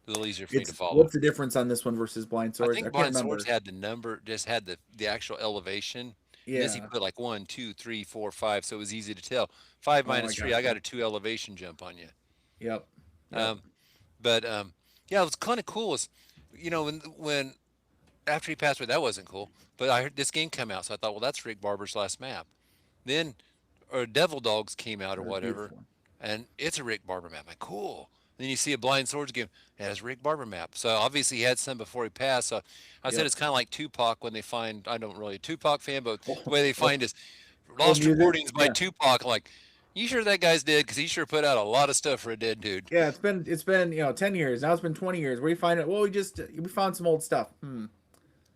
A little easier for me to it's follow. what's the difference on this one versus Blind I Swords? I think can't Blind Swords remember. had the number, just had the actual elevation. And this he Yeah. put like 1, 2, 3, 4, 5, so it was easy to tell. Five Oh, I minus three, I got gotcha. a 2 elevation jump on you. Yep. Yep. Um, but yeah, it was kind of cool. Was when after he passed away, that wasn't cool. But I heard this game come out, so I thought, well, that's Rick Barber's last map. Then, or Devil Dogs came out or That's a whatever, beautiful one. and it's a Rick Barber map. I'm like, cool. Then you see a Blind Swords game, it has a Rick Barber map. So obviously he had some before he passed. So I said Yep. it's kind of like Tupac when they find, I don't really a Tupac fan, but Oh, the way they oh, find his oh, lost music. recordings by Yeah. Tupac, like, you sure that guy's dead? Because he sure put out a lot of stuff for a dead dude. Yeah, it's been 10 years now. It's been 20 years. Where do you find it? Well, we found some old stuff.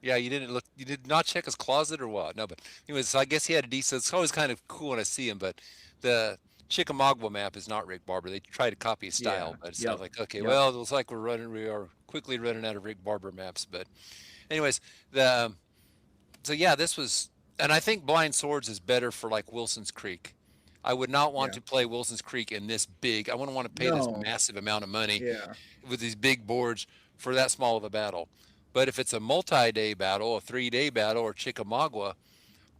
Yeah, you did not check his closet or what? No, but anyways, so I guess he had a decent. It's always kind of cool when I see him, but the Chickamauga map is not Rick Barber. They tried to copy his Yeah. style, but it's not Yep. like okay, Yep. well, it looks like we are quickly running out of Rick Barber maps. But anyways, the so yeah, this was, and I think Blind Swords is better for like Wilson's Creek. I would not want Yeah. to play Wilson's Creek in this big. I wouldn't want to pay this No. massive amount of money Yeah. with these big boards for that small of a battle. But if it's a multi-day battle, a 3-day battle, or Chickamauga,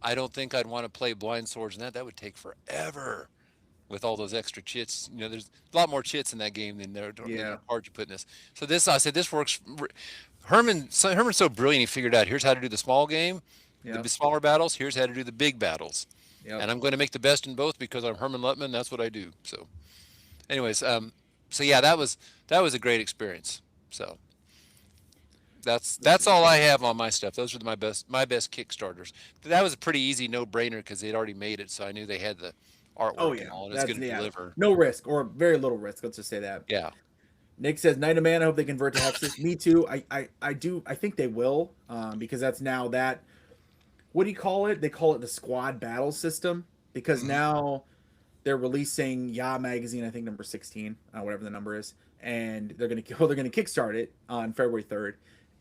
I don't think I'd want to play blind swords, and that would take forever with all those extra chits. You know, there's a lot more chits in that game than there than Yeah. the cards you put in this. So this, I said, this works. Herman's so brilliant. He figured out here's how to do the small game, Yep. the smaller battles. Here's how to do the big battles, Yep. and I'm going to make the best in both because I'm Herman Lutman. That's what I do. So, anyways, so yeah, that was a great experience. So that's all I have on my stuff. Those are my best Kickstarters. That was a pretty easy no brainer because they'd already made it, so I knew they had the Oh artwork yeah. and all, and it's That's going to deliver. no risk or very little risk. Let's just say that. Yeah. Nick says Knight of Man. I hope they convert to Hexes. Me too. I do. I think they will because that's now that. What do you call it? They call it the squad battle system because Mhm. now they're releasing Ya magazine. I think number 16, whatever the number is, and they're gonna kickstart it on February 3rd,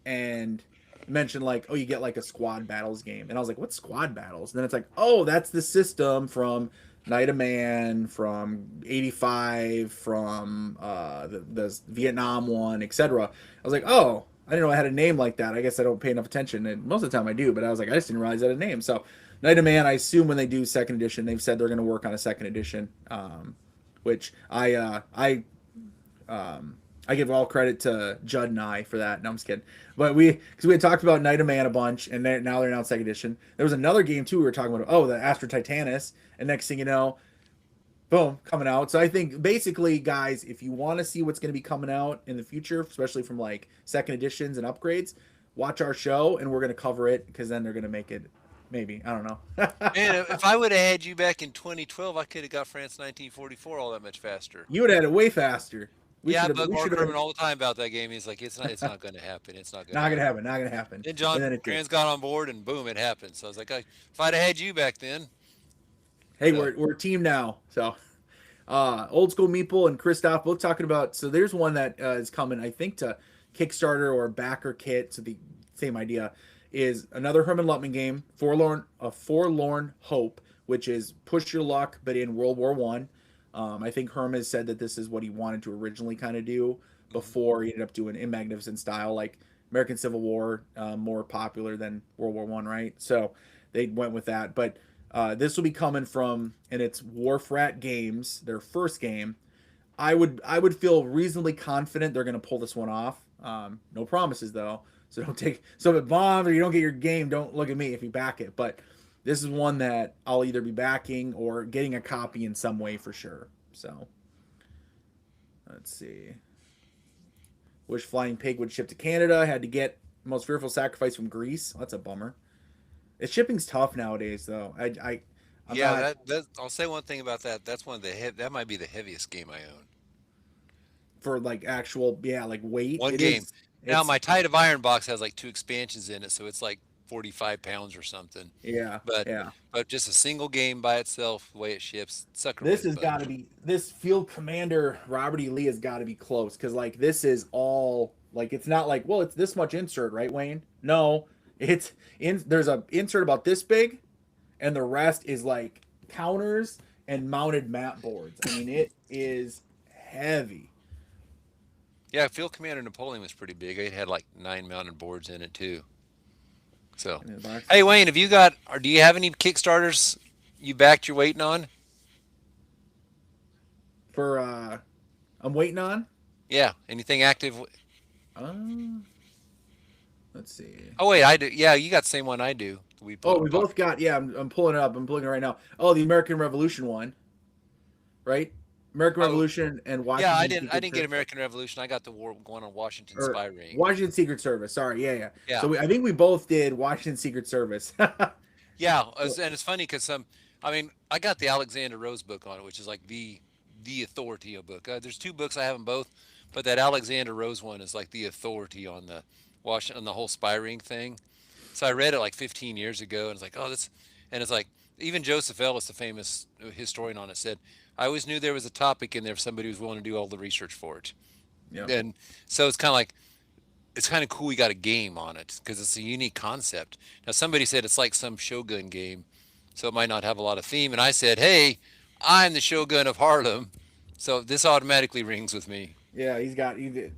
and mention like, oh, you get like a squad battles game, and I was like, what's squad battles? And then it's like, oh, that's the system from Knight of Man, from '85, from the Vietnam one, etc. I was like, oh, I didn't know I had a name like that. I guess I don't pay enough attention, and most of the time I do, but I was like, I just didn't realize I had a name. So Knight of Man, I assume when they do second edition, they've said they're going to work on a second edition, which I give all credit to Judd I for that. No, I'm just kidding. But because we had talked about Knight of Man a bunch, and now they're announced second edition. There was another game too we were talking about. Oh, the Astra Titanus, and next thing you know, boom, coming out. So I think basically, guys, if you want to see what's going to be coming out in the future, especially from like second editions and upgrades, watch our show, and we're going to cover it because then they're going to make it. Maybe I don't know. Man, if I would have had you back in 2012, I could have got France 1944 all that much faster. You would have had it way faster. We Yeah, should have. bug We Mark should Herman have. all the time about that game. He's like, it's not going to happen. It's not going to Not gonna happen. happen. Not gonna happen. Then And John then it did. Grans got on board, and boom, it happened. So I was like, if I'd have had you back then, Hey, so we're a team now. So, old school Meeple and Christoph both talking about. So there's one that is coming, I think, to Kickstarter or backer kit. So the same idea is another Herman Lutman game, Forlorn Hope, which is push your luck, but in World War One. I think Herman has said that this is what he wanted to originally kind of do mhm. before he ended up doing in Magnificent style, like American Civil War, more popular than World War One, right? So they went with that, but this will be coming from, and it's Wharf Rat Games, their first game. I would feel reasonably confident they're going to pull this one off. No promises though, so don't take so if it bombs or you don't get your game, don't look at me if you back it. But this is one that I'll either be backing or getting a copy in some way for sure. So let's see. Wish Flying Pig would ship to Canada. Had to get Most Fearful Sacrifice from Greece. That's a bummer. Its shipping's tough nowadays though. I'm Yeah, not that I'll say one thing about that. That's one of that might be the heaviest game I own. for like actual, yeah, like weight. One It game. is. Now It's my Tide of Iron box has like 2 expansions in it, so it's like 45 pounds or something. yeah, But yeah. but just a single game by itself, the way it ships, sucker weighs a bunch. This Field Commander Robert E. Lee has got to be close because like this is all like it's not like, well, it's this much insert, right, Wayne? No, it's in. There's a insert about this big, and the rest is like counters and mounted map boards. I mean, it is heavy. Yeah, Field Commander Napoleon was pretty big. It had like 9 mounted boards in it too. So, In the box. hey Wayne, have you got or do you have any Kickstarters you backed you're waiting on? For I'm waiting on. Yeah, anything active? Um, let's see. Oh wait, I do. Yeah, you got the same one I do. We Oh, put we both got. Yeah, I'm pulling it up. I'm pulling it right now. Oh, the American Revolution one, right? American Oh, Revolution and yeah, I Washington didn't. I Secret didn't get American Revolution. I got the war going on Washington or Spy Ring. Washington Secret Service. Sorry, yeah, yeah. Yeah, So I think we both did Washington Secret Service. yeah, So, and it's funny because I mean, I got the Alexander Rose book on it, which is like the authority of book. There's two books I have them both, but that Alexander Rose one is like the authority on the Washington on the whole Spy Ring thing. So I read it like 15 years ago, and it's like, oh, this, and it's like even Joseph Ellis, the famous historian on it, said, I always knew there was a topic in there if somebody was willing to do all the research for it. yeah, And so it's kind of like it's kind of cool we got a game on it because it's a unique concept. Now somebody said it's like some Shogun game, so it might not have a lot of theme. And I said, hey, I'm the Shogun of Harlem, so this automatically rings with me. Yeah, he did.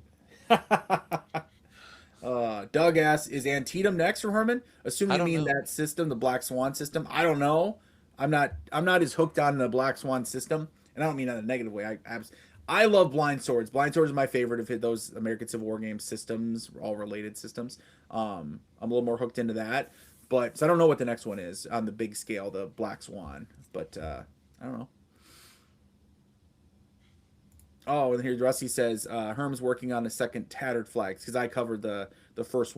Doug asks, is Antietam next from Herman? Assuming I you don't mean know. that system, the Black Swan system. I don't know. I'm not as hooked on the Black Swan system, and I don't mean that in a negative way. I love Blind Swords. Blind Swords is my favorite of those American Civil War games systems, all related systems. I'm a little more hooked into that, but so I don't know what the next one is on the big scale, the Black Swan. But I don't know. Oh, and here Rusty says Herm's working on the second Tattered Flags because I covered the first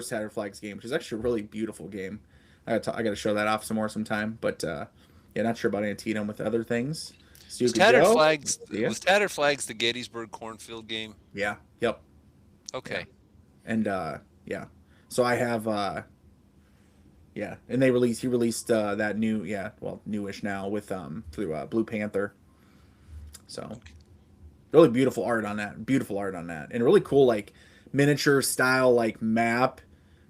Tattered Flags game, which is actually a really beautiful game. I got to show that off some more sometime, but yeah, not sure about Antietam with other things. Was Stupid Tattered Joe, Flags yeah, was Tattered Flags the Gettysburg cornfield game? yeah, yep, yeah, Okay. and yeah. So I have yeah, and he released that new, yeah, well, newish now with through Blue Panther. So really beautiful art on that, and really cool like miniature style like map,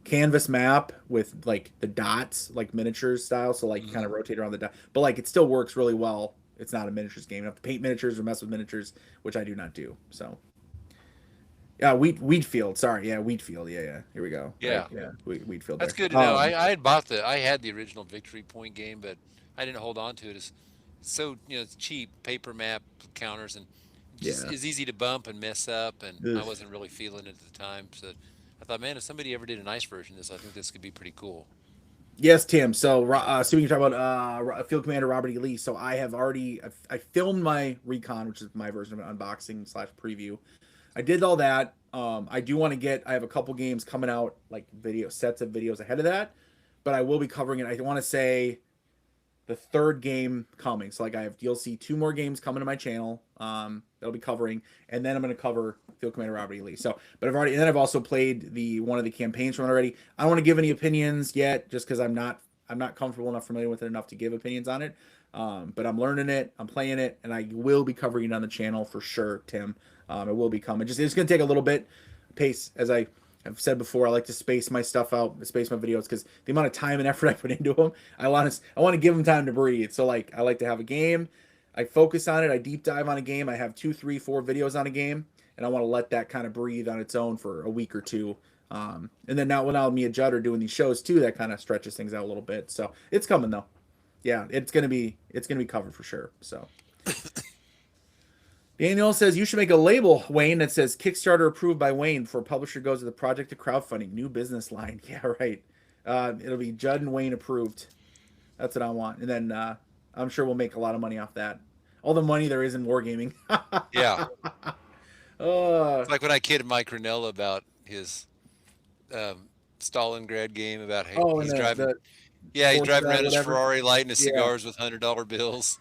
canvas map with like the dots like miniatures style. So like you kind Hmm. of rotate around the dot, but like it still works really well. It's not a miniatures game. You have to paint miniatures or mess with miniatures, which I do not do. So yeah, wheat field. Sorry, yeah, wheat field. Yeah, yeah. Here we go. Right, Yeah, yeah, wheat field that's there. good to know. I had the original Victory Point game, but I didn't hold on to it. It's so it's cheap paper map counters and just Yeah. is easy to bump and mess up, and I Ugh. wasn't really feeling it at the time. So I thought, man, if somebody ever did a nice version of this, I think this could be pretty cool. Yes, Tim. So, assuming you're talking about Field Commander Robert E. Lee, so I filmed my recon, which is my version of an unboxing slash preview. I did all that. I do want to I have a couple games coming out, like sets of videos ahead of that, but I will be covering it. I want to say the third game coming. So like I have you'll see two more games coming to my channel. That'll be covering, and then I'm going to cover Field Commander Robert E. Lee. So, but I've also played the one of the campaigns from it already. I don't want to give any opinions yet, just because I'm not comfortable enough, familiar with it enough to give opinions on it. But I'm learning it, I'm playing it, and I will be covering it on the channel for sure, Tim. It will be coming. It's going to take a little bit pace, as I've said before. I like to space my stuff out, space my videos, because the amount of time and effort I put into them, I want to give them time to breathe. So like I like to have a game, I focus on it, I deep dive on a game, I have 2, 3, 4 videos on a game, and I want to let that kind of breathe on its own for a week or two. And then now me and Judd are doing these shows too, that kind of stretches things out a little bit. So it's coming though. Yeah, it's gonna be covered for sure. So Daniel says you should make a label, Wayne, that says Kickstarter approved by Wayne before publisher goes to the project to crowdfunding. New business line. Yeah, right. It'll be Judd and Wayne approved. That's what I want. And then I'm sure we'll make a lot of money off that. All the money there is in wargaming. Yeah, uh, it's like when I kidded Mike Ranella about his um, Stalingrad game about oh, and he's driving. the Yeah, he's fourth driving side, around his whatever. Ferrari, lighting his Yeah. cigars with $100 bills.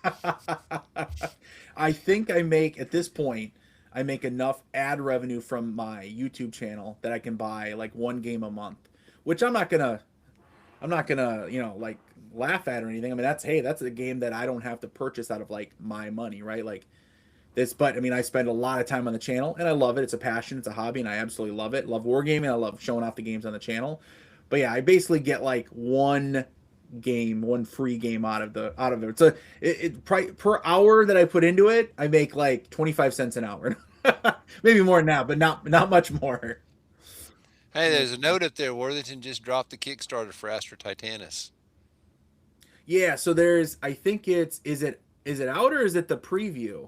I think at this point, I make enough ad revenue from my YouTube channel that I can buy like one game a month, which I'm not gonna, like laugh at or anything. I mean, that's a game that I don't have to purchase out of like my money, right? Like this, but I mean, I spend a lot of time on the channel and I love it. It's a passion, it's a hobby, and I absolutely love it. Love wargaming, I love showing off the games on the channel. But yeah, I basically get like one free game out of it. So per hour that I put into it, I make like 25 cents an hour. Maybe more than that, but not much more. Hey, there's a note up there. Worthington just dropped the Kickstarter for Astra Titanus. Yeah, so there's I think is it out or is it the preview?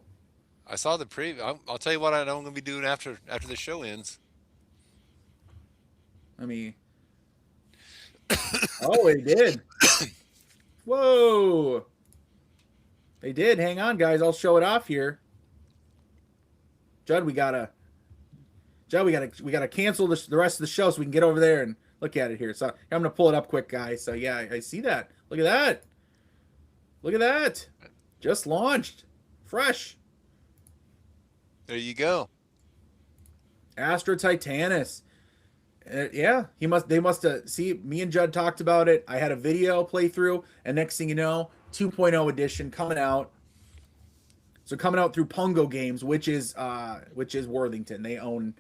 I saw the preview. I'll tell you what I know I'm going to be doing after the show ends. I mean, oh, it did. Whoa. They did. Hang on, guys. I'll show it off here. Judd, we gotta cancel the rest of the show so we can get over there and look at it here. So I'm gonna pull it up quick, guys. So yeah, I see that. Look at that. Look at that. Just launched. Fresh. There you go. Astra Titanus. Yeah, they must have. See, me and Judd talked about it. I had a video playthrough, and next thing you know, 2.0 edition coming out. So coming out through Pungo Games, which is Worthington. They own,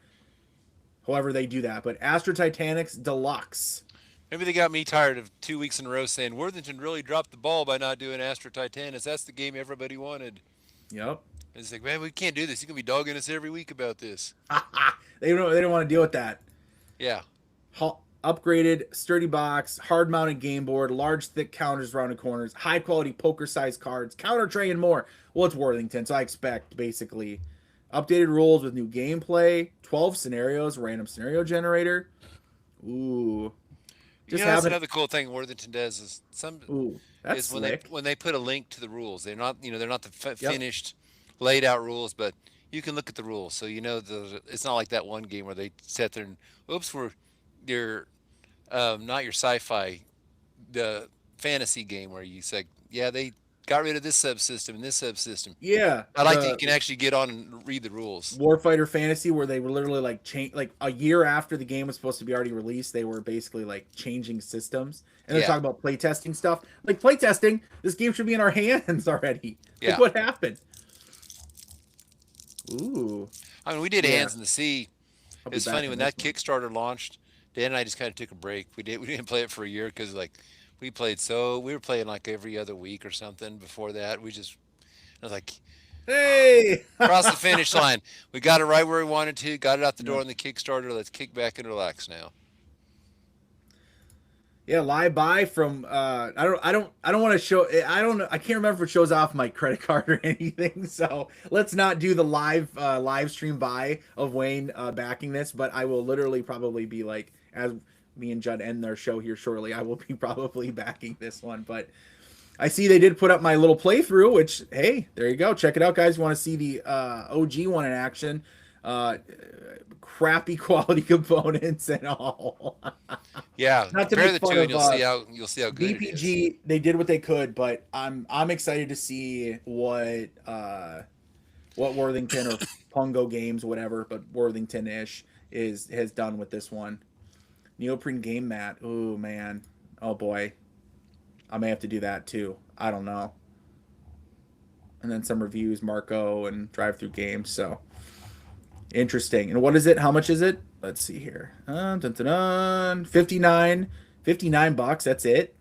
however they do that. But Astra Titanics Deluxe. Maybe they got me tired of 2 weeks in a row saying Worthington really dropped the ball by not doing Astra Titanus. That's the game everybody wanted. Yep. It's like, man, we can't do this. You're gonna be dogging us every week about this. They don't want to deal with that. Yeah. Upgraded, sturdy box, hard mounted game board, large thick counters rounded corners, high quality poker sized cards, counter tray, and more. Well, it's Worthington, so I expect basically updated rules with new gameplay, 12 scenarios, random scenario generator. Ooh, You just know, that's having. another cool thing Worthington does Ooh, that's is slick. when they put a link to the rules. They're not, they're not the Yep. finished laid out rules, but you can look at the rules. So you know it's not like that one game where they sat there and oops, you're not your sci-fi, the fantasy game where you say, yeah, they got rid of this subsystem and this subsystem. Yeah, I like that you the can actually get on and read the rules. Warfighter Fantasy, where they were literally like change, like a year after the game was supposed to be already released, they were basically like changing systems, and they're Yeah, talking about playtesting stuff. Like playtesting, this game should be in our hands already. Like yeah. what happened? Ooh, I mean, we did yeah, Hands in the Sea. I'll be It's back funny in when this that one. Kickstarter launched. Dan and I just kind of took a break. We didn't play it for a year because like we were playing like every other week or something before that. I was like, Hey, cross the finish line. We got it right where we wanted to. Got it out the door yeah, on the Kickstarter. Let's kick back and relax now. yeah. Live buy from I don't want to show. I can't remember if it shows off my credit card or anything. So let's not do the live stream buy of Wayne backing this. But I will literally probably be like, as me and Judd end their show here shortly, I will be probably backing this one. But I see they did put up my little playthrough, which, hey, there you go. Check it out, guys. You want to see the OG one in action? Uh, Crappy quality components and all. Yeah, Not to compare make the fun two and of you'll see how good it is. BPG. They did what they could, but I'm excited to see what Worthington or Pungo Games, whatever, but Worthington ish has done with this one. Neoprene game mat. Oh man. Oh boy. I may have to do that too. I don't know. And then some reviews, Marco and drive through games. So interesting. And what is it? How much is it? Let's see here. Dun, dun, dun. 59 bucks. That's it.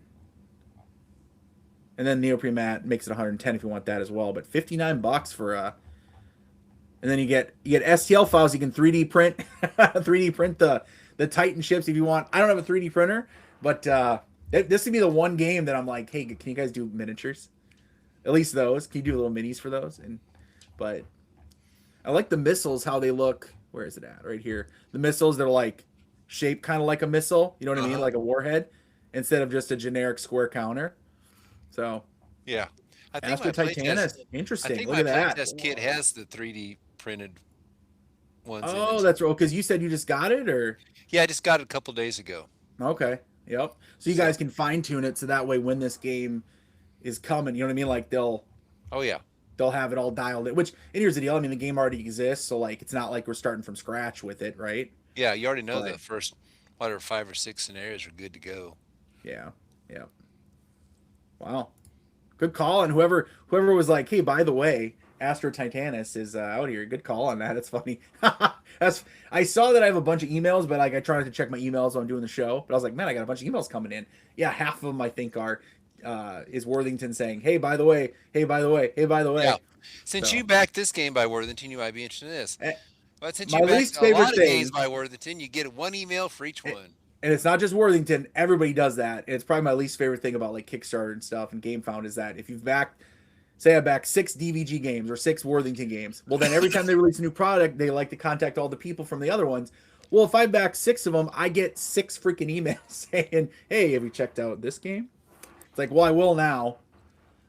And then neoprene mat makes it 110 if you want that as well. But 59 bucks for and then you get STL files. You can 3D print 3D print the Titan ships if you want. I don't have a 3D printer, but this would be the one game that I'm like, hey, can you guys do miniatures? At least those. Can you do little minis for those? And but I like the missiles, how they look. Where is it at? Right here. The missiles that are like shaped kind of like a missile. You know what I Uh mean? huh. Like a warhead instead of just a generic square counter. So Yeah, I think Astra my playtest. Titanus. I Interesting. think Look my at that. playtest kit has the 3D printed ones in Oh, it. that's right. Because you said you just got it, or Yeah, I just got it a couple days ago. okay. Yep. So you So, guys can fine tune it so that way when this game is coming, you know what I mean? Like oh yeah, they'll have it all dialed in. Which and here's the deal. I mean, the game already exists, so like it's not like we're starting from scratch with it, right? yeah. You already know But the first whatever 5 or 6 scenarios are good to go. yeah, yeah. Wow, good call. And whoever was like, hey, by the way, Astro Titanus is out here. Good call on that. It's funny. That's I saw that I have a bunch of emails, but like I try not to check my emails when I'm doing the show. But I was like, man, I got a bunch of emails coming in. Yeah, half of them I think are is Worthington saying, hey, by the way, hey, by the way, hey, by the Yeah. way. Since you So backed this game by Worthington, you might be interested in this. eh, But since my you backed least a favorite lot of games thing, by Worthington, you get one email for each eh, one. and it's not just Worthington. Everybody does that. And it's probably my least favorite thing about like Kickstarter and stuff and Gamefound is that if you've backed, say, I backed 6 DVG games or 6 Worthington games, well, then every time they release a new product, they like to contact all the people from the other ones. Well, if I back 6 of them, I get 6 freaking emails saying, "Hey, have you checked out this game?" It's like, well, I will now.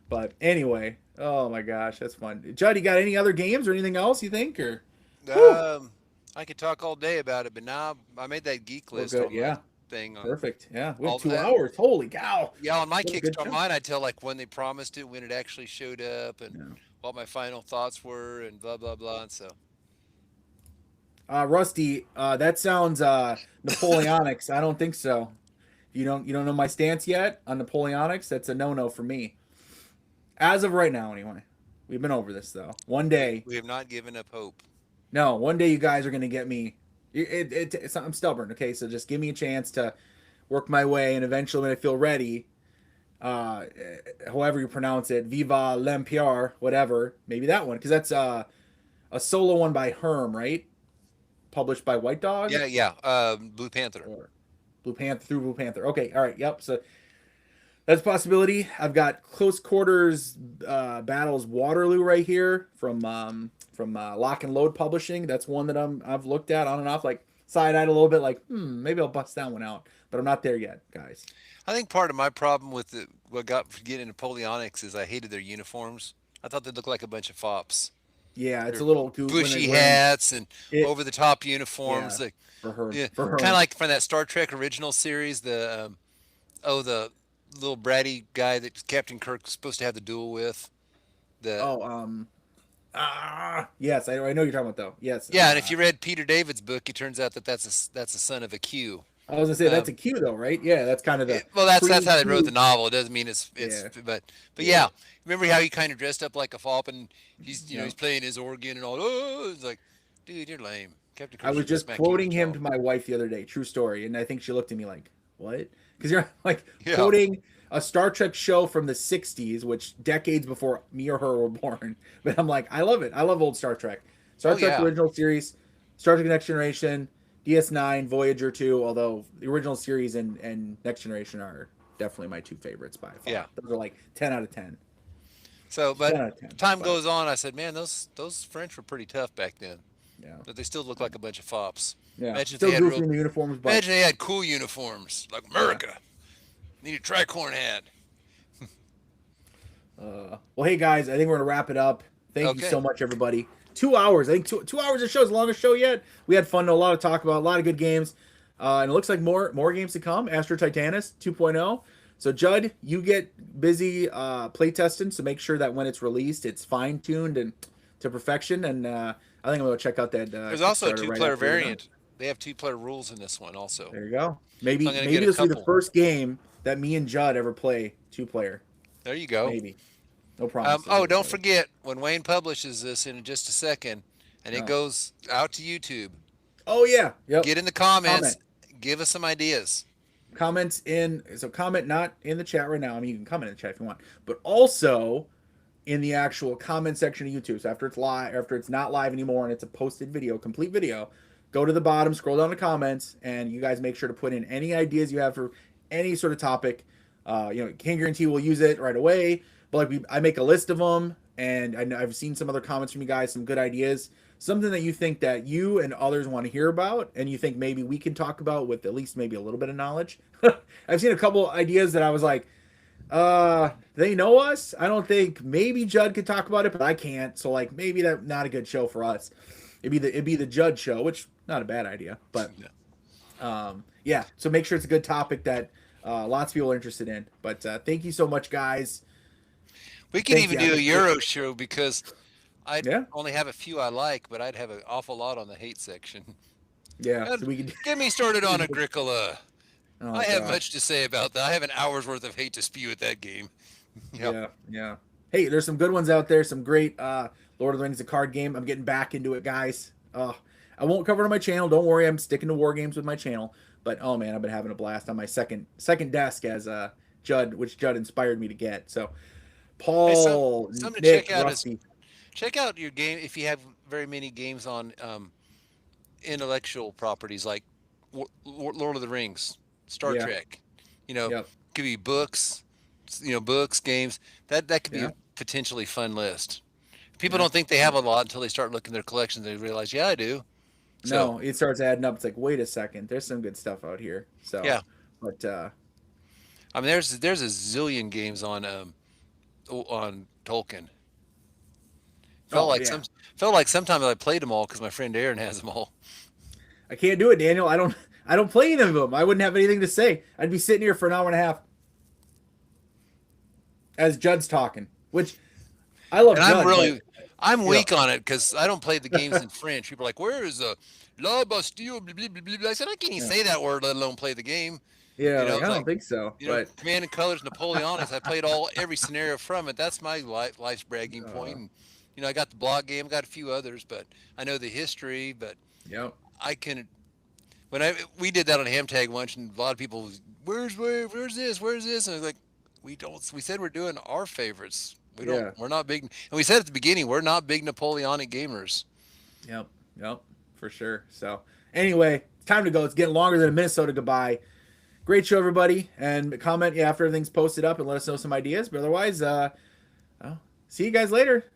But anyway, oh my gosh, that's fun. Judd, you got any other games or anything else you think? Or whew, Um, I could talk all day about it, but now I made that geek we're list good. on my Yeah, thing. perfect. Yeah, we have All 2 hours. Holy cow! yeah, on my What a good Kickstarter, chunk. mine I tell like when they promised it, when it actually showed up, and Yeah. what my final thoughts were, and blah blah blah. And so Rusty, that sounds Napoleonics. I don't think so. You don't know my stance yet on Napoleonics. That's a no no for me. As of right now, anyway. We've been over this though. One day, we have not given up hope. no, one day you guys are gonna get me. I'm stubborn. Okay, so just give me a chance to work my way, and eventually when I feel ready, uh, however you pronounce it, Viva l'Empire, whatever, maybe that one, because that's a solo one by Herm, right? Published by White Dog Yeah, yeah. Blue Panther. or Blue Panther through Blue Panther. Okay, all right, yep. So that's a possibility. I've got Close Quarters Battles Waterloo right here from Lock and Load Publishing. That's one that I've looked at on and off, like side-eyed a little bit, like maybe I'll bust that one out, but I'm not there yet, guys. I think part of my problem with what got for getting Napoleonics is I hated their uniforms. I thought they looked like a bunch of fops. Yeah, it's Their a little goofy when bushy they're wearing hats and it. over the top Yeah, uniforms. Like, for her, yeah, for kind of her. like from that Star Trek original series. The little bratty guy that Captain Kirk's supposed to have the duel with. The Oh, yes, I know what you're talking about though. Yes, Yeah, and if you read Peter David's book, it turns out that that's a son of a Q. I was gonna say that's a Q though, right? Yeah, that's kind of the Well, that's how they wrote the pre-Q. novel. It doesn't mean it's Yeah, but yeah, yeah. Remember how he kind of dressed up like a fop and he's yeah. he's playing his organ and all. Oh, it's like, dude, you're lame. Captain I Kirk was should have just smacked you in the quoting him jaw. to my wife the other day. True story, and I think she looked at me like, "What?" Because you're like Yeah. quoting a Star Trek show from the '60s, which decades before me or her were born. But I'm like, I love it. I love old Star Trek. Star Oh Trek yeah. original series, Star Trek Next Generation, DS9, Voyager 2. Although the original series and Next Generation are definitely my two favorites by Yeah. far. Those are like 10 out of 10. So, 10 but out of 10. time But goes on. I said, man, those French were pretty tough back then, yeah, but they still look like a bunch of fops. yeah, Imagine if they still had goofy real. in the uniforms, but Imagine they had cool uniforms like yeah. America. Need a tricorn hat. Well, hey guys, I think we're gonna wrap it up. Thank you Okay. so much, everybody. 2 hours. I think two hours of show is the longest show yet. We had fun, a lot to talk about, a lot of good games, and it looks like more games to come. Astro Titanus 2.0. So Judd, you get busy play testing, so make sure that when it's released, it's fine tuned and to perfection. And I think I'm gonna go check out that There's also a Kickstarter right two-player after we're done. variant. They have two-player rules in this one also. There you go. So Maybe I'm gonna get maybe a this will be the couple. first game that me and Judd ever play 2-player. There you go. Maybe. No promises. Oh, don't everybody. forget when Wayne publishes this in just a second, and it Oh. goes out to YouTube. Oh yeah. Yep. Get in the comments. Comment. Give us some ideas. Comments in, so comment not in the chat right now. I mean, you can comment in the chat if you want, but also in the actual comment section of YouTube. So after it's live, after it's not live anymore and it's a posted video, complete video, go to the bottom, scroll down to comments, and you guys make sure to put in any ideas you have for any sort of topic. Can't guarantee we'll use it right away, but like I make a list of them, and I've seen some other comments from you guys, some good ideas, something that you think that you and others want to hear about, and you think maybe we can talk about with at least maybe a little bit of knowledge. I've seen a couple ideas that I was like, they know us. I don't think maybe Judd could talk about it, but I can't. So like maybe that's not a good show for us. It'd be the Judd show, which not a bad idea, but yeah. So make sure it's a good topic that lots of people are interested in. But thank you so much, guys. We could Thank even you. do a Euro show because I Yeah, only have a few I like, but I'd have an awful lot on the hate section. yeah. And So we could. get me started on Agricola. Oh, I have gosh. much to say about that. I have an hour's worth of hate to spew at that game. Yep. Yeah, yeah. Hey, there's some good ones out there. Some great Lord of the Rings, the card game. I'm getting back into it, guys. I won't cover it on my channel. Don't worry, I'm sticking to war games with my channel. But oh man, I've been having a blast on my second desk as Judd, which Judd inspired me to get. So Hey, Paul, something to Nick, check out is Rusty. check out your game if you have very many games on intellectual properties like Lord of the Rings, Star Yeah, Trek. yep, Could be books, books, games. That could be yeah, a potentially fun list. People yeah. don't think they have a lot until they start looking at their collections. They realize, yeah, I do. So No, it starts adding up. It's like, wait a second, there's some good stuff out here. So, yeah, but I mean, there's a zillion games on Tolkien. Felt oh like yeah, sometimes I played them all because my friend Aaron has them all. I can't do it, Daniel. I don't play any of them. I wouldn't have anything to say. I'd be sitting here for an hour and a half as Judd's talking, which I love And Judd. I'm But, weak on it because I don't play the games in French. People are like, where is La Bastille? Blah, blah, blah, blah. I said, I can't even yeah, say that word, let alone play the game. yeah, like It's I like, don't think so. But Command and Colors, Napoleonics. I played every scenario from it. That's my life's bragging point. And, I got the blog game, got a few others, but I know the history, but yep, I can, we did that on Ham Tag once, and a lot of people, where's this? And I was like, we said we're doing our favorites. Yeah. We're not big, and we said at the beginning, we're not big Napoleonic gamers. Yep. Yep. For sure. So anyway, it's time to go. It's getting longer than a Minnesota goodbye. Great show, everybody. And comment after everything's posted up and let us know some ideas. But otherwise, see you guys later.